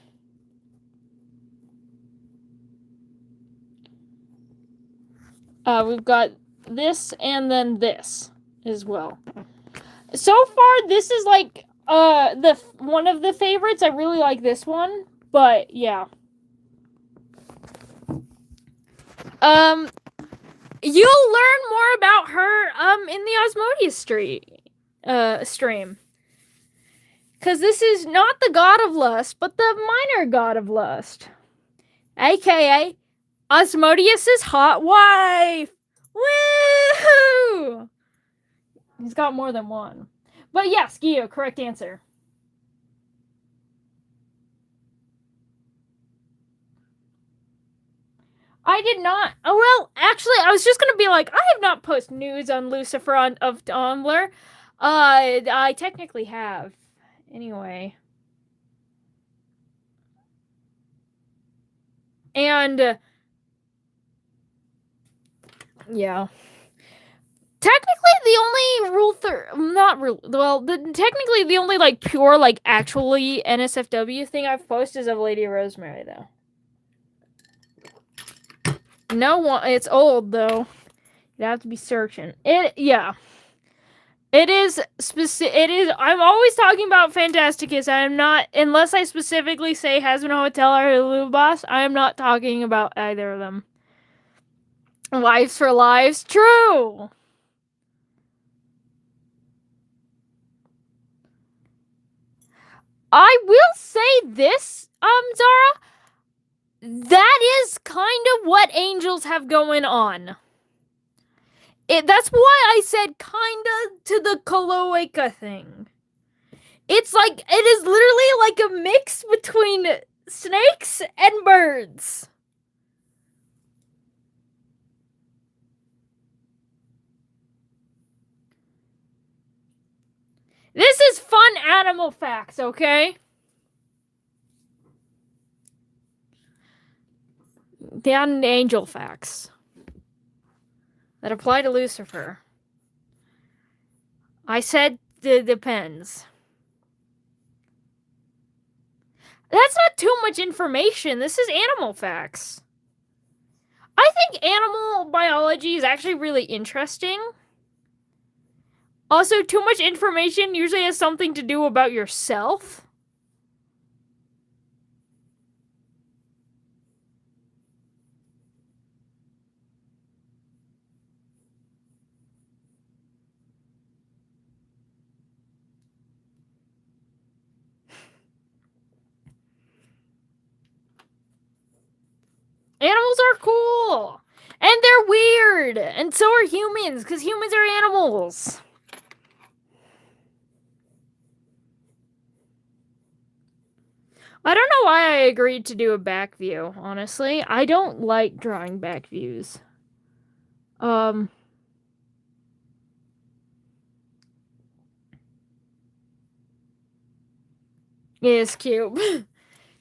Speaker 1: we've got this and then this as well. So far, this is like one of the favorites. I really like this one, but yeah. You'll learn more about her in the Osmodius stream. Cause this is not the god of lust, but the minor god of lust. AKA Osmodius' hot wife! Woo! He's got more than one. But yes, Gio, correct answer. I did not. Oh, well, actually, I was just gonna be like, I have not posted news on Lucifer of Tumblr. I technically have. Anyway. And... yeah. Technically, the only not rule, well, technically the only like pure like actually NSFW thing I've posted is of Lady Rosemary though. No one, it's old though. You'd have to be searching. Yeah. It is specific. It is. I'm always talking about Phantasticus. I am not, unless I specifically say Hazbin Hotel or Hulu Boss. I am not talking about either of them. Lives for lives, true. I will say this, Zara. That is kind of what angels have going on. That's why I said kinda to the cloaca thing. It's like, it is literally like a mix between snakes and birds. This is fun animal facts, okay? Down angel facts that apply to Lucifer. I said it depends. That's not too much information. This is animal facts. I think animal biology is actually really interesting. Also, too much information usually has something to do about yourself. Animals are cool. And they're weird. And so are humans, because humans are animals. I don't know why I agreed to do a back view, honestly. I don't like drawing back views. It is cute.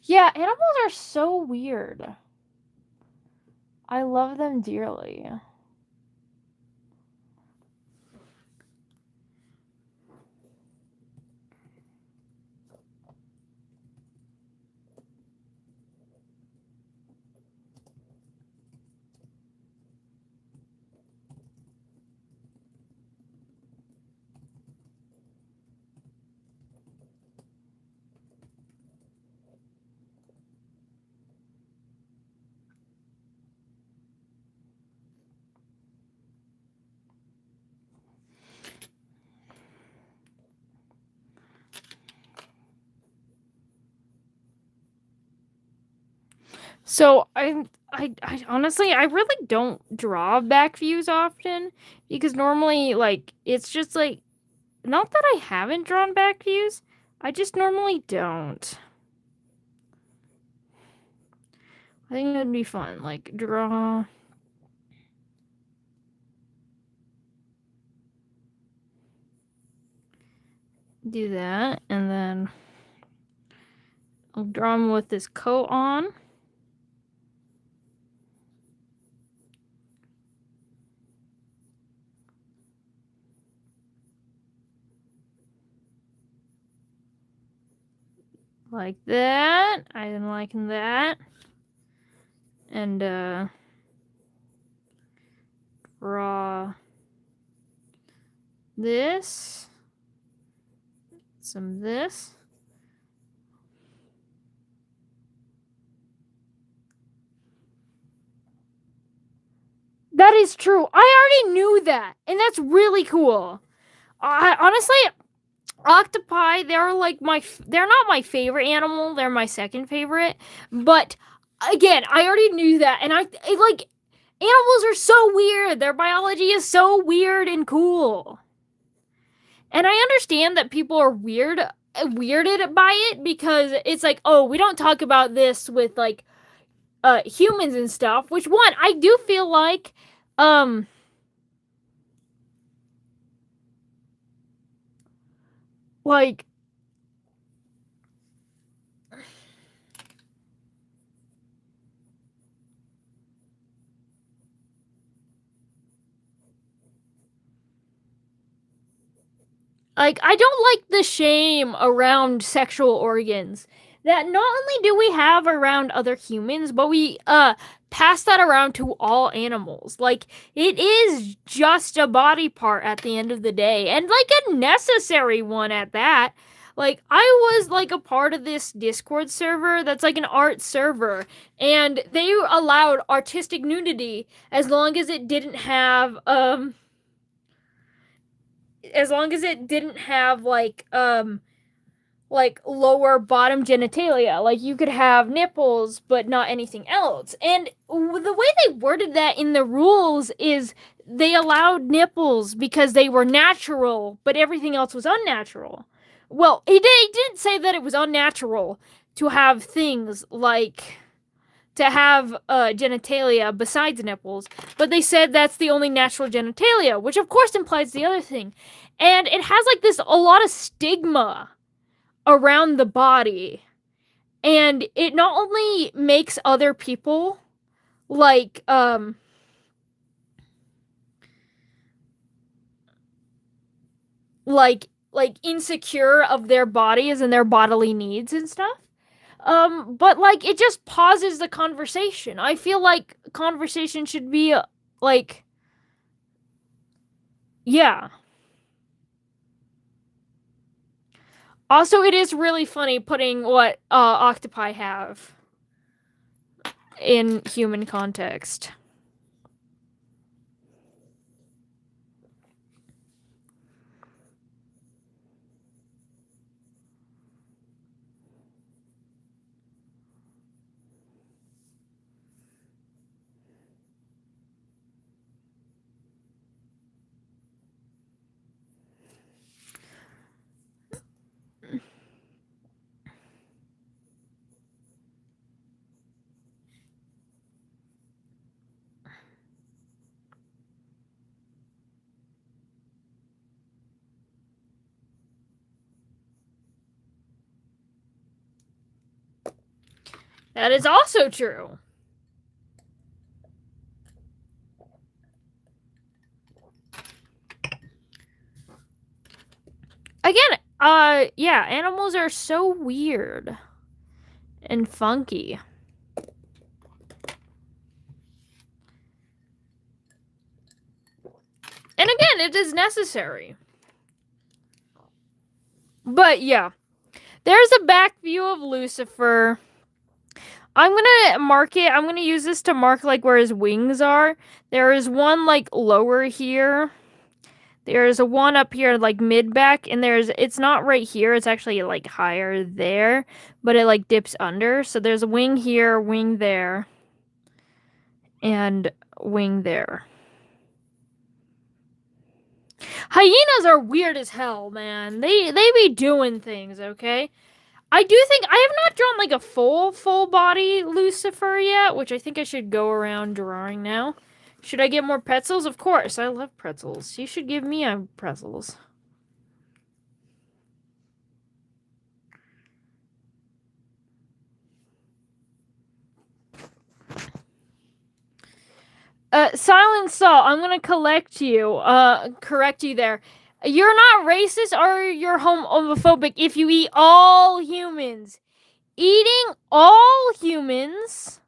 Speaker 1: Yeah, animals are so weird. I love them dearly. So I honestly, I really don't draw back views often because normally, like, it's just like, not that I haven't drawn back views, I just normally don't. I think it would be fun, like, draw. Do that, and then I'll draw him with this coat on. Like that. I'm liking that. And, draw this. Some this. That is true. I already knew that. And that's really cool. Honestly, octopi, they're like they're not my favorite animal. They're my second favorite. But again, I already knew that. And like, animals are so weird. Their biology is so weird and cool. And I understand that people are weirded by it because it's like, oh, we don't talk about this with like humans and stuff, which one I do feel like like Like, I don't like the shame around sexual organs that not only do we have around other humans, but we pass that around to all animals. Like, it is just a body part at the end of the day, and like a necessary one at that. Like, I was like a part of this Discord server that's like an art server, and they allowed artistic nudity as long as it didn't have like lower bottom genitalia. Like, you could have nipples but not anything else. And the way they worded that in the rules is they allowed nipples because they were natural, but everything else was unnatural. Well, it didn't say that it was unnatural to have things like to have genitalia besides nipples, but they said that's the only natural genitalia, which of course implies the other thing. And it has like this a lot of stigma around the body, and it not only makes other people like like insecure of their bodies and their bodily needs and stuff, but like it just pauses the conversation. I feel like conversation should be like, yeah. Also, it is really funny putting what octopi have in human context. That is also true. Again, yeah, animals are so weird and funky. And again, it is necessary. But yeah, there's a back view of Lucifer. I'm gonna mark it. I'm gonna use this to mark like where his wings are. There is one like lower here. There's a one up here like mid back, and it's not right here. It's actually like higher there, but it like dips under. So there's a wing here, wing there, and wing there. Hyenas are weird as hell, man. They be doing things, okay? I do think I have not drawn like a full body Lucifer yet, which I think I should go around drawing now. Should I get more pretzels? Of course, I love pretzels. You should give me pretzels. Silent Saw, I'm gonna correct you there. You're not racist or you're homophobic if you eat all humans. Eating all humans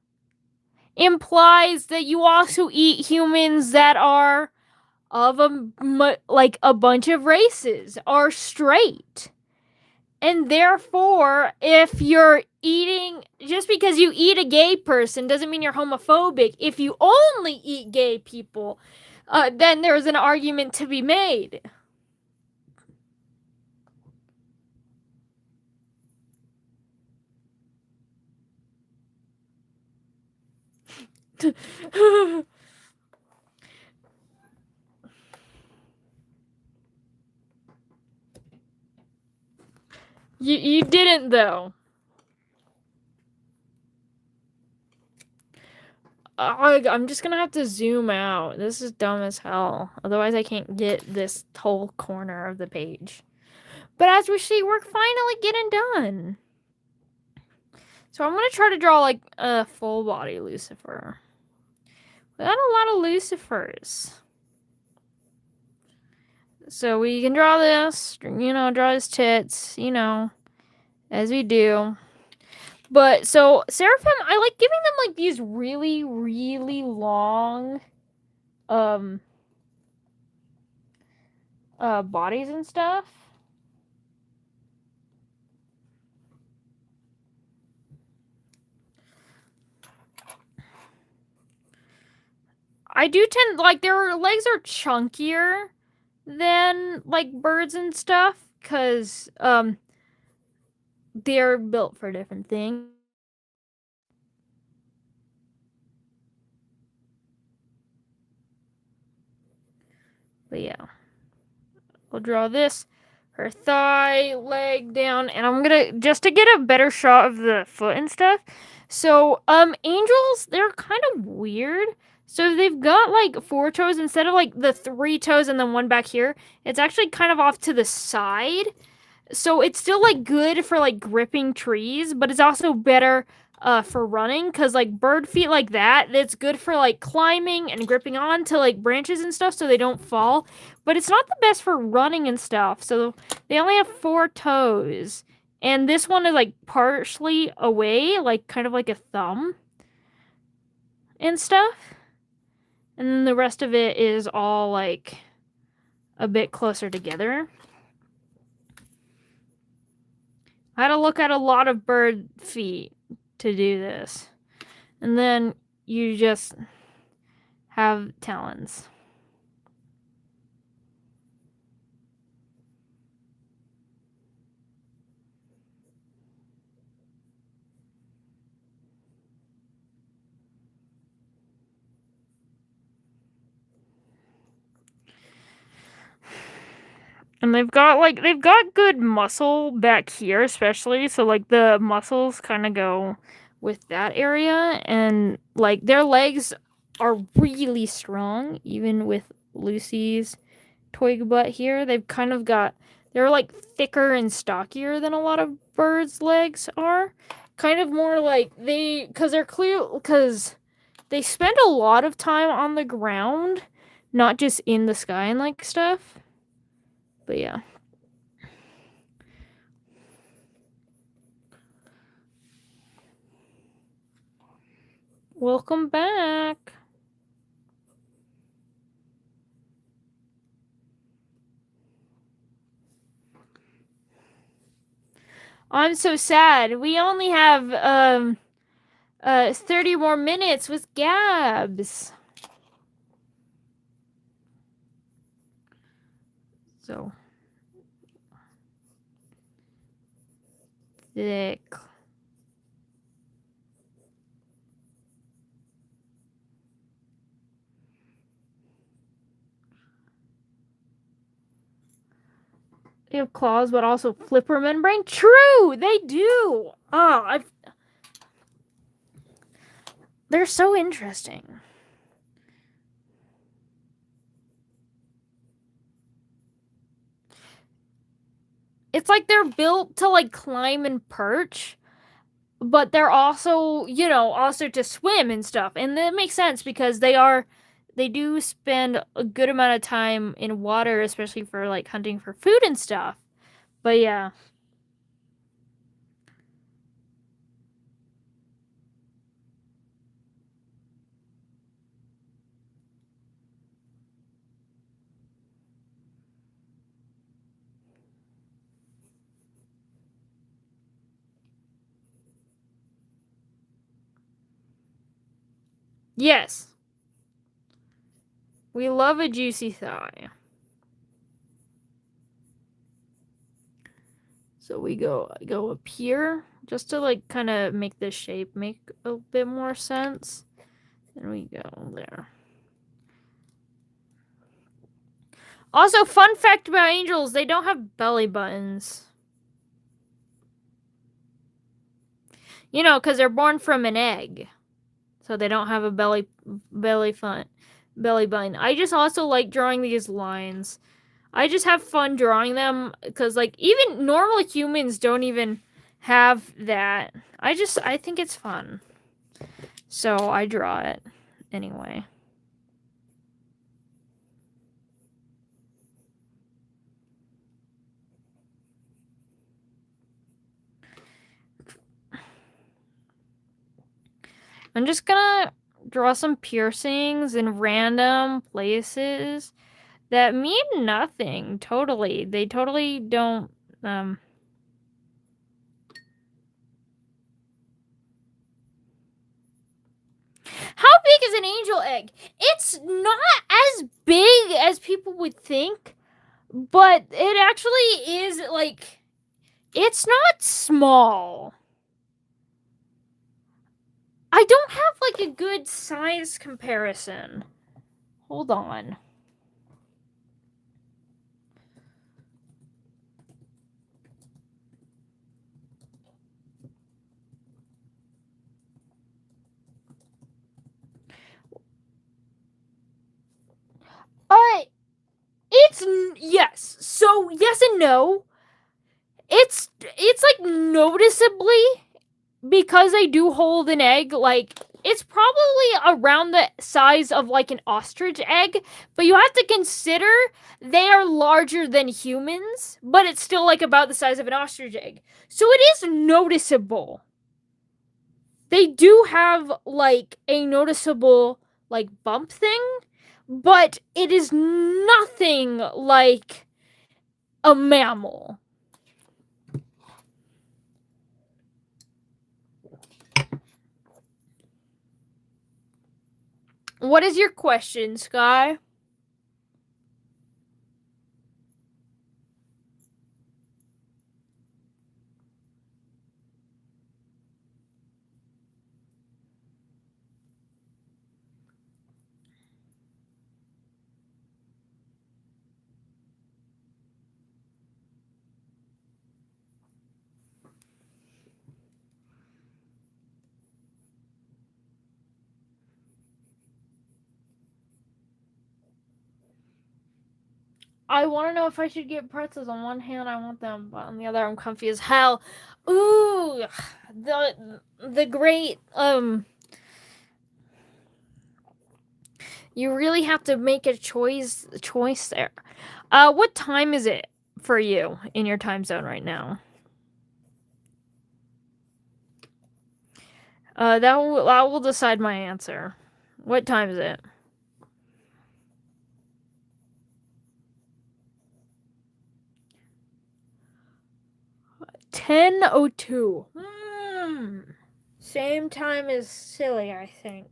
Speaker 1: implies that you also eat humans that are of a bunch of races, are straight. And therefore, if you're eating, just because you eat a gay person doesn't mean you're homophobic. If you only eat gay people, then there's an argument to be made. You didn't though. I'm just gonna have to zoom out. This is dumb as hell. Otherwise, I can't get this whole corner of the page. But as we see, we're finally getting done. So I'm gonna try to draw like a full body Lucifer. We got a lot of Lucifers. So we can draw this, draw his tits, as we do. But so Seraphim, I like giving them like these really, really long bodies and stuff. I do tend like their legs are chunkier than like birds and stuff because they're built for different things. But yeah, we'll draw this, her thigh, leg down, and I'm gonna just to get a better shot of the foot and stuff. So angels, they're kind of weird. So they've got like 4 toes instead of like the 3 toes and then one back here. It's actually kind of off to the side. So it's still like good for like gripping trees, but it's also better for running because like bird feet like that, it's good for like climbing and gripping on to like branches and stuff so they don't fall. But it's not the best for running and stuff. So they only have 4 toes. And this one is like partially away, like kind of like a thumb and stuff. And then the rest of it is all like a bit closer together. I had to look at a lot of bird feet to do this. And then you just have talons. And they've got good muscle back here especially, so like the muscles kind of go with that area, and like their legs are really strong even with Lucy's twig butt here. They've kind of got they're like thicker and stockier than a lot of birds' legs are. Kind of more like because they spend a lot of time on the ground, not just in the sky and like stuff. But yeah. Welcome back. I'm so sad. We only have 30 more minutes with Gabs. So thick. They have claws, but also flipper membrane. True, they do. They're so interesting. It's like they're built to like climb and perch, but they're also, also to swim and stuff. And that makes sense because they do spend a good amount of time in water, especially for like hunting for food and stuff. But yeah. Yes. We love a juicy thigh. So we go up here just to like kind of make this shape make a bit more sense. And we go there. Also, fun fact about angels, they don't have belly buttons. Because they're born from an egg. So they don't have a belly button. I just also like drawing these lines. I just have fun drawing them because like even normal humans don't even have that. I think it's fun. So I draw it anyway. I'm just gonna draw some piercings in random places that mean nothing. Totally. They totally don't, How big is an angel egg? It's not as big as people would think, but it actually is, like, it's not small. I don't have, like, a good size comparison. Hold on. It's, yes. So, yes and no. It's like noticeably, because I do hold an egg, like, it's probably around the size of, like, an ostrich egg, but you have to consider they are larger than humans, but it's still, like, about the size of an ostrich egg. So it is noticeable. They do have, like, a noticeable, like, bump thing, but it is nothing like a mammal. What is your question, Sky? I want to know if I should get pretzels. On one hand, I want them, but on the other, I'm comfy as hell. Ooh, the great You really have to make a choice there. What time is it for you in your time zone right now? That will decide my answer. What time is it? 10:02. Same time as Silly, I think.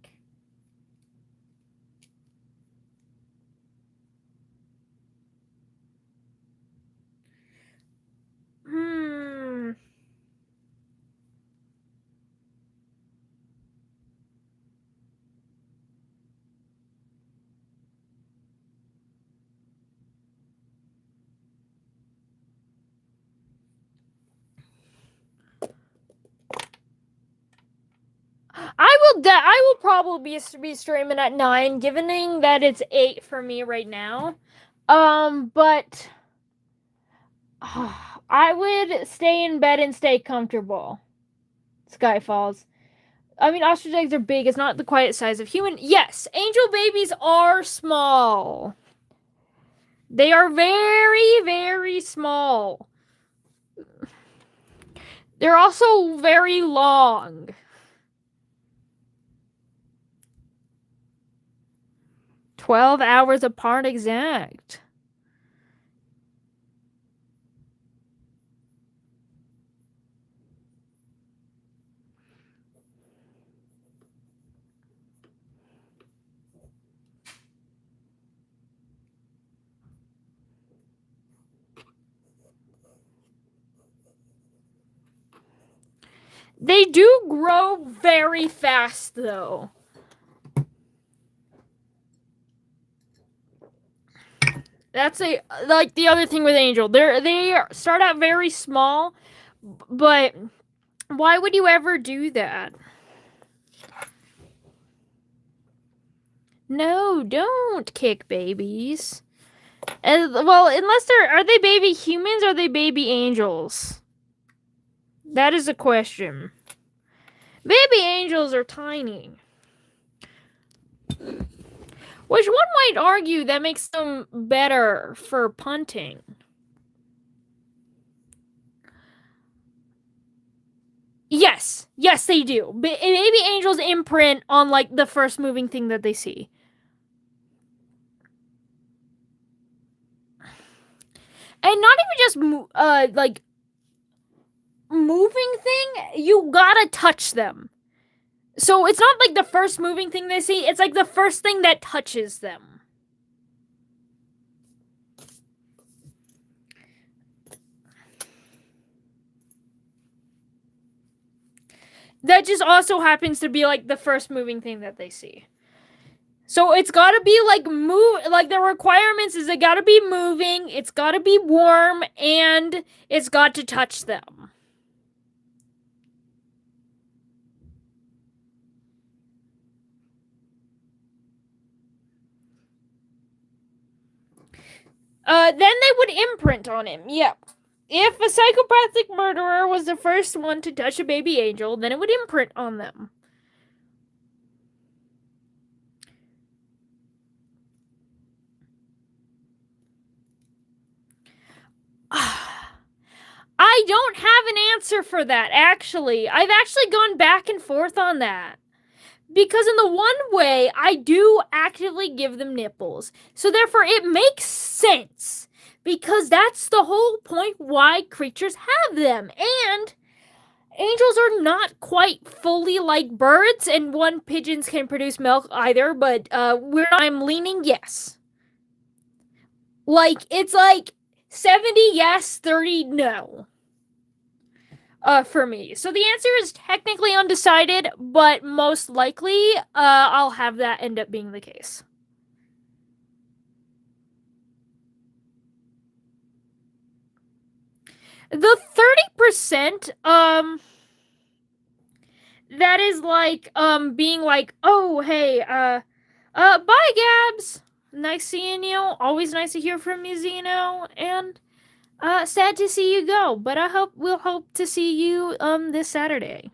Speaker 1: I will probably be streaming at 9, given that it's 8 for me right now. But I would stay in bed and stay comfortable. Skyfalls. I mean, ostrich eggs are big. It's not the quiet size of human. Yes, angel babies are small. They are very, very small. They're also very long. "12 hours apart exact." They do grow very fast, though. That's like the other thing with angel. They start out very small, but why would you ever do that? No, don't kick babies. Well, unless are they baby humans or are they baby angels? That is a question. Baby angels are tiny. Which one might argue that makes them better for punting. Yes, they do. Baby angels imprint on like the first moving thing that they see. And not even just like moving thing, you gotta touch them. So it's not like the first moving thing they see, it's like the first thing that touches them. That just also happens to be like the first moving thing that they see. So it's gotta be like like the requirements is it gotta be moving, it's gotta be warm, and it's got to touch them. Then they would imprint on him. Yep. If a psychopathic murderer was the first one to touch a baby angel, then it would imprint on them. I don't have an answer for that, actually. I've actually gone back and forth on that. Because in the one way, I do actively give them nipples. So therefore, it makes sense. Because that's the whole point why creatures have them. And angels are not quite fully like birds, and pigeons can produce milk either, but I'm leaning yes. Like, it's like 70 yes, 30 no. For me. So the answer is technically undecided, but most likely, I'll have that end up being the case. The 30%, that is like, being like, oh, hey, bye, Gabs. Nice seeing you. Always nice to hear from you, Zeno. And, sad to see you go, but we'll hope to see you, this Saturday.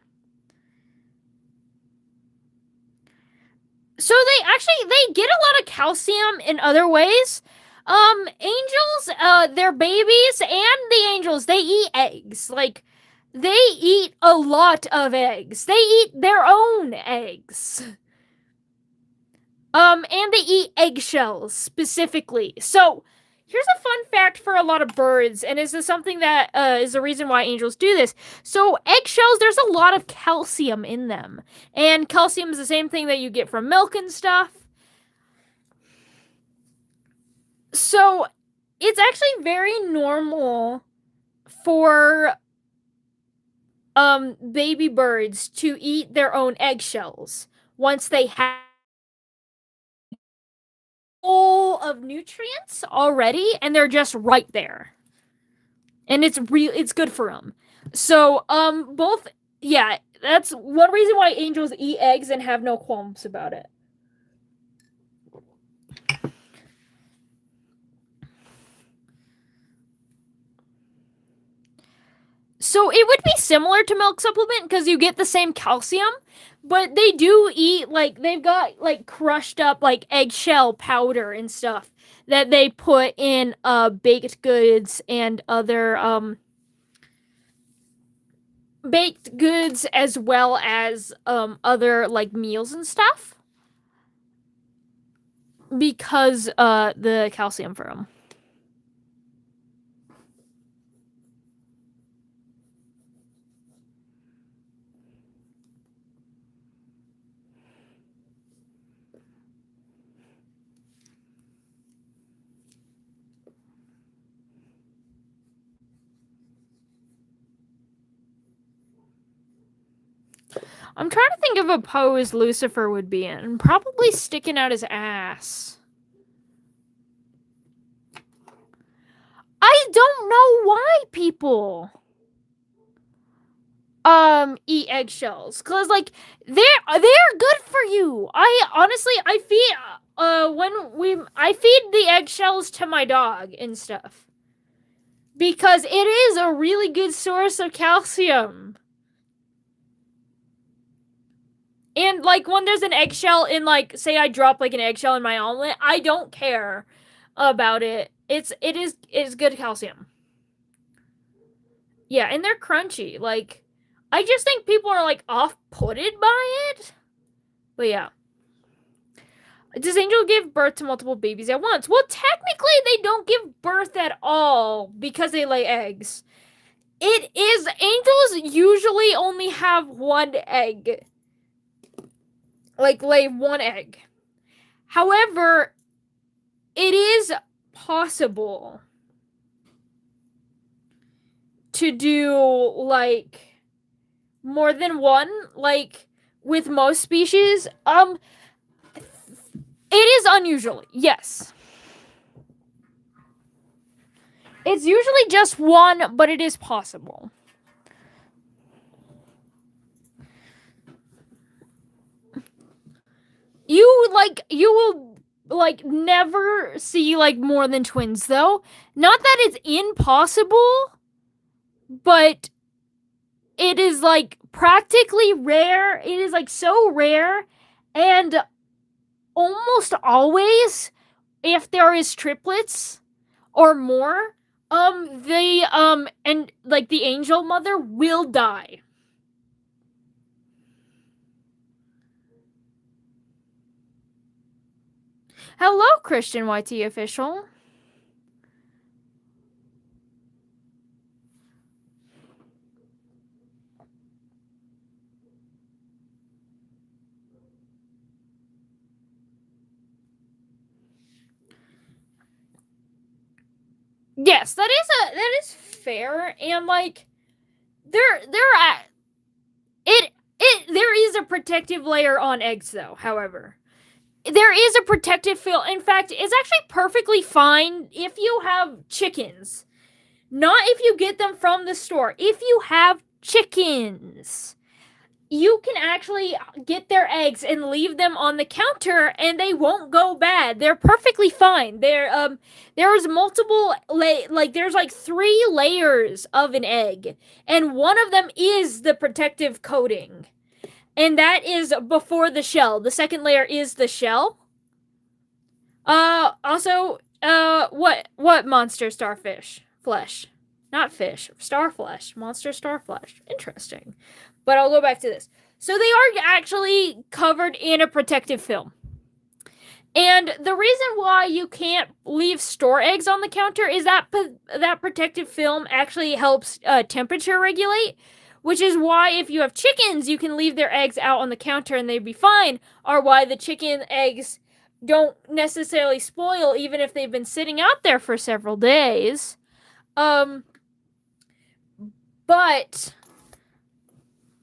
Speaker 1: So they get a lot of calcium in other ways. Angels, their babies and the angels, they eat eggs. Like, they eat a lot of eggs. They eat their own eggs. And they eat eggshells specifically. So, here's a fun fact for a lot of birds, and this is something that is the reason why angels do this. So, eggshells, there's a lot of calcium in them. And calcium is the same thing that you get from milk and stuff. So, it's actually very normal for baby birds to eat their own eggshells once they have full of nutrients already, and they're just right there, and it's good for them. So both, yeah, that's one reason why angels eat eggs and have no qualms about it. So it would be similar to milk supplement because you get the same calcium, but they do eat, like, they've got like crushed up like eggshell powder and stuff that they put in baked goods and other baked goods, as well as other like meals and stuff, because the calcium for them. I'm trying to think of a pose Lucifer would be in. Probably sticking out his ass. I don't know why people eat eggshells, cause like they're good for you. I feed the eggshells to my dog and stuff, because it is a really good source of calcium. And like when there's an eggshell in, like, say I drop like an eggshell in my omelet, I don't care about it. It's good calcium. Yeah, and they're crunchy. Like, I just think people are like off-putted by it. But yeah. Does Angel give birth to multiple babies at once? Well, technically, they don't give birth at all because they lay eggs. It is, angels usually only have one egg. Like, lay one egg. However, it is possible to do, like, more than one, like, with most species. It is unusual, yes. It's usually just one, but it is possible. You will, like, never see, like, more than twins, though. Not that it's impossible, but it is, like, practically rare. It is, like, so rare, and almost always, if there is triplets or more, and, like, the angel mother will die. Hello, Christian YT official. Yes, that is fair, and like there is a protective layer on eggs, though. However, there is a protective film. In fact, it's actually perfectly fine if you have chickens. Not if you get them from the store. If you have chickens, you can actually get their eggs and leave them on the counter and they won't go bad. They're perfectly fine. There's multiple there's like 3 layers of an egg, and one of them is the protective coating. And that is before the shell. The second layer is the shell. Also, what monster starfish? Flesh. Not fish. Starflesh. Monster starflesh. Interesting. But I'll go back to this. So they are actually covered in a protective film. And the reason why you can't leave store eggs on the counter is that that protective film actually helps temperature regulate, which is why if you have chickens, you can leave their eggs out on the counter and they'd be fine, or why the chicken eggs don't necessarily spoil even if they've been sitting out there for several days. But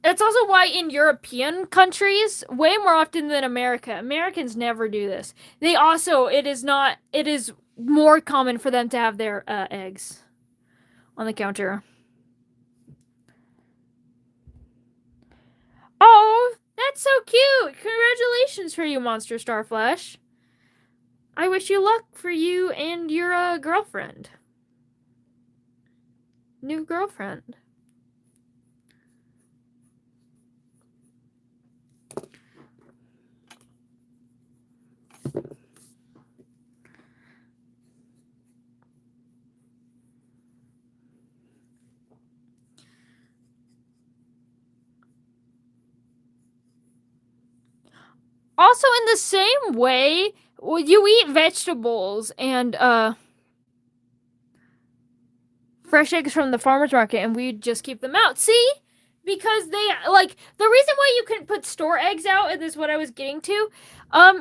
Speaker 1: that's also why in European countries, way more often than Americans never do this. It is more common for them to have their eggs on the counter. Oh, that's so cute! Congratulations for you, Monster Starflash. I wish you luck for you and your girlfriend. New girlfriend. Also, in the same way, you eat vegetables and fresh eggs from the farmer's market, and we just keep them out. See? Because they, like, the reason why you couldn't put store eggs out, and this is what I was getting to,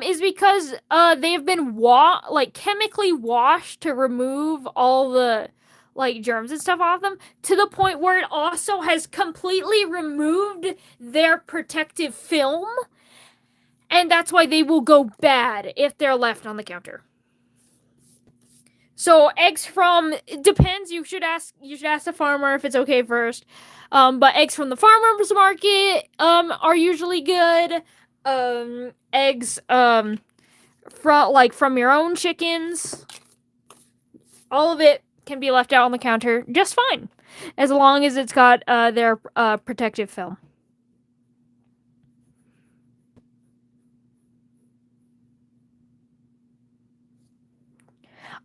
Speaker 1: is because they've been chemically washed to remove all the, like, germs and stuff off them, to the point where it also has completely removed their protective film. And that's why they will go bad if they're left on the counter. So eggs from, it depends. You should ask the farmer if it's okay first. But eggs from the farmer's market are usually good. Eggs from your own chickens. All of it can be left out on the counter just fine, as long as it's got their protective film.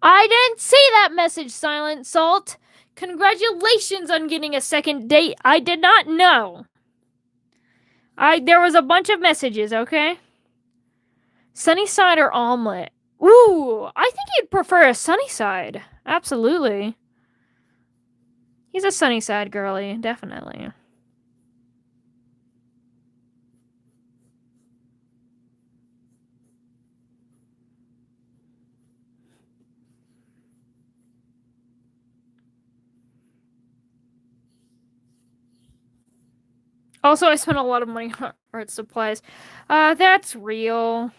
Speaker 1: I didn't see that message, Silent Salt. Congratulations on getting a second date. I did not know. There was a bunch of messages, okay? Sunny side or omelet? Ooh, I think he'd prefer a sunny side. Absolutely. He's a sunny side girly, definitely. Also, I spent a lot of money on art supplies. That's real.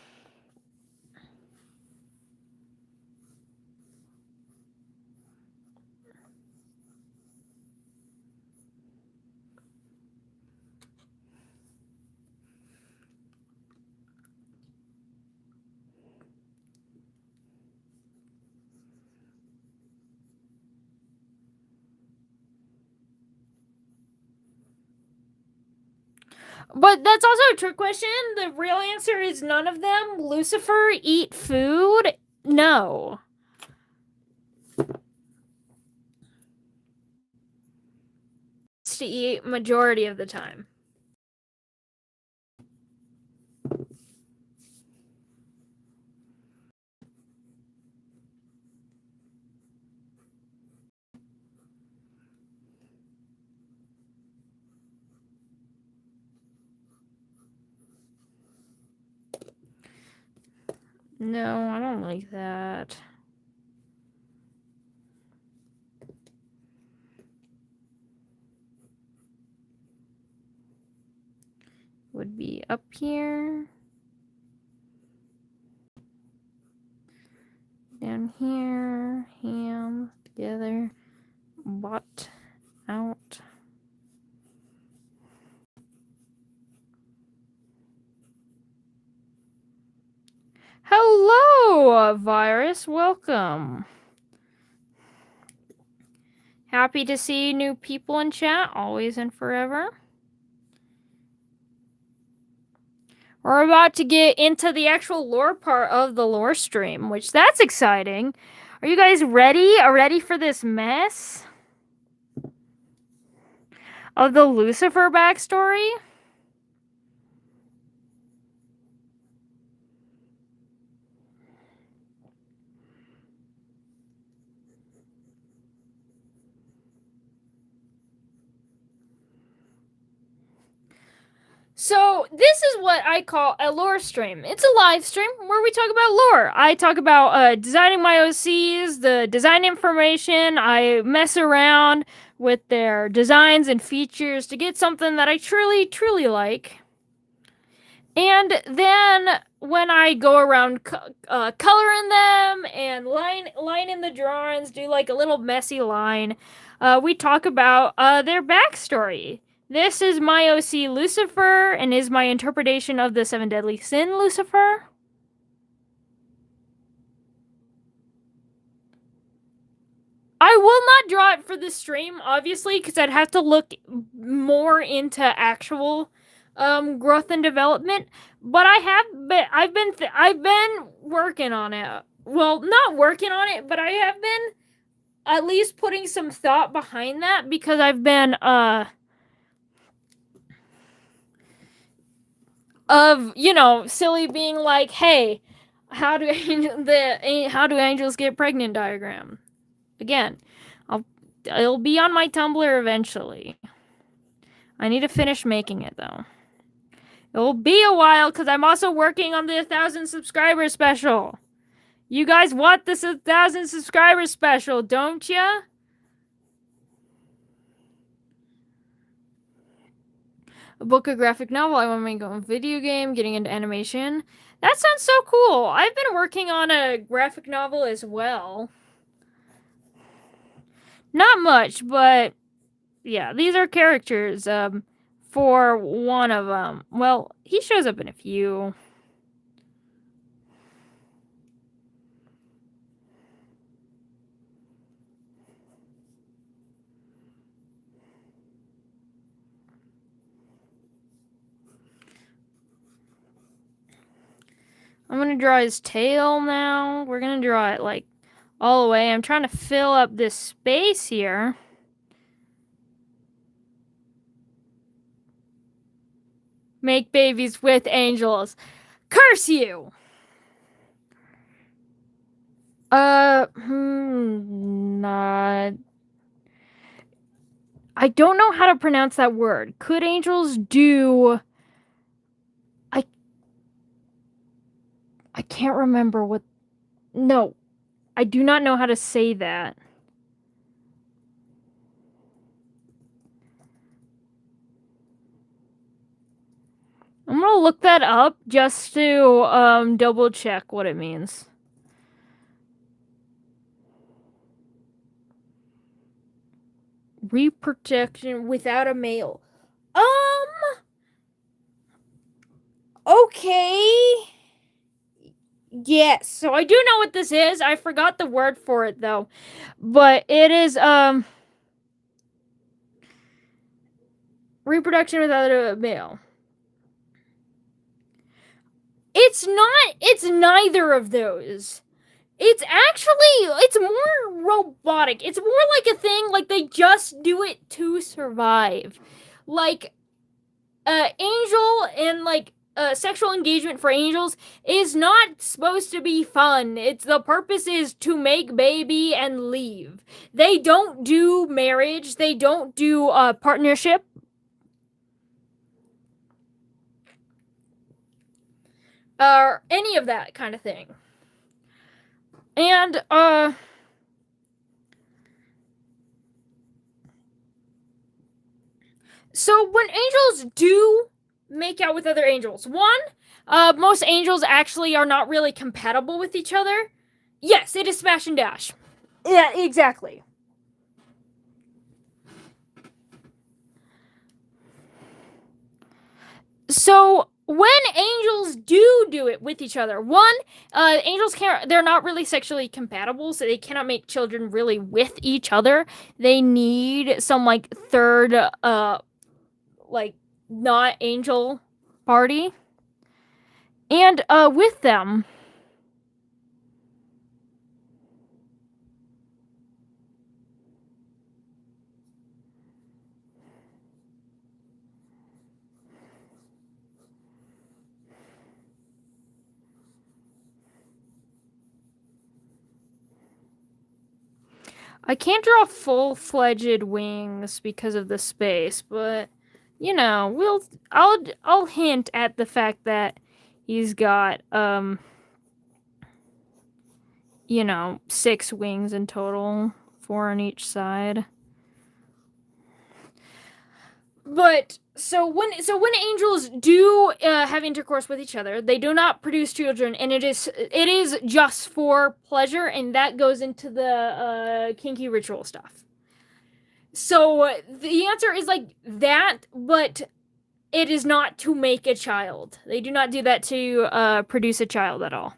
Speaker 1: But that's also a trick question. The real answer is none of them. Lucifer eat food? No. To eat majority of the time. No, I don't like that. Would be up here. Down here. Ham. Together. Bot. Out. Hello, Virus. Welcome. Happy to see new people in chat, always and forever. We're about to get into the actual lore part of the lore stream, which that's exciting. Are you guys ready? Ready for this mess of the Lucifer backstory? So this is what I call a lore stream. It's a live stream where we talk about lore. I talk about designing my OCs, the design information. I mess around with their designs and features to get something that I truly, truly like. And then when I go around coloring them and line in the drawings, do like a little messy line, we talk about their backstory. This is my OC Lucifer, and is my interpretation of the Seven Deadly Sin Lucifer. I will not draw it for the stream, obviously, because I'd have to look more into actual growth and development. But I've been working on it. Well, not working on it, but I have been at least putting some thought behind that, because I've been silly being like, hey, how do angels get pregnant diagram? Again, it'll be on my Tumblr eventually. I need to finish making it though. It will be a while because I'm also working on the 1,000 subscriber special. You guys want this 1,000 subscriber special, don't ya? A book, a graphic novel. I want to make a video game, getting into animation. That sounds so cool. I've been working on a graphic novel as well. Not much, but yeah, these are characters. For one of them. Well, he shows up in a few. I'm gonna draw his tail now. We're gonna draw it like all the way. I'm trying to fill up this space here. make babies with angels. Curse you! Not. I don't know how to pronounce that word. Could angels do... I can't remember what... No, I do not know how to say that. I'm gonna look that up just to double check what it means. Reproduction without a male. Okay. Yes, so I do know what this is. I forgot the word for it though. But it is reproduction without a male. It's neither of those. It's more robotic. It's more like a thing, like they just do it to survive. Like, angel and, like, sexual engagement for angels is not supposed to be fun. The purpose is to make baby and leave. They don't do marriage. They don't do, partnership. Or any of that kind of thing. And, so when angels do make out with other angels, most angels actually are not really compatible with each other. Yes, it is smash and dash. Yeah, exactly. So when angels do it with each other, angels they're not really sexually compatible, so they cannot make children really with each other. They need some, like, third, like, not angel party. And, with them, I can't draw full-fledged wings because of the space, but you know, I'll hint at the fact that he's got 6 wings in total, 4 on each side. But so when angels do have intercourse with each other, they do not produce children, and it is just for pleasure, and that goes into the kinky ritual stuff. So the answer is like that, but it is not to make a child. They do not do that to produce a child at all.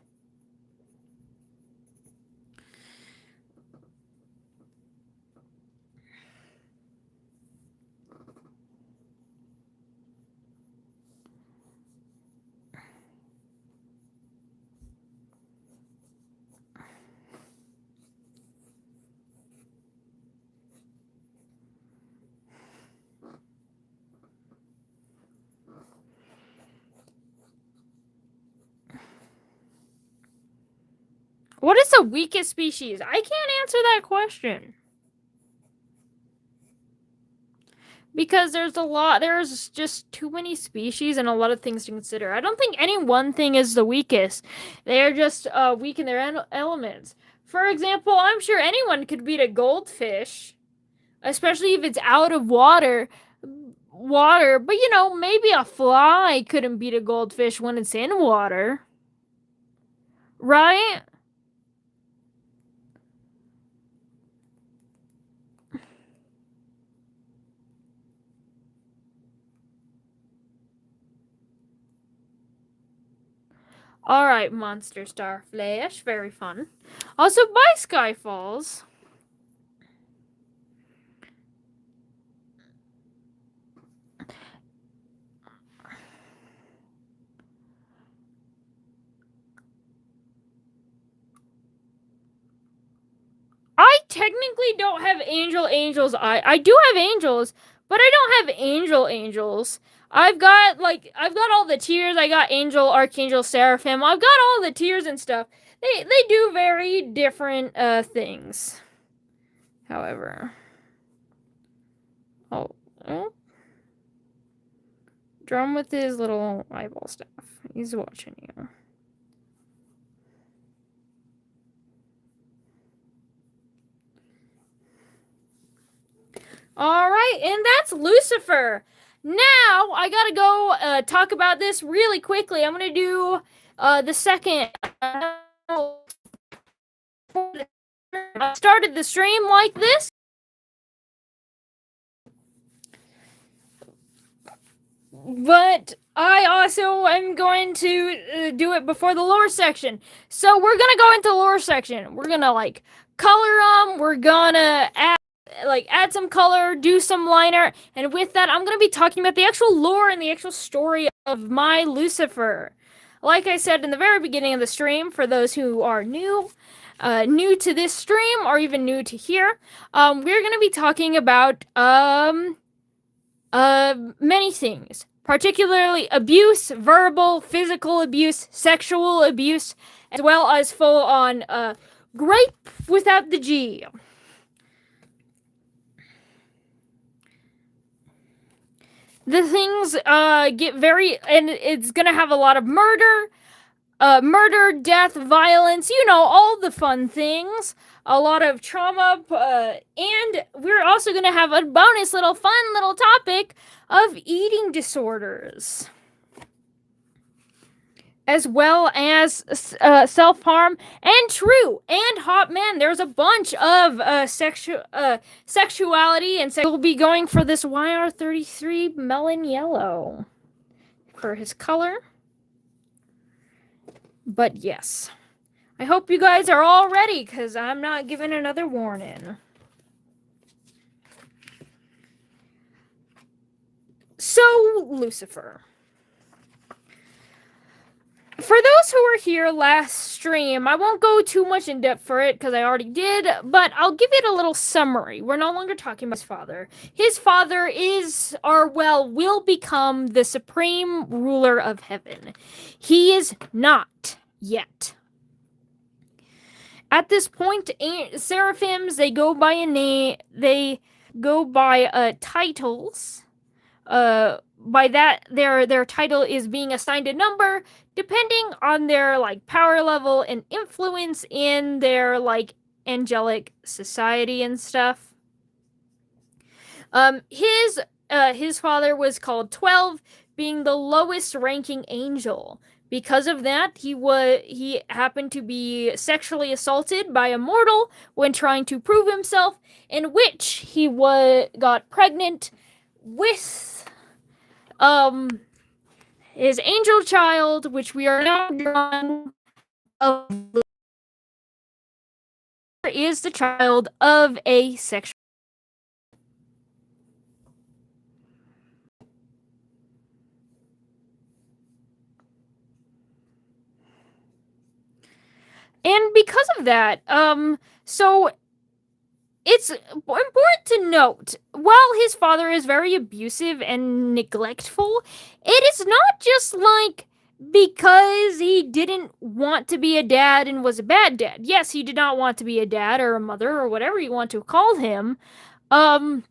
Speaker 1: What is the weakest species? I can't answer that question. Because there's just too many species and a lot of things to consider. I don't think any one thing is the weakest. They're just weak in their elements. For example, I'm sure anyone could beat a goldfish, especially if it's out of water. But maybe a fly couldn't beat a goldfish when it's in water. Right? Alright, Monster Star Flash. Very fun. Also, by Skyfalls. I technically don't have angels. I do have angels, but I don't have angels. I've got all the tiers. I got Angel, Archangel, Seraphim. I've got all the tiers and stuff. They do very different things. However, oh, Drum with his little eyeball staff. He's watching you. All right, and that's Lucifer. Now I gotta go talk about this really quickly. I'm gonna do the second. I started the stream like this. But I also am going to do it before the lore section. So we're gonna go into the lore section. We're gonna like color them. We're gonna add some color, do some liner, and with that, I'm gonna be talking about the actual lore and the actual story of my Lucifer. Like I said in the very beginning of the stream, for those who are new to this stream or even new to here, we're gonna be talking about many things, particularly abuse, verbal, physical abuse, sexual abuse, as well as full-on grape without the G. The things get very, and it's gonna have a lot of murder, death, violence, all the fun things. A lot of trauma, and we're also going to have a bonus fun little topic of eating disorders. As well as self-harm, and true, and hot men. There's a bunch of sexuality, and we'll be going for this YR33 melon yellow for his color. But yes. I hope you guys are all ready, because I'm not giving another warning. So, Lucifer. For those who were here last stream, I won't go too much in depth for it, because I already did, but I'll give it a little summary. We're no longer talking about his father. His father will become the supreme ruler of heaven. He is not yet. At this point, seraphims, they go by a name, they go by titles. By that, their title is being assigned a number, depending on their power level and influence in their angelic society and stuff. His father was called 12, being the lowest ranking angel. Because of that, he happened to be sexually assaulted by a mortal when trying to prove himself, in which he got pregnant with his angel child, which we are now drawing of, is the child of a sexual. And because of that, so it's important to note, while his father is very abusive and neglectful, it is not just because he didn't want to be a dad and was a bad dad. Yes, he did not want to be a dad or a mother or whatever you want to call him. But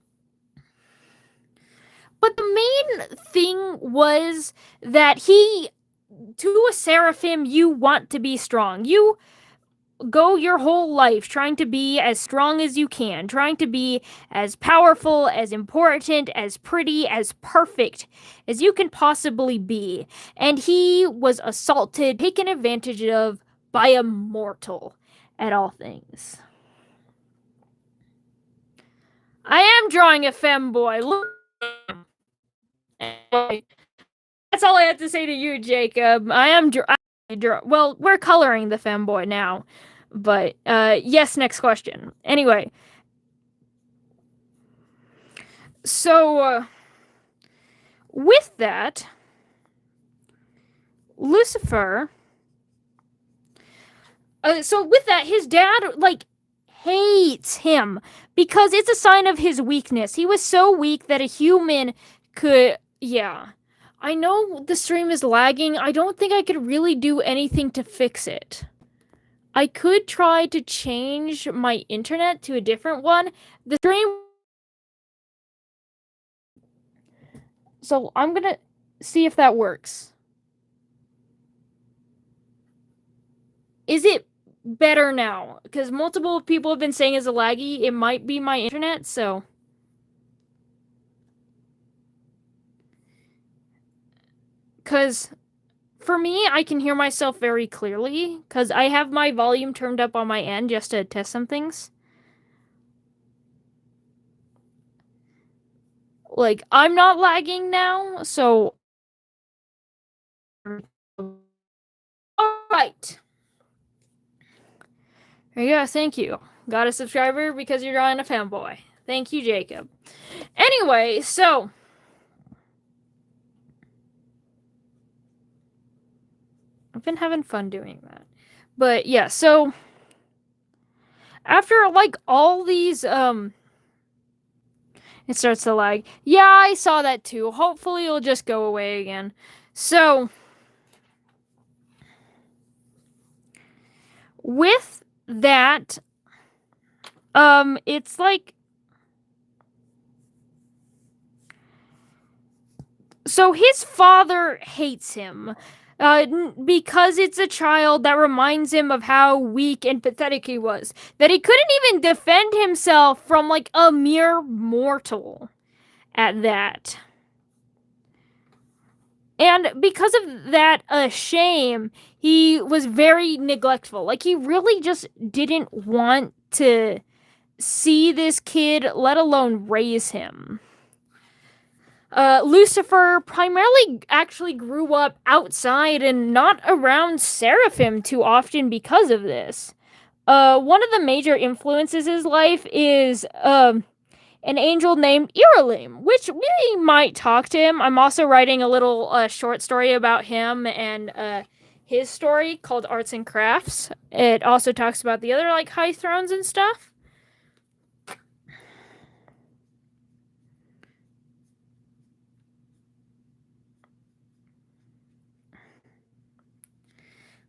Speaker 1: the main thing was that to a seraphim, you want to be strong. You go your whole life trying to be as strong as you can, trying to be as powerful, as important, as pretty, as perfect as you can possibly be. And he was assaulted, taken advantage of by a mortal at all things. I am drawing a femboy. Look. That's all I have to say to you, Jacob. Well, we're coloring the femboy now. But, yes, next question. Anyway. So, with that, Lucifer... his dad, hates him. Because it's a sign of his weakness. He was so weak that a human could... Yeah. I know the stream is lagging. I don't think I could really do anything to fix it. I could try to change my internet to a different one. The stream... So I'm gonna see if that works. Is it better now? Because multiple people have been saying it's a laggy. It might be my internet, so... Because for me, I can hear myself very clearly, because I have my volume turned up on my end just to test some things. Like, I'm not lagging now, so... Alright. There you go, thank you. Got a subscriber because you're on a fanboy. Thank you, Jacob. Anyway, so... I've been having fun doing that. But yeah, so... After, like, all these, it starts to lag. Yeah, I saw that too. Hopefully it'll just go away again. So... With that, it's like... So his father hates him. Because it's a child that reminds him of how weak and pathetic he was. That he couldn't even defend himself from, like, a mere mortal at that. And because of that shame, he was very neglectful. Like, he really just didn't want to see this kid, let alone raise him. Lucifer primarily actually grew up outside and not around Seraphim too often because of this. One of the major influences in his life is an angel named Iralim, which we might talk to him. I'm also writing a little short story about him and his story called Arts and Crafts. It also talks about the other, like, high thrones and stuff.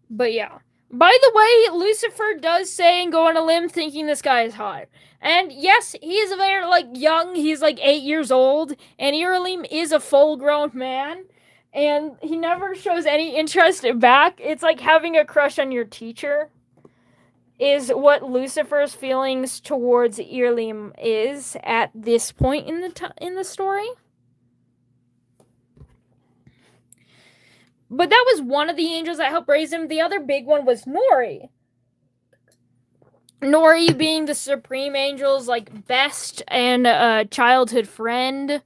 Speaker 1: But yeah. By the way, Lucifer does say and go on a limb thinking this guy is hot. And yes, he is very, like, young. He's like 8 years old. And Iralim is a full-grown man. And he never shows any interest back. It's like having a crush on your teacher. Is what Lucifer's feelings towards Iralim is at this point in the story. But that was one of the angels that helped raise him. The other big one was Nori. Nori being the supreme angel's, like, best and childhood friend,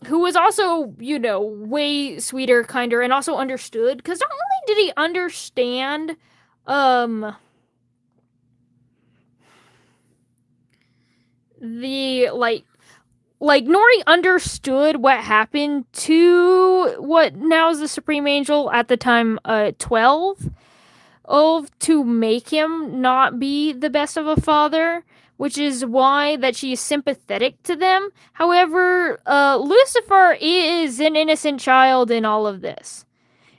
Speaker 1: who was also, you know, way sweeter, kinder, and also understood. Because not only did he understand, the, like, Nori understood what happened to what now is the Supreme Angel, at the time 12, to make him not be the best of a father, which is why that she's sympathetic to them. However, Lucifer is an innocent child in all of this,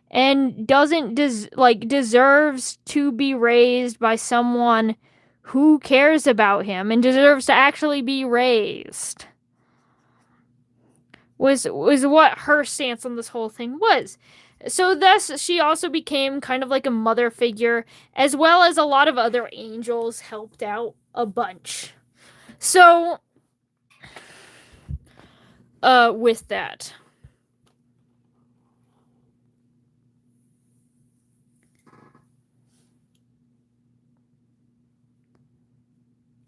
Speaker 1: and doesn't deserves to be raised by someone who cares about him and deserves to actually be raised. Was what her stance on this whole thing was. So thus, she also became kind of like a mother figure, as well as a lot of other angels helped out a bunch. So, with that.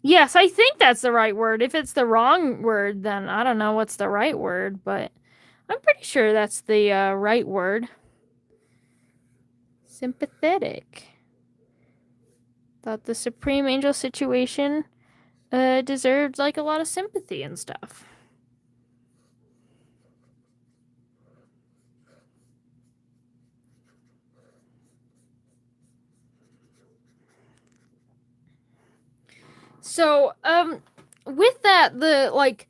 Speaker 1: Yes, I think that's the right word. If it's the wrong word, then I don't know what's the right word, but I'm pretty sure that's the right word. Sympathetic. Thought the Supreme Angel situation deserved, like, a lot of sympathy and stuff. So, with that, the, like,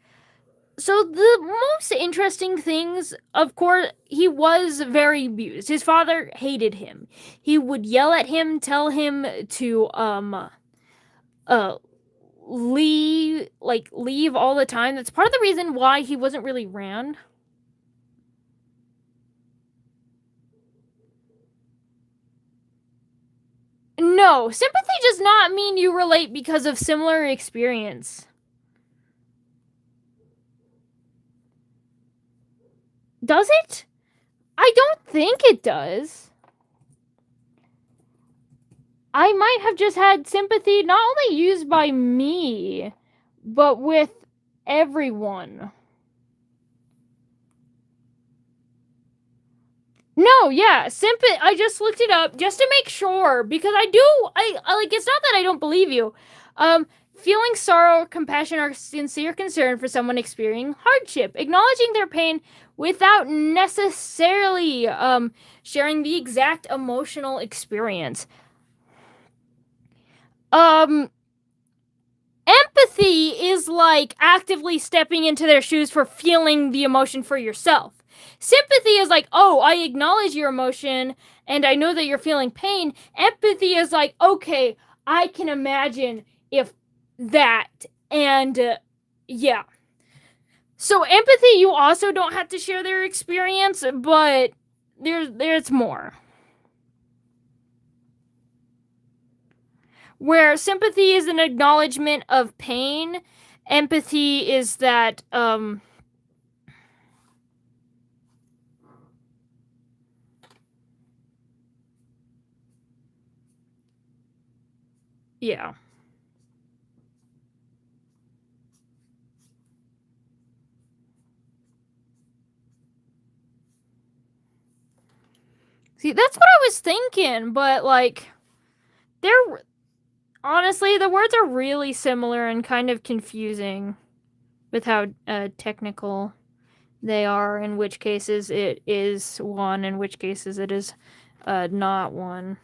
Speaker 1: So the most interesting things, of course, he was very abused. His father hated him. He would yell at him, tell him to uh leave all the time. That's part of the reason why he wasn't really around. No, sympathy does not mean you relate because of similar experience. Does it? I don't think it does. I might have just had sympathy not only used by me, but with everyone. No, yeah, I just looked it up just to make sure because I like it's not that I don't believe you. Feeling sorrow, compassion, or sincere concern for someone experiencing hardship, acknowledging their pain without necessarily sharing the exact emotional experience. Empathy is like actively stepping into their shoes for feeling the emotion for yourself. Sympathy is like, oh, I acknowledge your emotion and I know that you're feeling pain. Empathy is like, okay, I can imagine if that. And yeah. So empathy, you also don't have to share their experience, but there's more. Where sympathy is an acknowledgement of pain, empathy is that yeah. See, that's what I was thinking, but like they're honestly the words are really similar and kind of confusing with how technical they are, in which cases it is one, in which cases it is not one.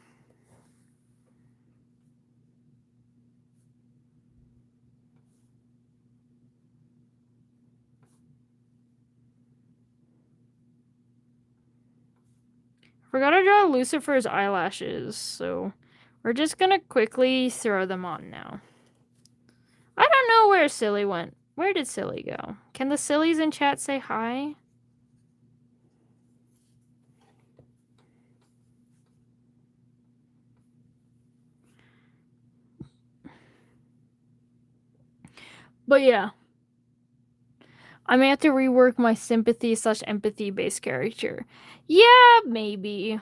Speaker 1: Forgot to draw Lucifer's eyelashes, so we're just gonna quickly throw them on now. I don't know where Silly went. Where did Silly go? Can the sillies in chat say hi? But yeah. I may have to rework my sympathy / empathy based character. Yeah, maybe.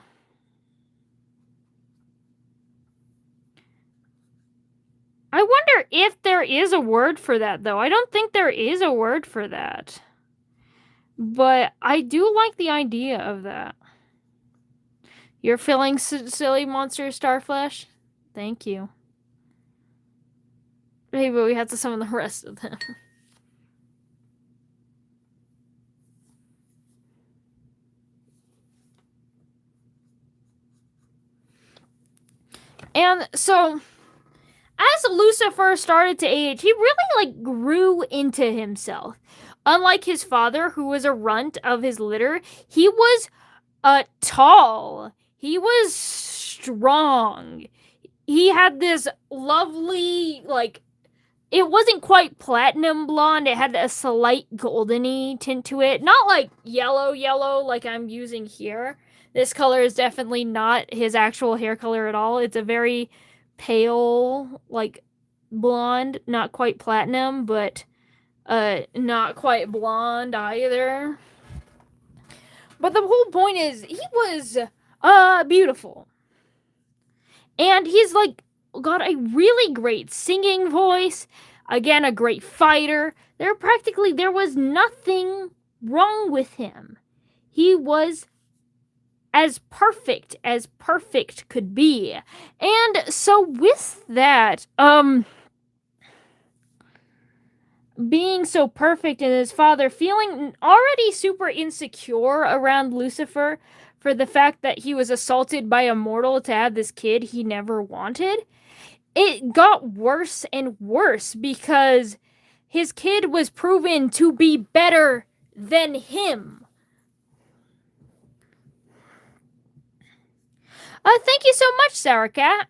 Speaker 1: I wonder if there is a word for that, though. I don't think there is a word for that. But I do like the idea of that. You're feeling silly, Monster Starflesh? Thank you. Hey, but we have to summon the rest of them. And so, as Lucifer started to age, he really like grew into himself. Unlike his father, who was a runt of his litter, he was tall. He was strong. He had this lovely like it wasn't quite platinum blonde. It had a slight goldeny tint to it. Not like yellow like I'm using here. This color is definitely not his actual hair color at all. It's a very pale, like blonde, not quite platinum, but not quite blonde either. But the whole point is he was beautiful. And he's like got a really great singing voice. Again, a great fighter. There was nothing wrong with him. He was as perfect could be. And so with that, being so perfect and his father feeling already super insecure around Lucifer for the fact that he was assaulted by a mortal to have this kid he never wanted, it got worse and worse because his kid was proven to be better than him. Thank you so much, Sarah Cat.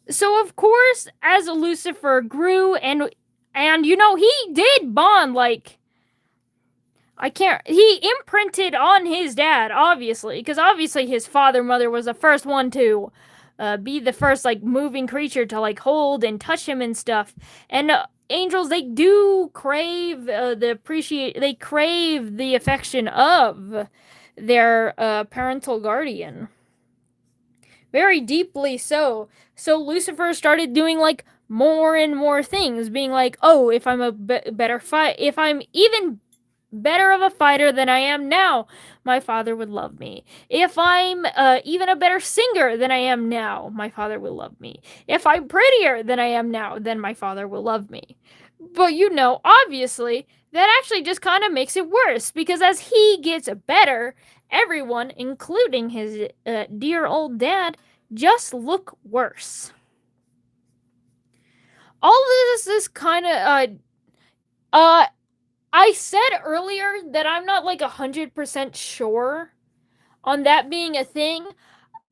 Speaker 1: So of course, as Lucifer grew and he did bond, like, he imprinted on his dad, obviously, because obviously his mother was the first one to be the first, like, moving creature to, like, hold and touch him and stuff. And angels, they do crave they crave the affection of their parental guardian. Very deeply so. So Lucifer started doing, like, more and more things, being like, oh, if I'm if I'm even better of a fighter than I am now, my father would love me. If I'm even a better singer than I am now, my father will love me. If I'm prettier than I am now, then my father will love me. But obviously, that actually just kind of makes it worse, because as he gets better, everyone, including his dear old dad, just look worse. All of this is kind of I said earlier that I'm not, like, 100% sure on that being a thing.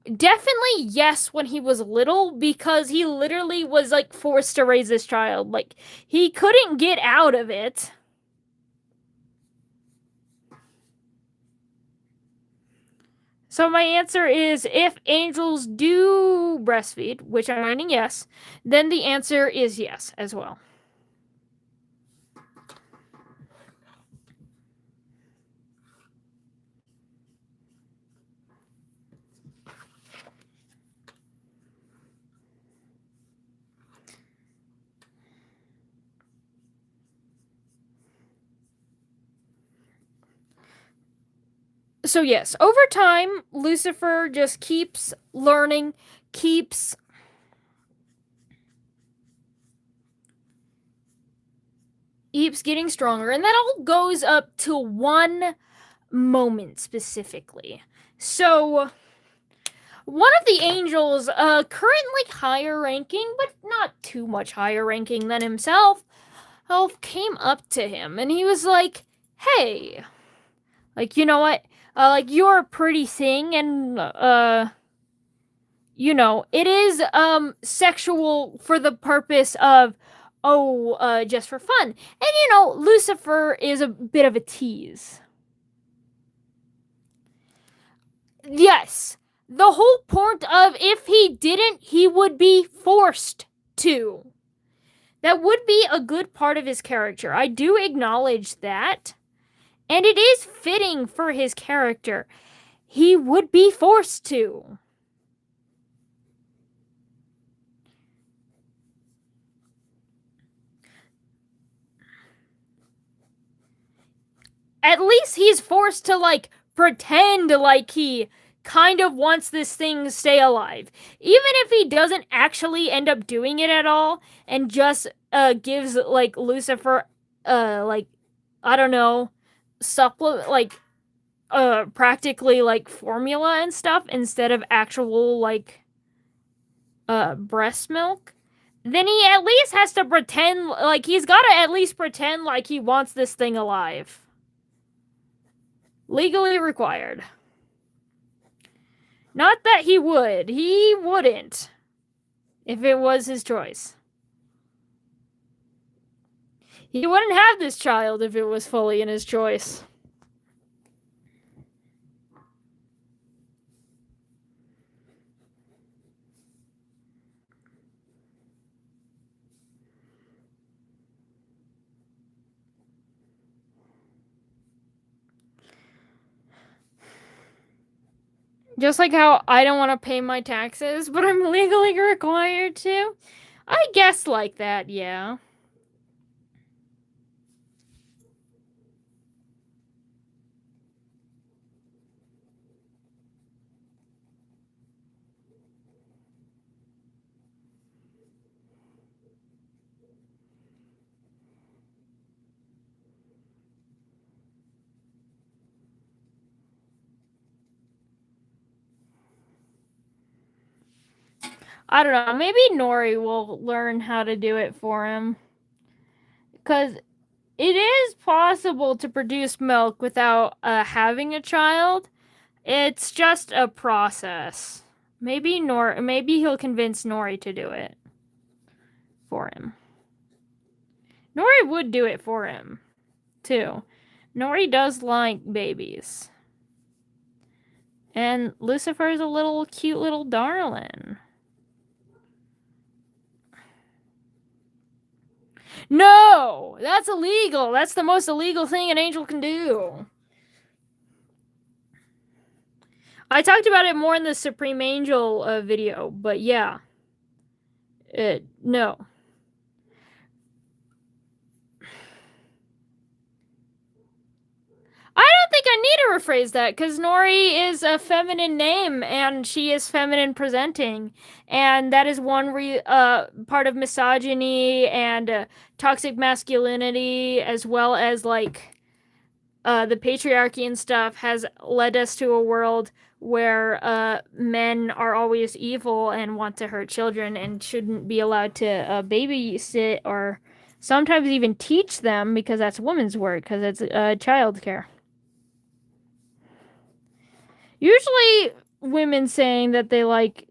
Speaker 1: Definitely yes when he was little, because he literally was, like, forced to raise this child. Like, he couldn't get out of it. So my answer is, if angels do breastfeed, which I'm writing yes, then the answer is yes as well. So yes, over time, Lucifer just keeps learning, keeps getting stronger, and that all goes up to one moment specifically. So one of the angels, currently higher ranking, but not too much higher ranking than himself, came up to him, and he was like, hey, like, you know what? Like, you're a pretty thing, and, it is, sexual for the purpose of, just for fun. And, Lucifer is a bit of a tease. Yes. The whole point of, if he didn't, he would be forced to. That would be a good part of his character. I do acknowledge that. And it is fitting for his character. He would be forced to. At least he's forced to, like, pretend like he kind of wants this thing to stay alive. Even if he doesn't actually end up doing it at all, and just gives, like, Lucifer like, I don't know, supplement, like, practically, like, formula and stuff instead of actual, like, breast milk, then he at least has to pretend, like, he's got to at least pretend like he wants this thing alive. Legally required. Not that he would. He wouldn't. If it was his choice. He wouldn't have this child if it was fully in his choice. Just like how I don't want to pay my taxes, but I'm legally required to. I guess like that, yeah. I don't know. Maybe Nori will learn how to do it for him. Because it is possible to produce milk without having a child. It's just a process. Maybe he'll convince Nori to do it for him. Nori would do it for him, too. Nori does like babies. And Lucifer's a little cute little darling. No! That's illegal! That's the most illegal thing an angel can do. I talked about it more in the Supreme Angel video, but yeah. No. I don't think I need to rephrase that, because Nori is a feminine name, and she is feminine presenting. And that is one part of misogyny and toxic masculinity, as well as, like, the patriarchy and stuff has led us to a world where men are always evil and want to hurt children and shouldn't be allowed to babysit or sometimes even teach them, because that's women's work, because it's child care. Usually women saying that they like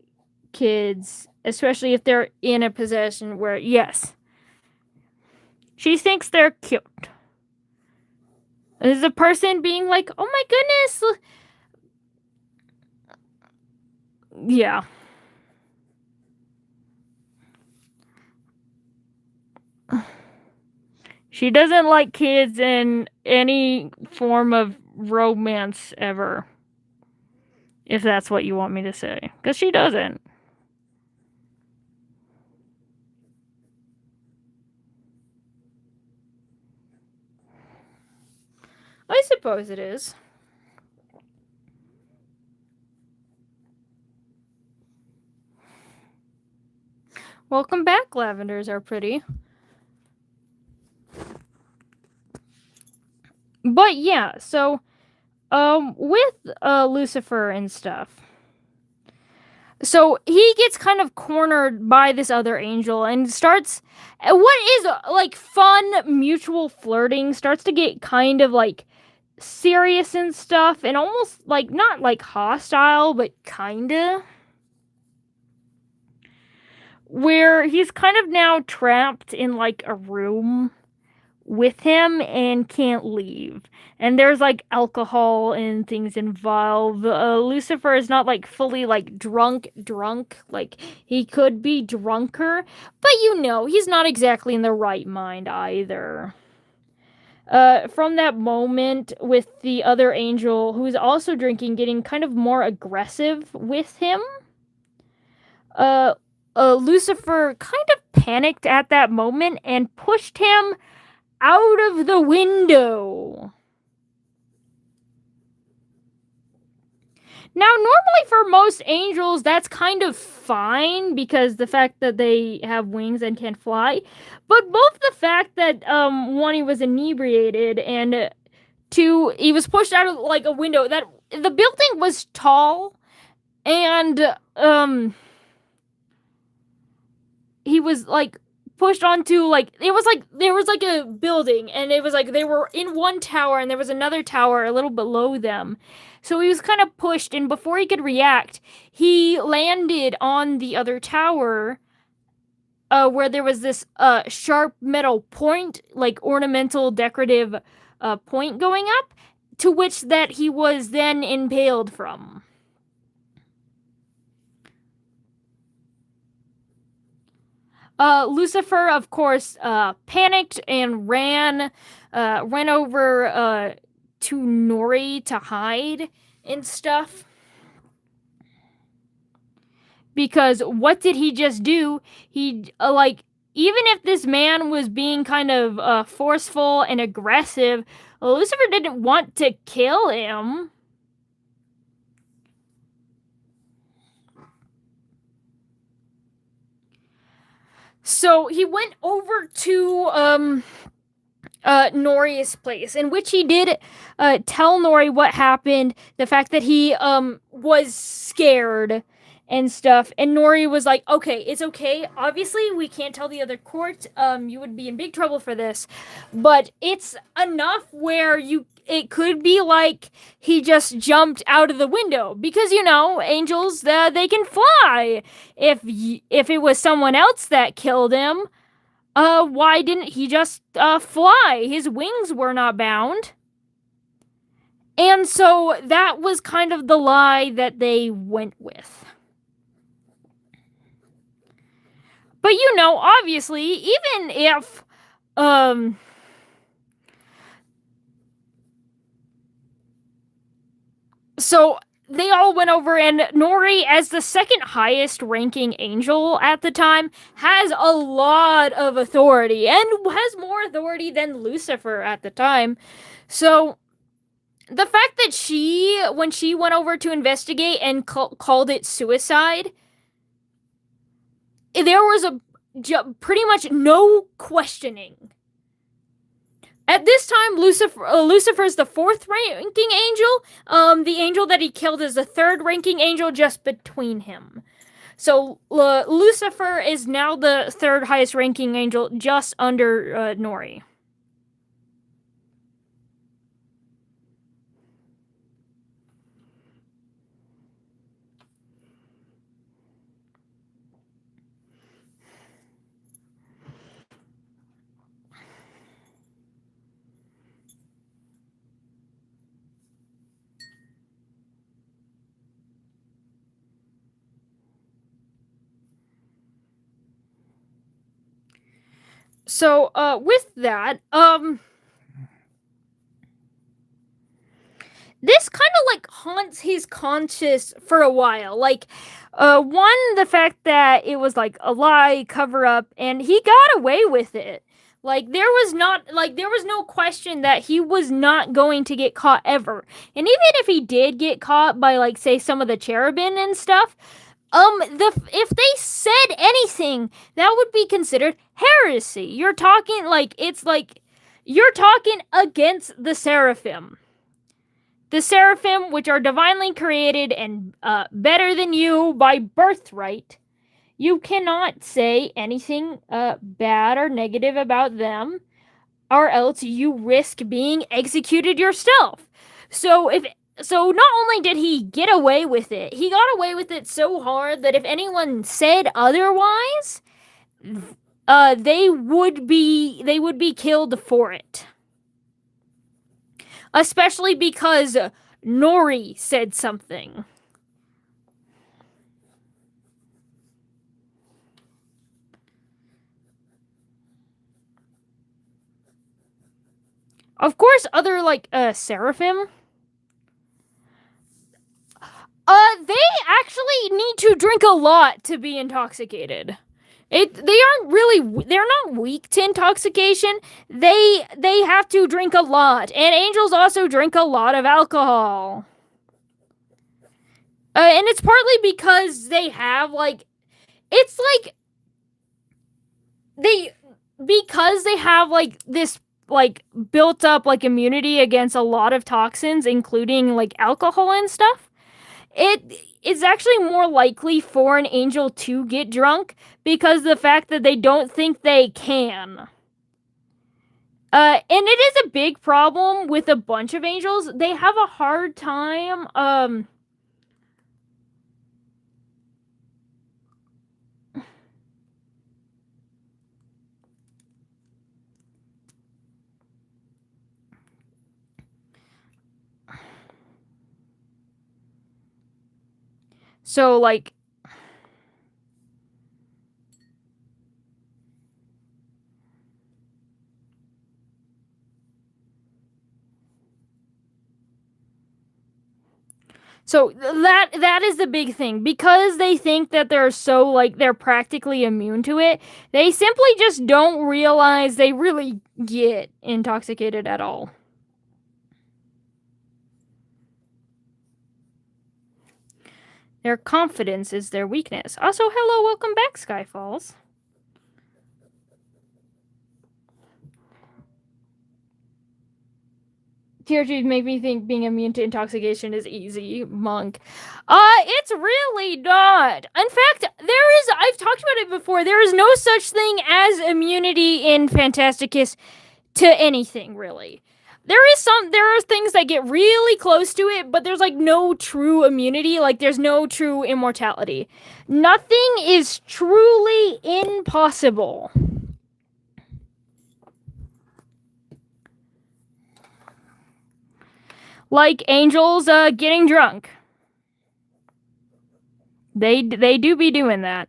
Speaker 1: kids, especially if they're in a position where, yes, she thinks they're cute. There's a person being like, oh my goodness. Yeah. She doesn't like kids in any form of romance ever. If that's what you want me to say. Because she doesn't. I suppose it is. Welcome back, lavenders are pretty. But yeah, so with Lucifer and stuff. So he gets kind of cornered by this other angel and starts what is like fun mutual flirting starts to get kind of like serious and stuff, and almost like not like hostile, but kinda, where he's kind of now trapped in like a room with him and can't leave. And there's like alcohol and things involved. Lucifer is not like fully like drunk. Like he could be drunker, but he's not exactly in the right mind either. From that moment with the other angel who's also drinking getting kind of more aggressive with him, Lucifer kind of panicked at that moment and pushed him out of the window. Now, normally for most angels, that's kind of fine because the fact that they have wings and can fly, but both the fact that one, he was inebriated, and two, he was pushed out of like a window. That the building was tall, and he was like pushed onto like it was like there was like a building, and it was like they were in one tower and there was another tower a little below them, so he was kind of pushed, and before he could react he landed on the other tower, where there was this sharp metal point, like ornamental decorative point going up, to which that he was then impaled from. Lucifer, of course, panicked and ran over to Nori to hide and stuff. Because what did he just do? He, even if this man was being kind of forceful and aggressive, Lucifer didn't want to kill him. So he went over to Nori's place, in which he did tell Nori what happened, the fact that he was scared and stuff. And Nori was like, okay, it's okay. Obviously, we can't tell the other court. You would be in big trouble for this. But it's enough where it could be like he just jumped out of the window. Because, angels, they can fly. If it was someone else that killed him, why didn't he just fly? His wings were not bound. And so that was kind of the lie that they went with. But obviously, even if so they all went over, and Nori, as the second highest ranking angel at the time, has a lot of authority and has more authority than Lucifer at the time. So the fact that when she went over to investigate and called it suicide, there was pretty much no questioning. At this time, Lucifer's the fourth ranking angel. The angel that he killed is the third ranking angel, just between him. So Lucifer is now the third highest ranking angel, just under Nori. So, with that, this kind of like haunts his conscience for a while. Like, one, the fact that it was like a lie, cover up, and he got away with it. Like, there was no question that he was not going to get caught ever. And even if he did get caught by, like, say, some of the cherubim and stuff, if they said anything, that would be considered heresy. You're talking against the seraphim. The seraphim, which are divinely created and better than you by birthright, you cannot say anything bad or negative about them, or else you risk being executed yourself. So not only did he get away with it, he got away with it so hard that if anyone said otherwise, they would be killed for it. Especially because Nori said something. Of course, other seraphim, they actually need to drink a lot to be intoxicated. They're not weak to intoxication. They have to drink a lot, and angels also drink a lot of alcohol. And it's partly because they have because they have this built up immunity against a lot of toxins, including alcohol and stuff. It's actually more likely for an angel to get drunk because the fact that they don't think they can. And it is a big problem with a bunch of angels. They have a hard time, so So that is the big thing. Because they think that they're practically immune to it, they simply just don't realize they really get intoxicated at all. Their confidence is their weakness. Also, hello, welcome back, Skyfalls. characters make me think being immune to intoxication is easy, Monk. It's really not. In fact, I've talked about it before, there is no such thing as immunity in Phantasticus to anything, really. There are things that get really close to it, but there's like no true immunity, like there's no true immortality. Nothing is truly impossible. Like angels getting drunk. They do be doing that.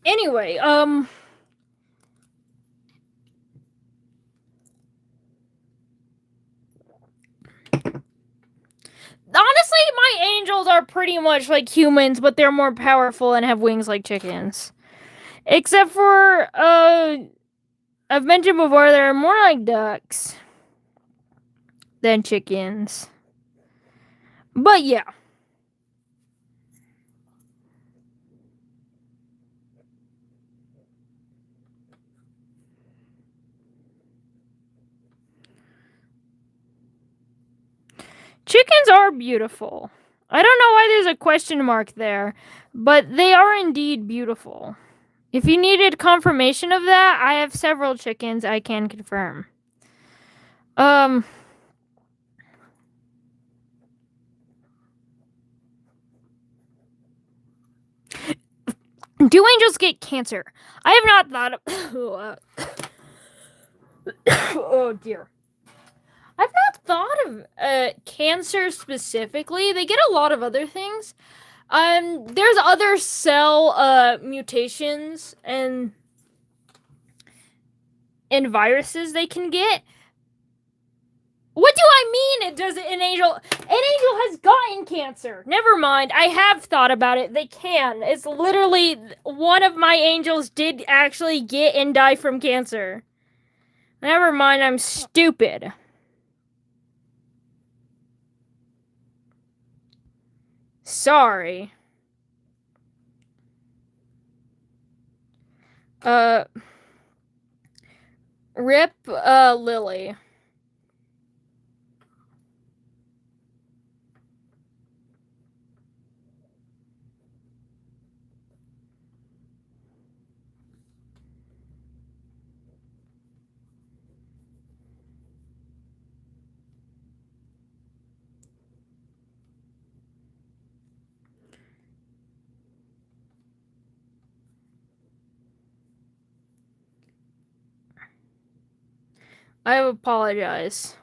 Speaker 1: Anyway, honestly, my angels are pretty much like humans, but they're more powerful and have wings like chickens. Except for, I've mentioned before, they're more like ducks than chickens. But yeah. Chickens are beautiful. I don't know why there's a question mark there, but they are indeed beautiful. If you needed confirmation of that, I have several chickens I can confirm. Do angels get cancer? I have not thought of... oh dear. I've not thought of cancer specifically. They get a lot of other things. There's other cell mutations and viruses they can get. What do I mean? It does an angel? An angel has gotten cancer. Never mind. I have thought about it. They can. It's literally one of my angels did actually get and die from cancer. Never mind. I'm stupid. Sorry. Rip, Lily. I apologize.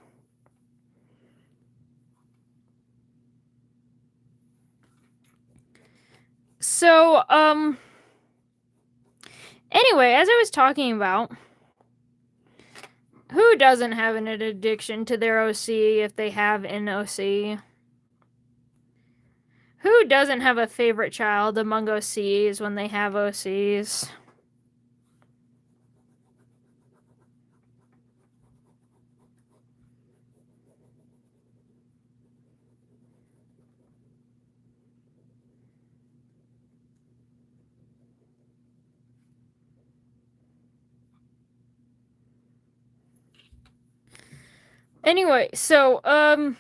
Speaker 1: So, anyway, as I was talking about, who doesn't have an addiction to their OC if they have an OC? Who doesn't have a favorite child among OCs when they have OCs? Anyway, so, oh,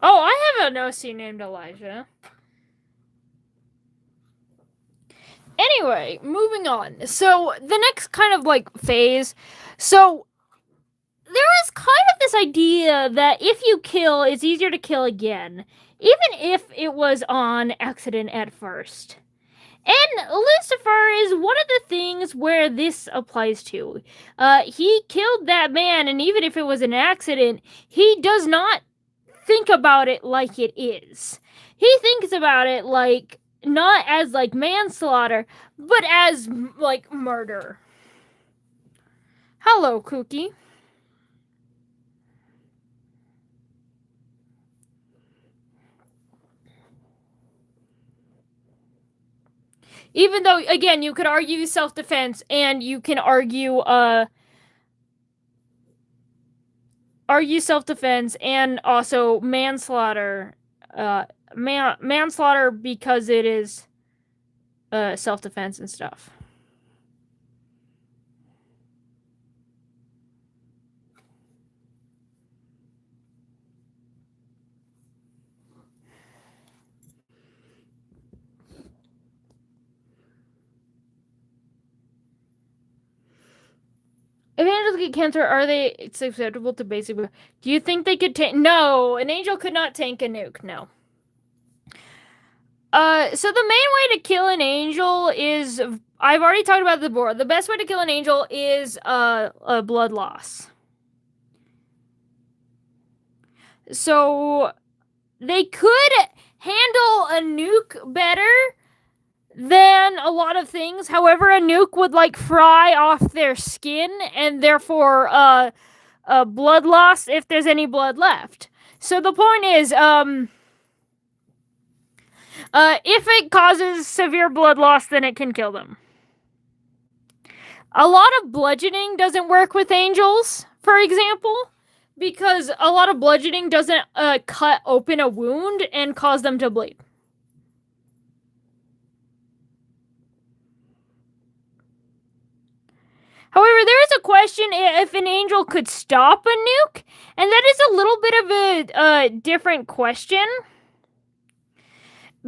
Speaker 1: I have an OC named Elijah. Anyway, moving on. So, the next kind of, like, phase. So, there is kind of this idea that if you kill, it's easier to kill again. Even if it was on accident at first. And Lucifer is one of the things where this applies to. He killed that man, and even if it was an accident, he does not think about it like it is. he thinks about it like not as like manslaughter, but as like murder. Hello, Cookie. Even though, again, you could argue self-defense and you can argue self-defense and also manslaughter. Manslaughter because it is self-defense and stuff. If angels get cancer, are they susceptible to basic? Do you think they could tank? No, an angel could not tank a nuke. No. So the main way to kill an angel is, I've already talked about the board. The best way to kill an angel is a blood loss. So they could handle a nuke better than a lot of things. However, a nuke would like fry off their skin and therefore blood loss if there's any blood left. So the point is, if it causes severe blood loss, then it can kill them. A lot of bludgeoning doesn't work with angels, for example, because a lot of bludgeoning doesn't cut open a wound and cause them to bleed. However, there is a question if an angel could stop a nuke, and that is a little bit of a different question,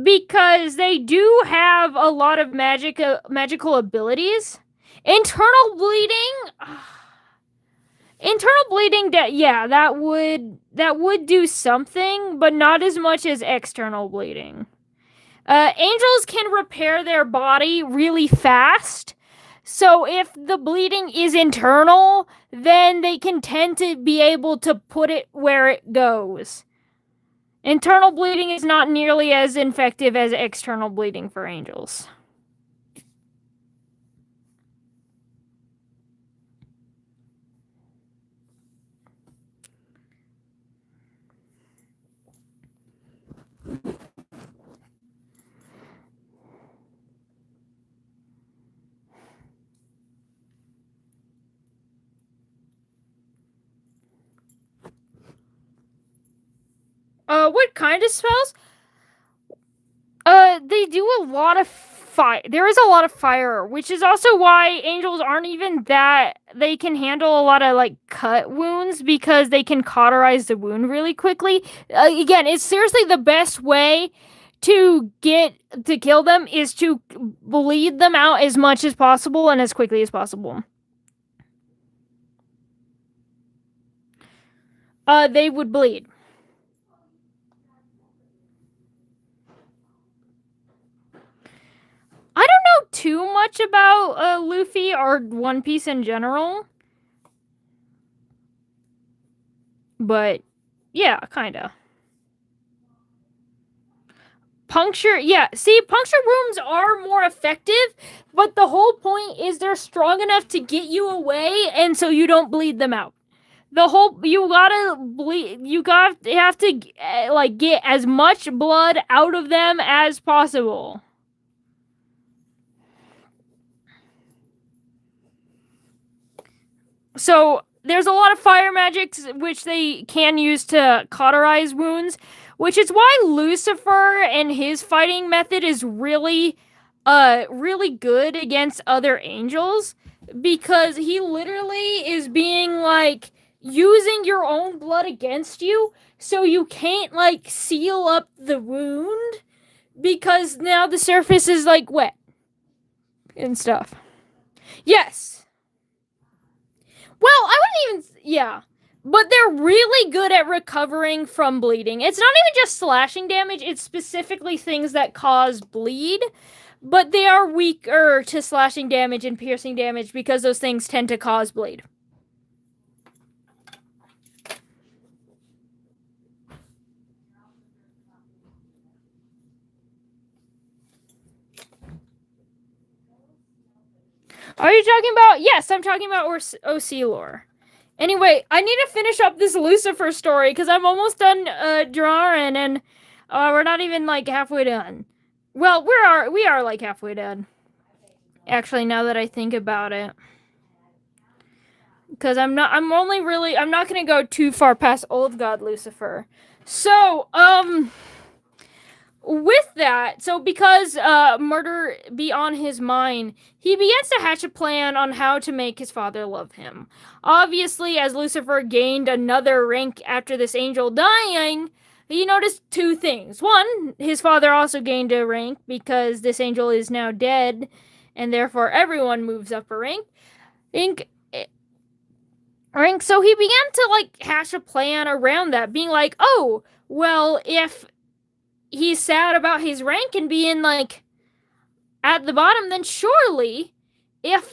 Speaker 1: because they do have a lot of magical abilities. Internal bleeding, yeah, that would do something, but not as much as external bleeding. Angels can repair their body really fast. So if the bleeding is internal, then they can tend to be able to put it where it goes. Internal bleeding is not nearly as effective as external bleeding for angels. What kind of spells? They do a lot of fire. There is a lot of fire, which is also why angels aren't even that. They can handle a lot of like cut wounds because they can cauterize the wound really quickly. Again, it's seriously the best way to kill them is to bleed them out as much as possible and as quickly as possible. They would bleed. I don't know too much about Luffy or One Piece in general. But, yeah, kinda. Puncture, yeah. See, puncture wounds are more effective, but the whole point is they're strong enough to get you away, and so you don't bleed them out. You have to like get as much blood out of them as possible. So there's a lot of fire magics which they can use to cauterize wounds, which is why Lucifer and his fighting method is really good against other angels, because he literally is being like using your own blood against you, so you can't like seal up the wound because now the surface is like wet and stuff. Yes. Well, I wouldn't even, yeah. But they're really good at recovering from bleeding. It's not even just slashing damage, it's specifically things that cause bleed. But they are weaker to slashing damage and piercing damage because those things tend to cause bleed. Are you talking about? Yes, I'm talking about OC lore. Anyway, I need to finish up this Lucifer story because I'm almost done drawing, and we're not even like halfway done. Well, we are like halfway done. Actually, now that I think about it, because I'm not gonna go too far past Old God Lucifer. So with that, so because murder be on his mind, he begins to hatch a plan on how to make his father love him. Obviously, as Lucifer gained another rank after this angel dying, he noticed two things. One, his father also gained a rank because this angel is now dead, and therefore everyone moves up a rank. So he began to like hash a plan around that, being like, oh, well, if he's sad about his rank and being like at the bottom, then surely if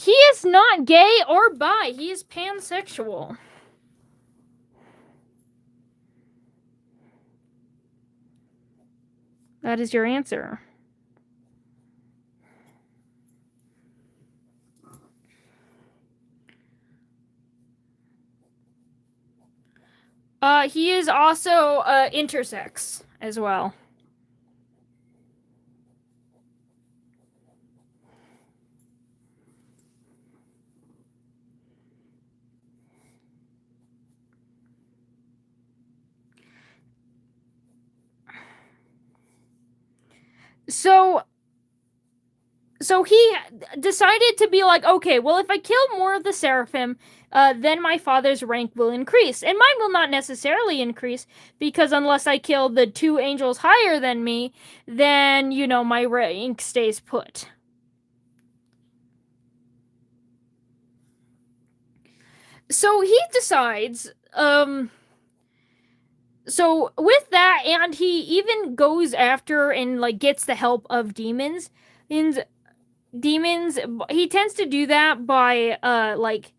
Speaker 1: he is not gay or bi, he is pansexual. That is your answer. He is also intersex as well. So he decided to be like, okay, well, if I kill more of the seraphim, then my father's rank will increase. And mine will not necessarily increase, because unless I kill the two angels higher than me, then, you know, my rank stays put. So he decides, so with that, and he even goes after and, like, gets the help of demons. And demons, he tends to do that by, like,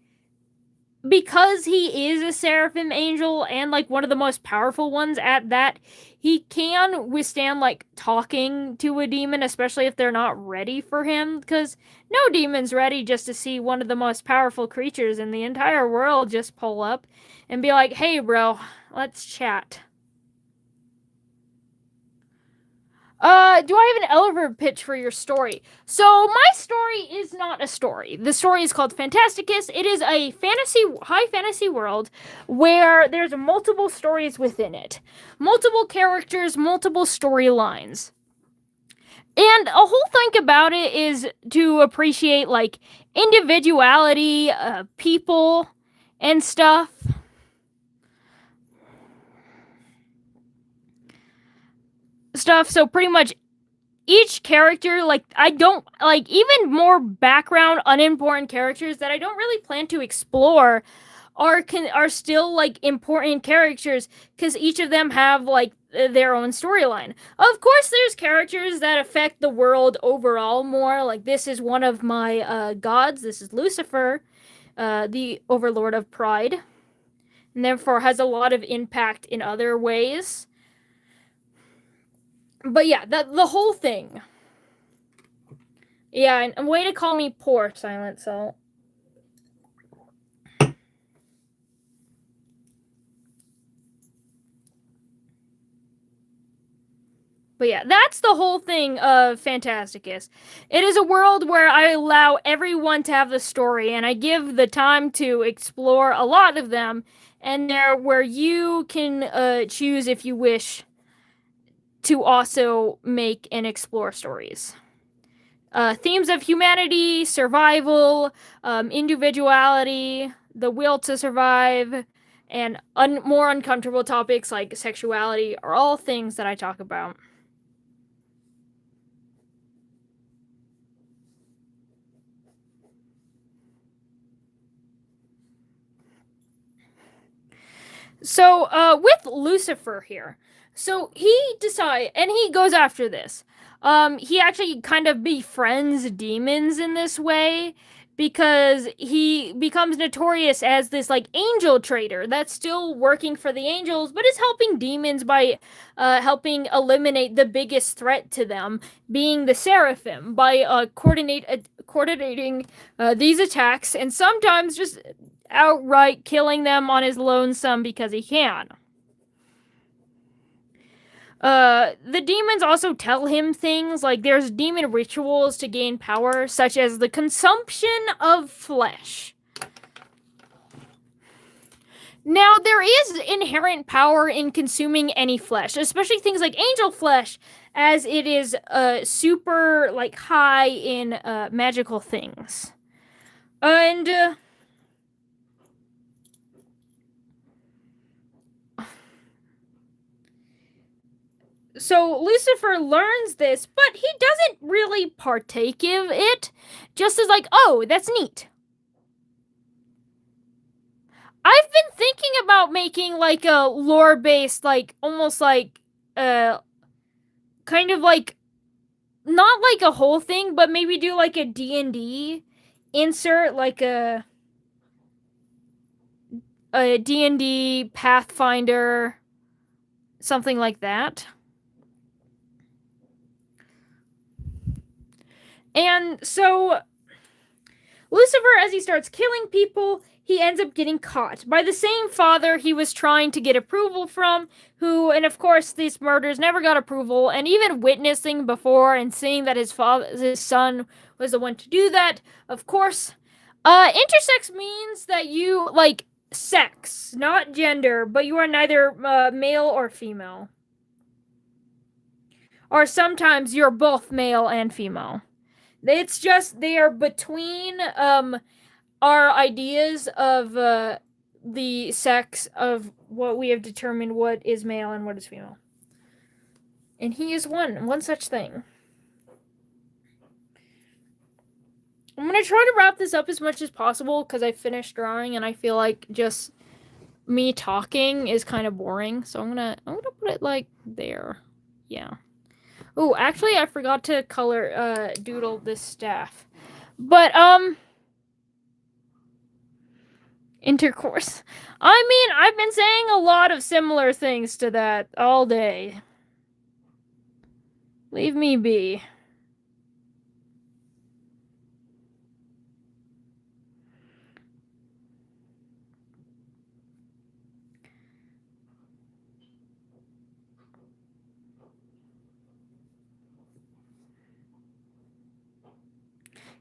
Speaker 1: because he is a seraphim angel and like one of the most powerful ones at that, he can withstand like talking to a demon, especially if they're not ready for him, because no demon's ready just to see one of the most powerful creatures in the entire world just pull up and be like, hey bro, let's chat. Do I have an elevator pitch for your story? So my story is not a story. The story is called Phantasticus. It is a high fantasy world where there's multiple stories within it. Multiple characters, multiple storylines. And a whole thing about it is to appreciate like individuality, people, and stuff. So pretty much each character, like, I don't, like, even more background, unimportant characters that I don't really plan to explore are still, like, important characters, because each of them have, like, their own storyline. Of course, there's characters that affect the world overall more, like, this is one of my, gods, this is Lucifer, the Overlord of Pride, and therefore has a lot of impact in other ways. But yeah, the whole thing. Yeah, and way to call me poor, Silent Salt. But yeah, that's the whole thing of Phantasticus. It is a world where I allow everyone to have the story, and I give the time to explore a lot of them, and there where you can choose if you wish to also make and explore stories. Themes of humanity, survival, individuality, the will to survive, and more uncomfortable topics like sexuality are all things that I talk about. So, with Lucifer here, so he decides, and he goes after this. He actually kind of befriends demons in this way because he becomes notorious as this like angel trader that's still working for the angels, but is helping demons by helping eliminate the biggest threat to them, being the seraphim, by coordinating these attacks, and sometimes just outright killing them on his lonesome because he can. The demons also tell him things like there's demon rituals to gain power, such as the consumption of flesh. Now, there is inherent power in consuming any flesh, especially things like angel flesh, as it is super like high in magical things. And so Lucifer learns this, but he doesn't really partake of it, just as like, oh, that's neat. I've been thinking about making like a lore-based, like almost like kind of like not like a whole thing, but maybe do like a D&D insert, like a D&D Pathfinder, something like that. And so Lucifer, as he starts killing people, he ends up getting caught by the same father he was trying to get approval from, and of course these murders never got approval, and even witnessing before and seeing that his son was the one to do that, of course, intersex means that you, like, sex, not gender, but you are neither male or female. Or sometimes you're both male and female. It's just they are between our ideas of the sex of what we have determined what is male and what is female. And he is one such thing. I'm going to try to wrap this up as much as possible because I finished drawing and I feel like just me talking is kind of boring. So I'm going to put it like there. Yeah. Oh, actually I forgot to color doodle this staff. But intercourse. I mean, I've been saying a lot of similar things to that all day. Leave me be.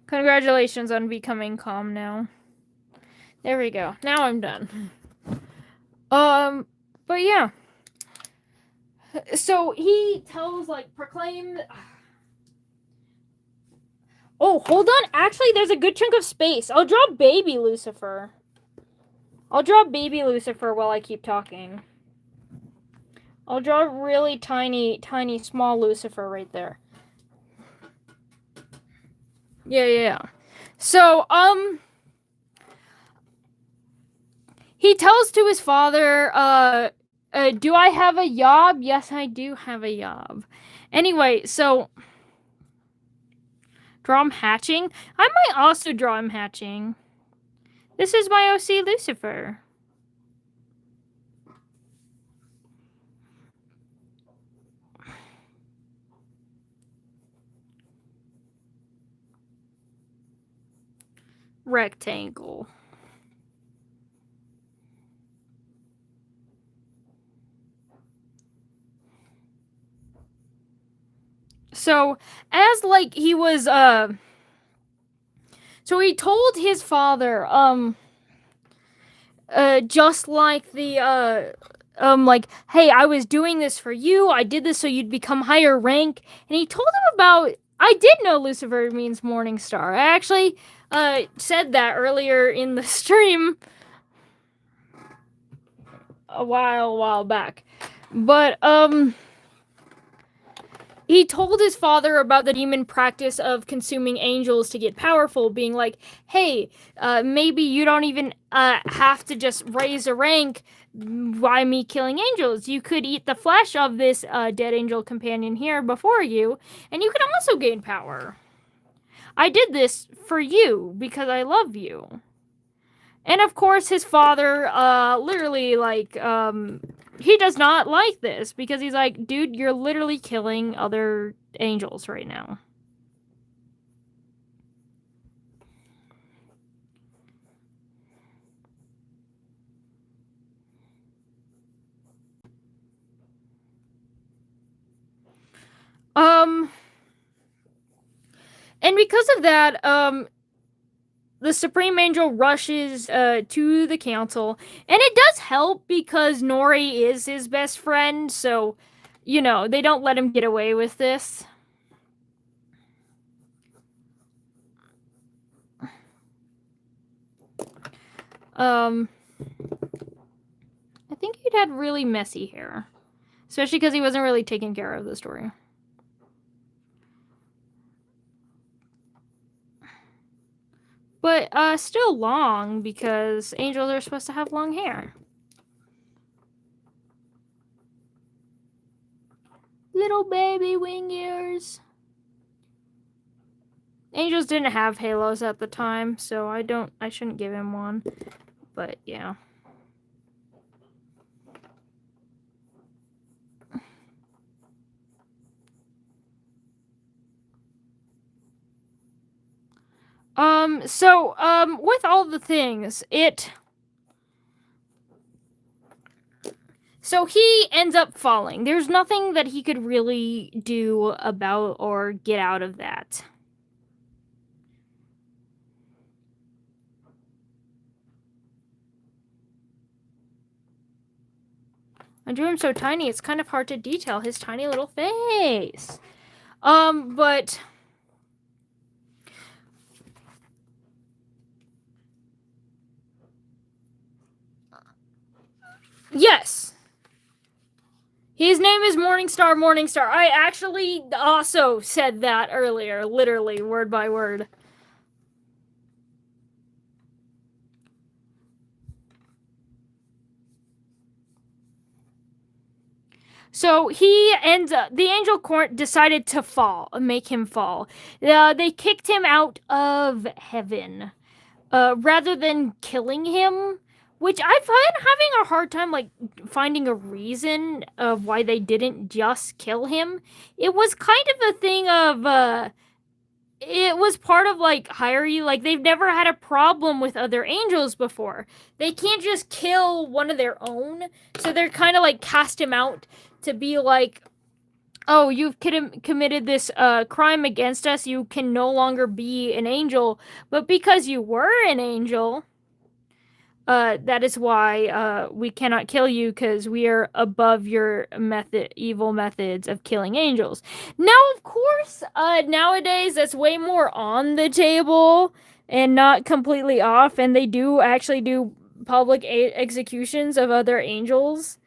Speaker 1: Congratulations on becoming calm now. There we go. Now I'm done. But yeah. So he tells, like, proclaim... Oh, hold on. Actually, there's a good chunk of space. I'll draw baby Lucifer. I'll draw baby Lucifer while I keep talking. I'll draw really tiny, small Lucifer right there. Yeah. So, he tells to his father, do I have a yob? Yes, I do have a yob. Anyway, so... Draw him hatching? I might also draw him hatching. This is my OC Lucifer. Rectangle. So, as, like, he was, so he told his father, just like the, like, hey, I was doing this for you, I did this so you'd become higher rank, and he told him about, I did know Lucifer means morning star. I actually, said that earlier in the stream a while back. But, he told his father about the demon practice of consuming angels to get powerful, being like, hey, maybe you don't even have to just raise a rank by me killing angels. You could eat the flesh of this dead angel companion here before you, and you could also gain power. I did this for you because I love you. And of course, his father, literally, like, he does not like this because he's like, dude, you're literally killing other angels right now. And because of that, the Supreme Angel rushes to the council, and it does help because Nori is his best friend, so, you know, they don't let him get away with this. I think he'd had really messy hair, especially because he wasn't really taking care of the story. But still long because angels are supposed to have long hair. Little baby wing ears. Angels didn't have halos at the time, so I shouldn't give him one. But yeah. With all the things, so he ends up falling. There's nothing that he could really do about or get out of that. I drew him so tiny, it's kind of hard to detail his tiny little face. But yes. His name is Morningstar Morningstar. I actually also said that earlier, literally, word by word. So he ends up, the angel court decided to make him fall. They kicked him out of heaven rather than killing him, which I've been having a hard time like finding a reason of why they didn't just kill him. It was kind of a thing of it was part of like hierarchy. Like they've never had a problem with other angels before. They can't just kill one of their own, so they're kind of like cast him out to be like, oh, you've committed this crime against us. You can no longer be an angel, but because you were an angel, that is why we cannot kill you because we are above your evil methods of killing angels. Now, of course, nowadays that's way more on the table and not completely off, and they do actually do public executions of other angels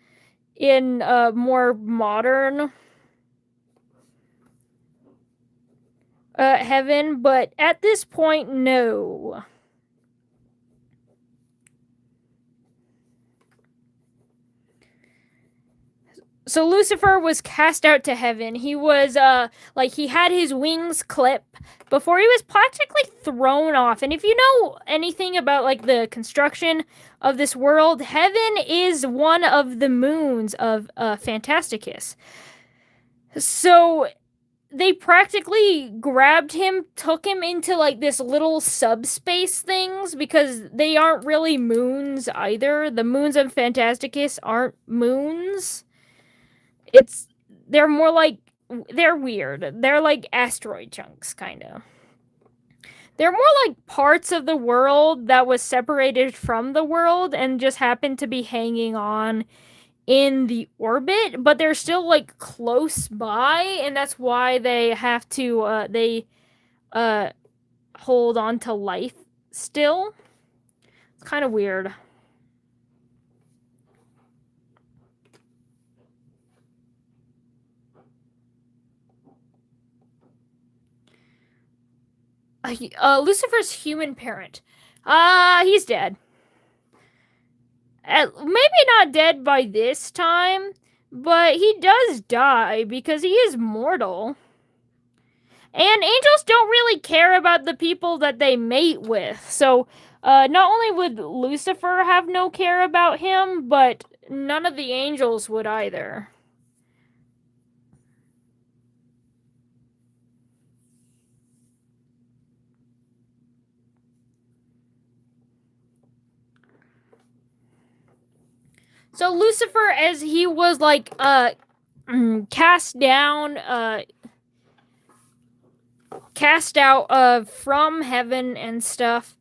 Speaker 1: in more modern heaven, but at this point, no. So Lucifer was cast out to heaven. He was he had his wings clipped before he was practically thrown off. And if you know anything about like the construction of this world, heaven is one of the moons of Phantasticus. So they practically grabbed him, took him into like this little subspace things because they aren't really moons either. The moons of Phantasticus aren't moons. They're more like, they're weird. They're like asteroid chunks, kind of. They're more like parts of the world that was separated from the world and just happened to be hanging on in the orbit, but they're still like close by, and that's why they have to hold on to life still. It's kind of weird. Lucifer's human parent. He's dead. Maybe not dead by this time, but he does die because he is mortal. And angels don't really care about the people that they mate with. So, not only would Lucifer have no care about him, but none of the angels would either. So Lucifer, as he was like cast down, cast out from heaven and stuff.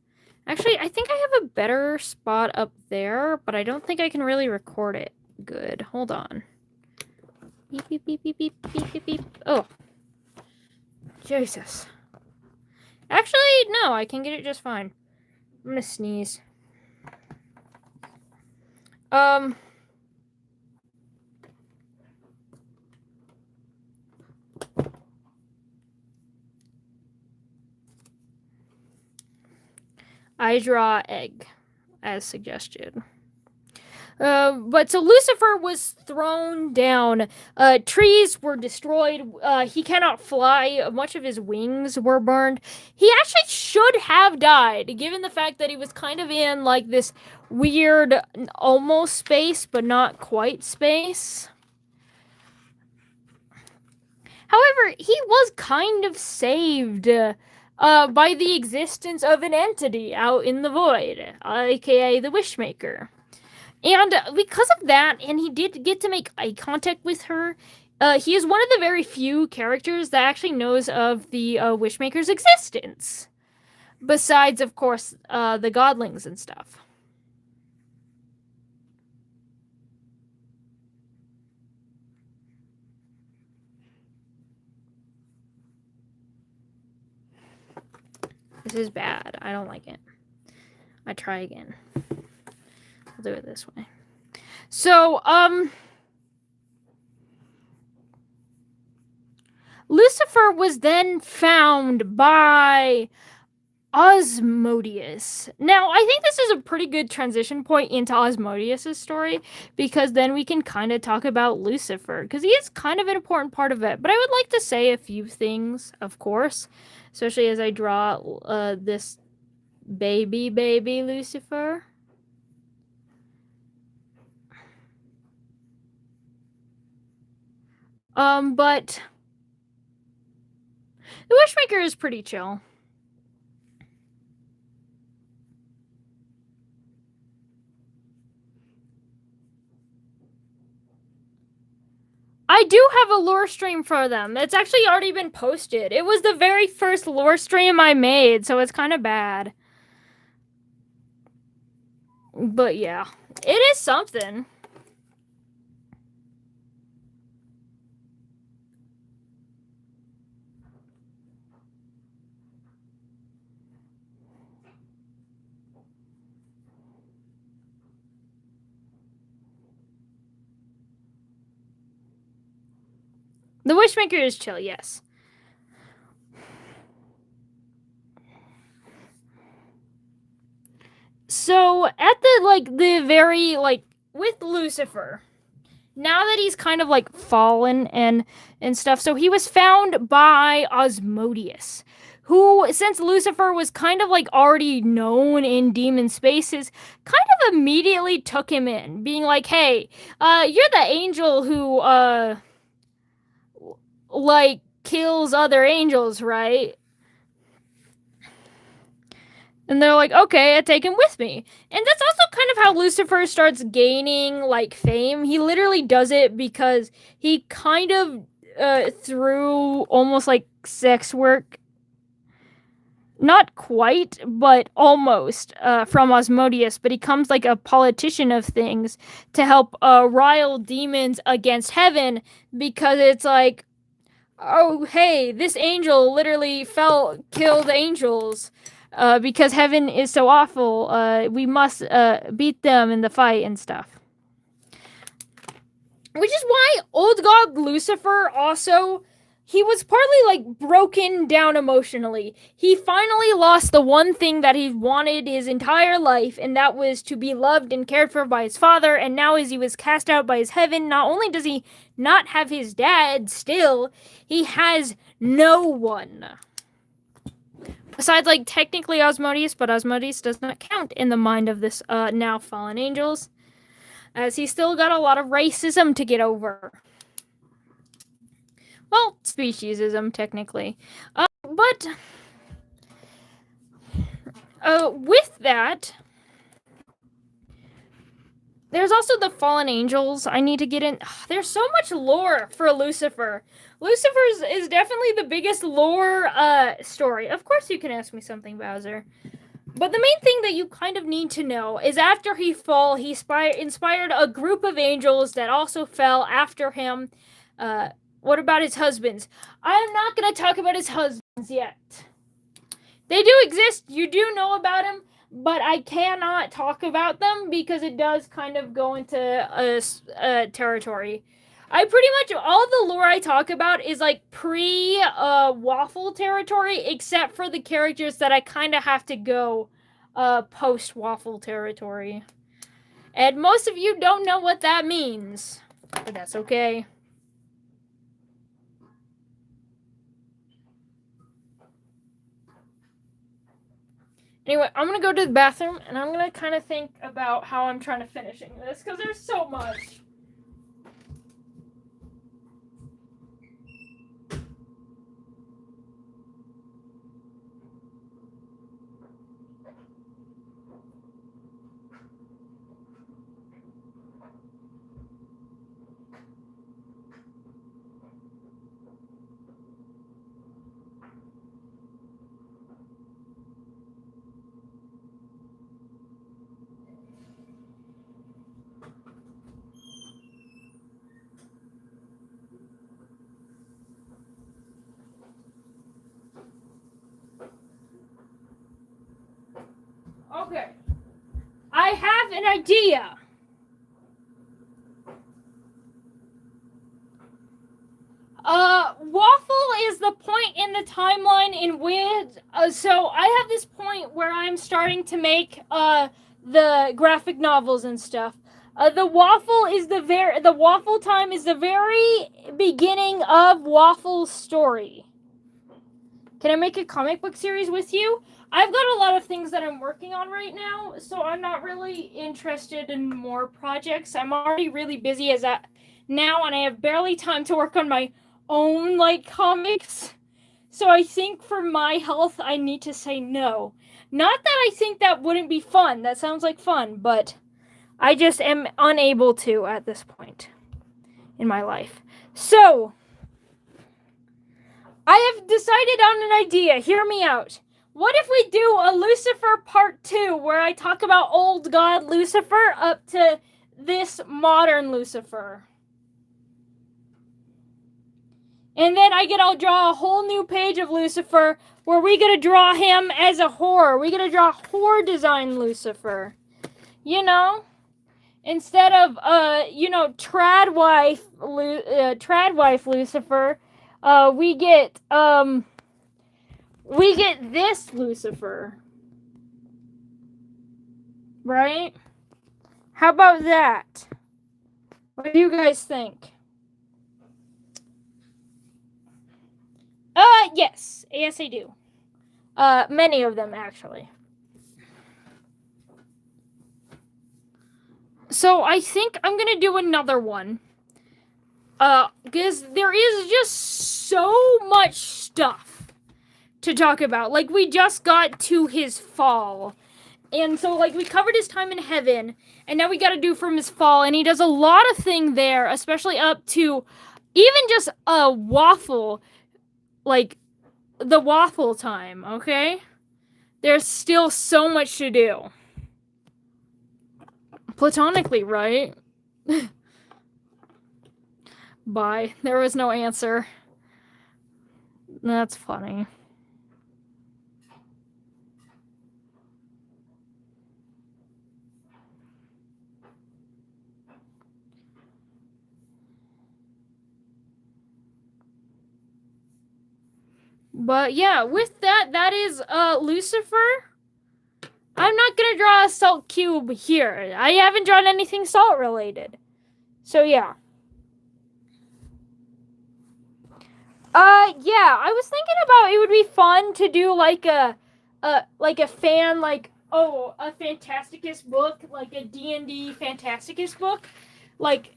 Speaker 1: Actually, I think I have a better spot up there, but I don't think I can really record it good. Hold on. Beep beep beep beep beep beep beep beep. Oh, Jesus. Actually, no, I can get it just fine. I'm gonna sneeze. I draw egg, as suggested. But so Lucifer was thrown down. Trees were destroyed. He cannot fly. Much of his wings were burned. He actually should have died, given the fact that he was kind of in like this weird, almost space, but not quite space. However, he was kind of saved by the existence of an entity out in the void, aka the Wishmaker. And because of that, and he did get to make eye contact with her, he is one of the very few characters that actually knows of the Wishmaker's existence. Besides, of course, the godlings and stuff. This is bad. I don't like it. I try again. I'll do it this way. So, Lucifer was then found by Osmodeus. Now, I think this is a pretty good transition point into Osmodeus' story, because then we can kind of talk about Lucifer, because he is kind of an important part of it. But I would like to say a few things, of course, especially as I draw this baby Lucifer. But the Wishmaker is pretty chill. I do have a lore stream for them. It's actually already been posted. It was the very first lore stream I made, so it's kind of bad. But yeah, it is something. The Wishmaker is chill, yes. So at the very with Lucifer, now that he's kind of like fallen and stuff, so he was found by Osmodeus, who, since Lucifer was kind of like already known in demon spaces, kind of immediately took him in, being like, hey, you're the angel who like kills other angels, right? And they're like, okay, I take him with me. And that's also kind of how Lucifer starts gaining like fame. He literally does it because he kind of through almost like sex work, not quite, but almost, from Osmodeus, but he comes like a politician of things to help rile demons against heaven, because it's like, oh, hey, this angel literally killed angels. Because heaven is so awful, we must beat them in the fight and stuff. Which is why Old God Lucifer also, he was partly like broken down emotionally. He finally lost the one thing that he wanted his entire life, and that was to be loved and cared for by his father. And now, as he was cast out by his heaven, not only does he not have his dad still, he has no one. Besides, like, technically Asmodeus, but Asmodeus does not count in the mind of this now fallen angels, as he's still got a lot of racism to get over. Well, speciesism, technically. But with that, there's also the fallen angels I need to get in. There's so much lore for Lucifer. Lucifer is definitely the biggest lore story. Of course you can ask me something, Bowser. But the main thing that you kind of need to know is after he fell, he inspired a group of angels that also fell after him. What about his husbands? I'm not going to talk about his husbands yet. They do exist. You do know about them, but I cannot talk about them because it does kind of go into a territory. I pretty much, all the lore I talk about is like pre-Waffle territory, except for the characters that I kind of have to go post-Waffle territory. And most of you don't know what that means, but that's okay. Anyway, I'm going to go to the bathroom, and I'm going to kind of think about how I'm trying to finishing this, because there's so much. Okay. I have an idea. Waffle is the point in the timeline in which, so I have this point where I'm starting to make, the graphic novels and stuff. The Waffle time is the very beginning of Waffle's story. Can I make a comic book series with you? I've got a lot of things that I'm working on right now, so I'm not really interested in more projects. I'm already really busy as that now, and I have barely time to work on my own, like, comics. So I think for my health, I need to say no. Not that I think that wouldn't be fun. That sounds like fun, but I just am unable to at this point in my life. So I have decided on an idea. Hear me out. What if we do a Lucifer part 2 where I talk about old god Lucifer up to this modern Lucifer? And then I'll draw a whole new page of Lucifer where we gotta draw him as a whore. We gotta draw whore design Lucifer. You know? Instead of, trad wife Lucifer, we get this Lucifer. Right? How about that? What do you guys think? Yes. Yes, I do. Many of them, actually. So I think I'm gonna do another one. Because there is just so much stuff to talk about. Like, we just got to his fall. And so, like, we covered his time in heaven, and now we gotta do from his fall, and he does a lot of thing there, especially up to even just a waffle, like, the waffle time, okay? There's still so much to do. Platonically, right? Bye. There was no answer. That's funny. But yeah, with that, that is Lucifer. I'm not gonna draw a salt cube here. I haven't drawn anything salt related. So yeah. Yeah, I was thinking about it would be fun to do like a fan a Phantasticus book, like a D&D Phantasticus book, like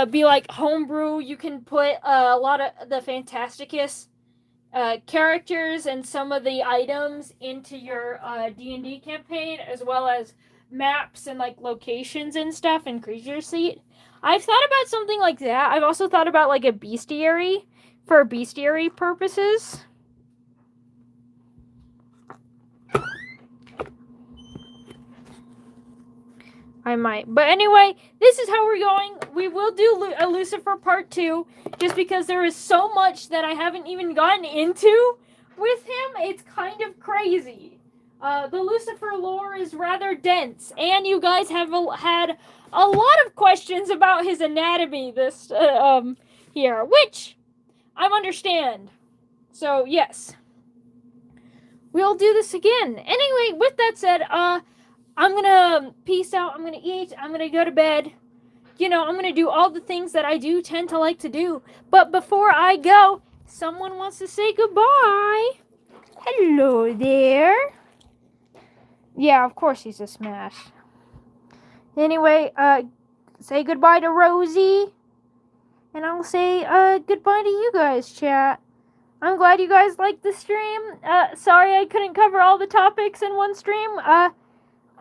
Speaker 1: be like homebrew. You can put a lot of the Phantasticus characters and some of the items into your D&D campaign, as well as maps and like locations and stuff and creature seat. I've thought about something like that. I've also thought about like a bestiary for bestiary purposes. I might. But anyway, this is how we're going. We will do a Lucifer part 2, just because there is so much that I haven't even gotten into with him. It's kind of crazy. The Lucifer lore is rather dense, and you guys have had a lot of questions about his anatomy this here, which I understand. So, yes. We'll do this again. Anyway, with that said, I'm gonna peace out. I'm gonna eat. I'm gonna go to bed. You know, I'm gonna do all the things that I do tend to like to do. But before I go, someone wants to say goodbye. Hello there. Yeah, of course he's a smash. Anyway, say goodbye to Rosie. And I'll say goodbye to you guys, chat. I'm glad you guys liked the stream. Sorry I couldn't cover all the topics in one stream.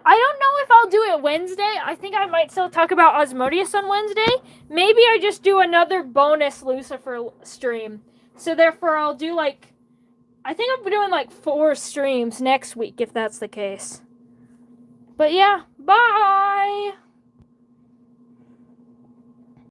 Speaker 1: I don't know if I'll do it Wednesday. I think I might still talk about Osmodius on Wednesday. Maybe I just do another bonus Lucifer stream. So therefore I'll do I think I'm doing 4 streams next week if that's the case. But yeah, bye!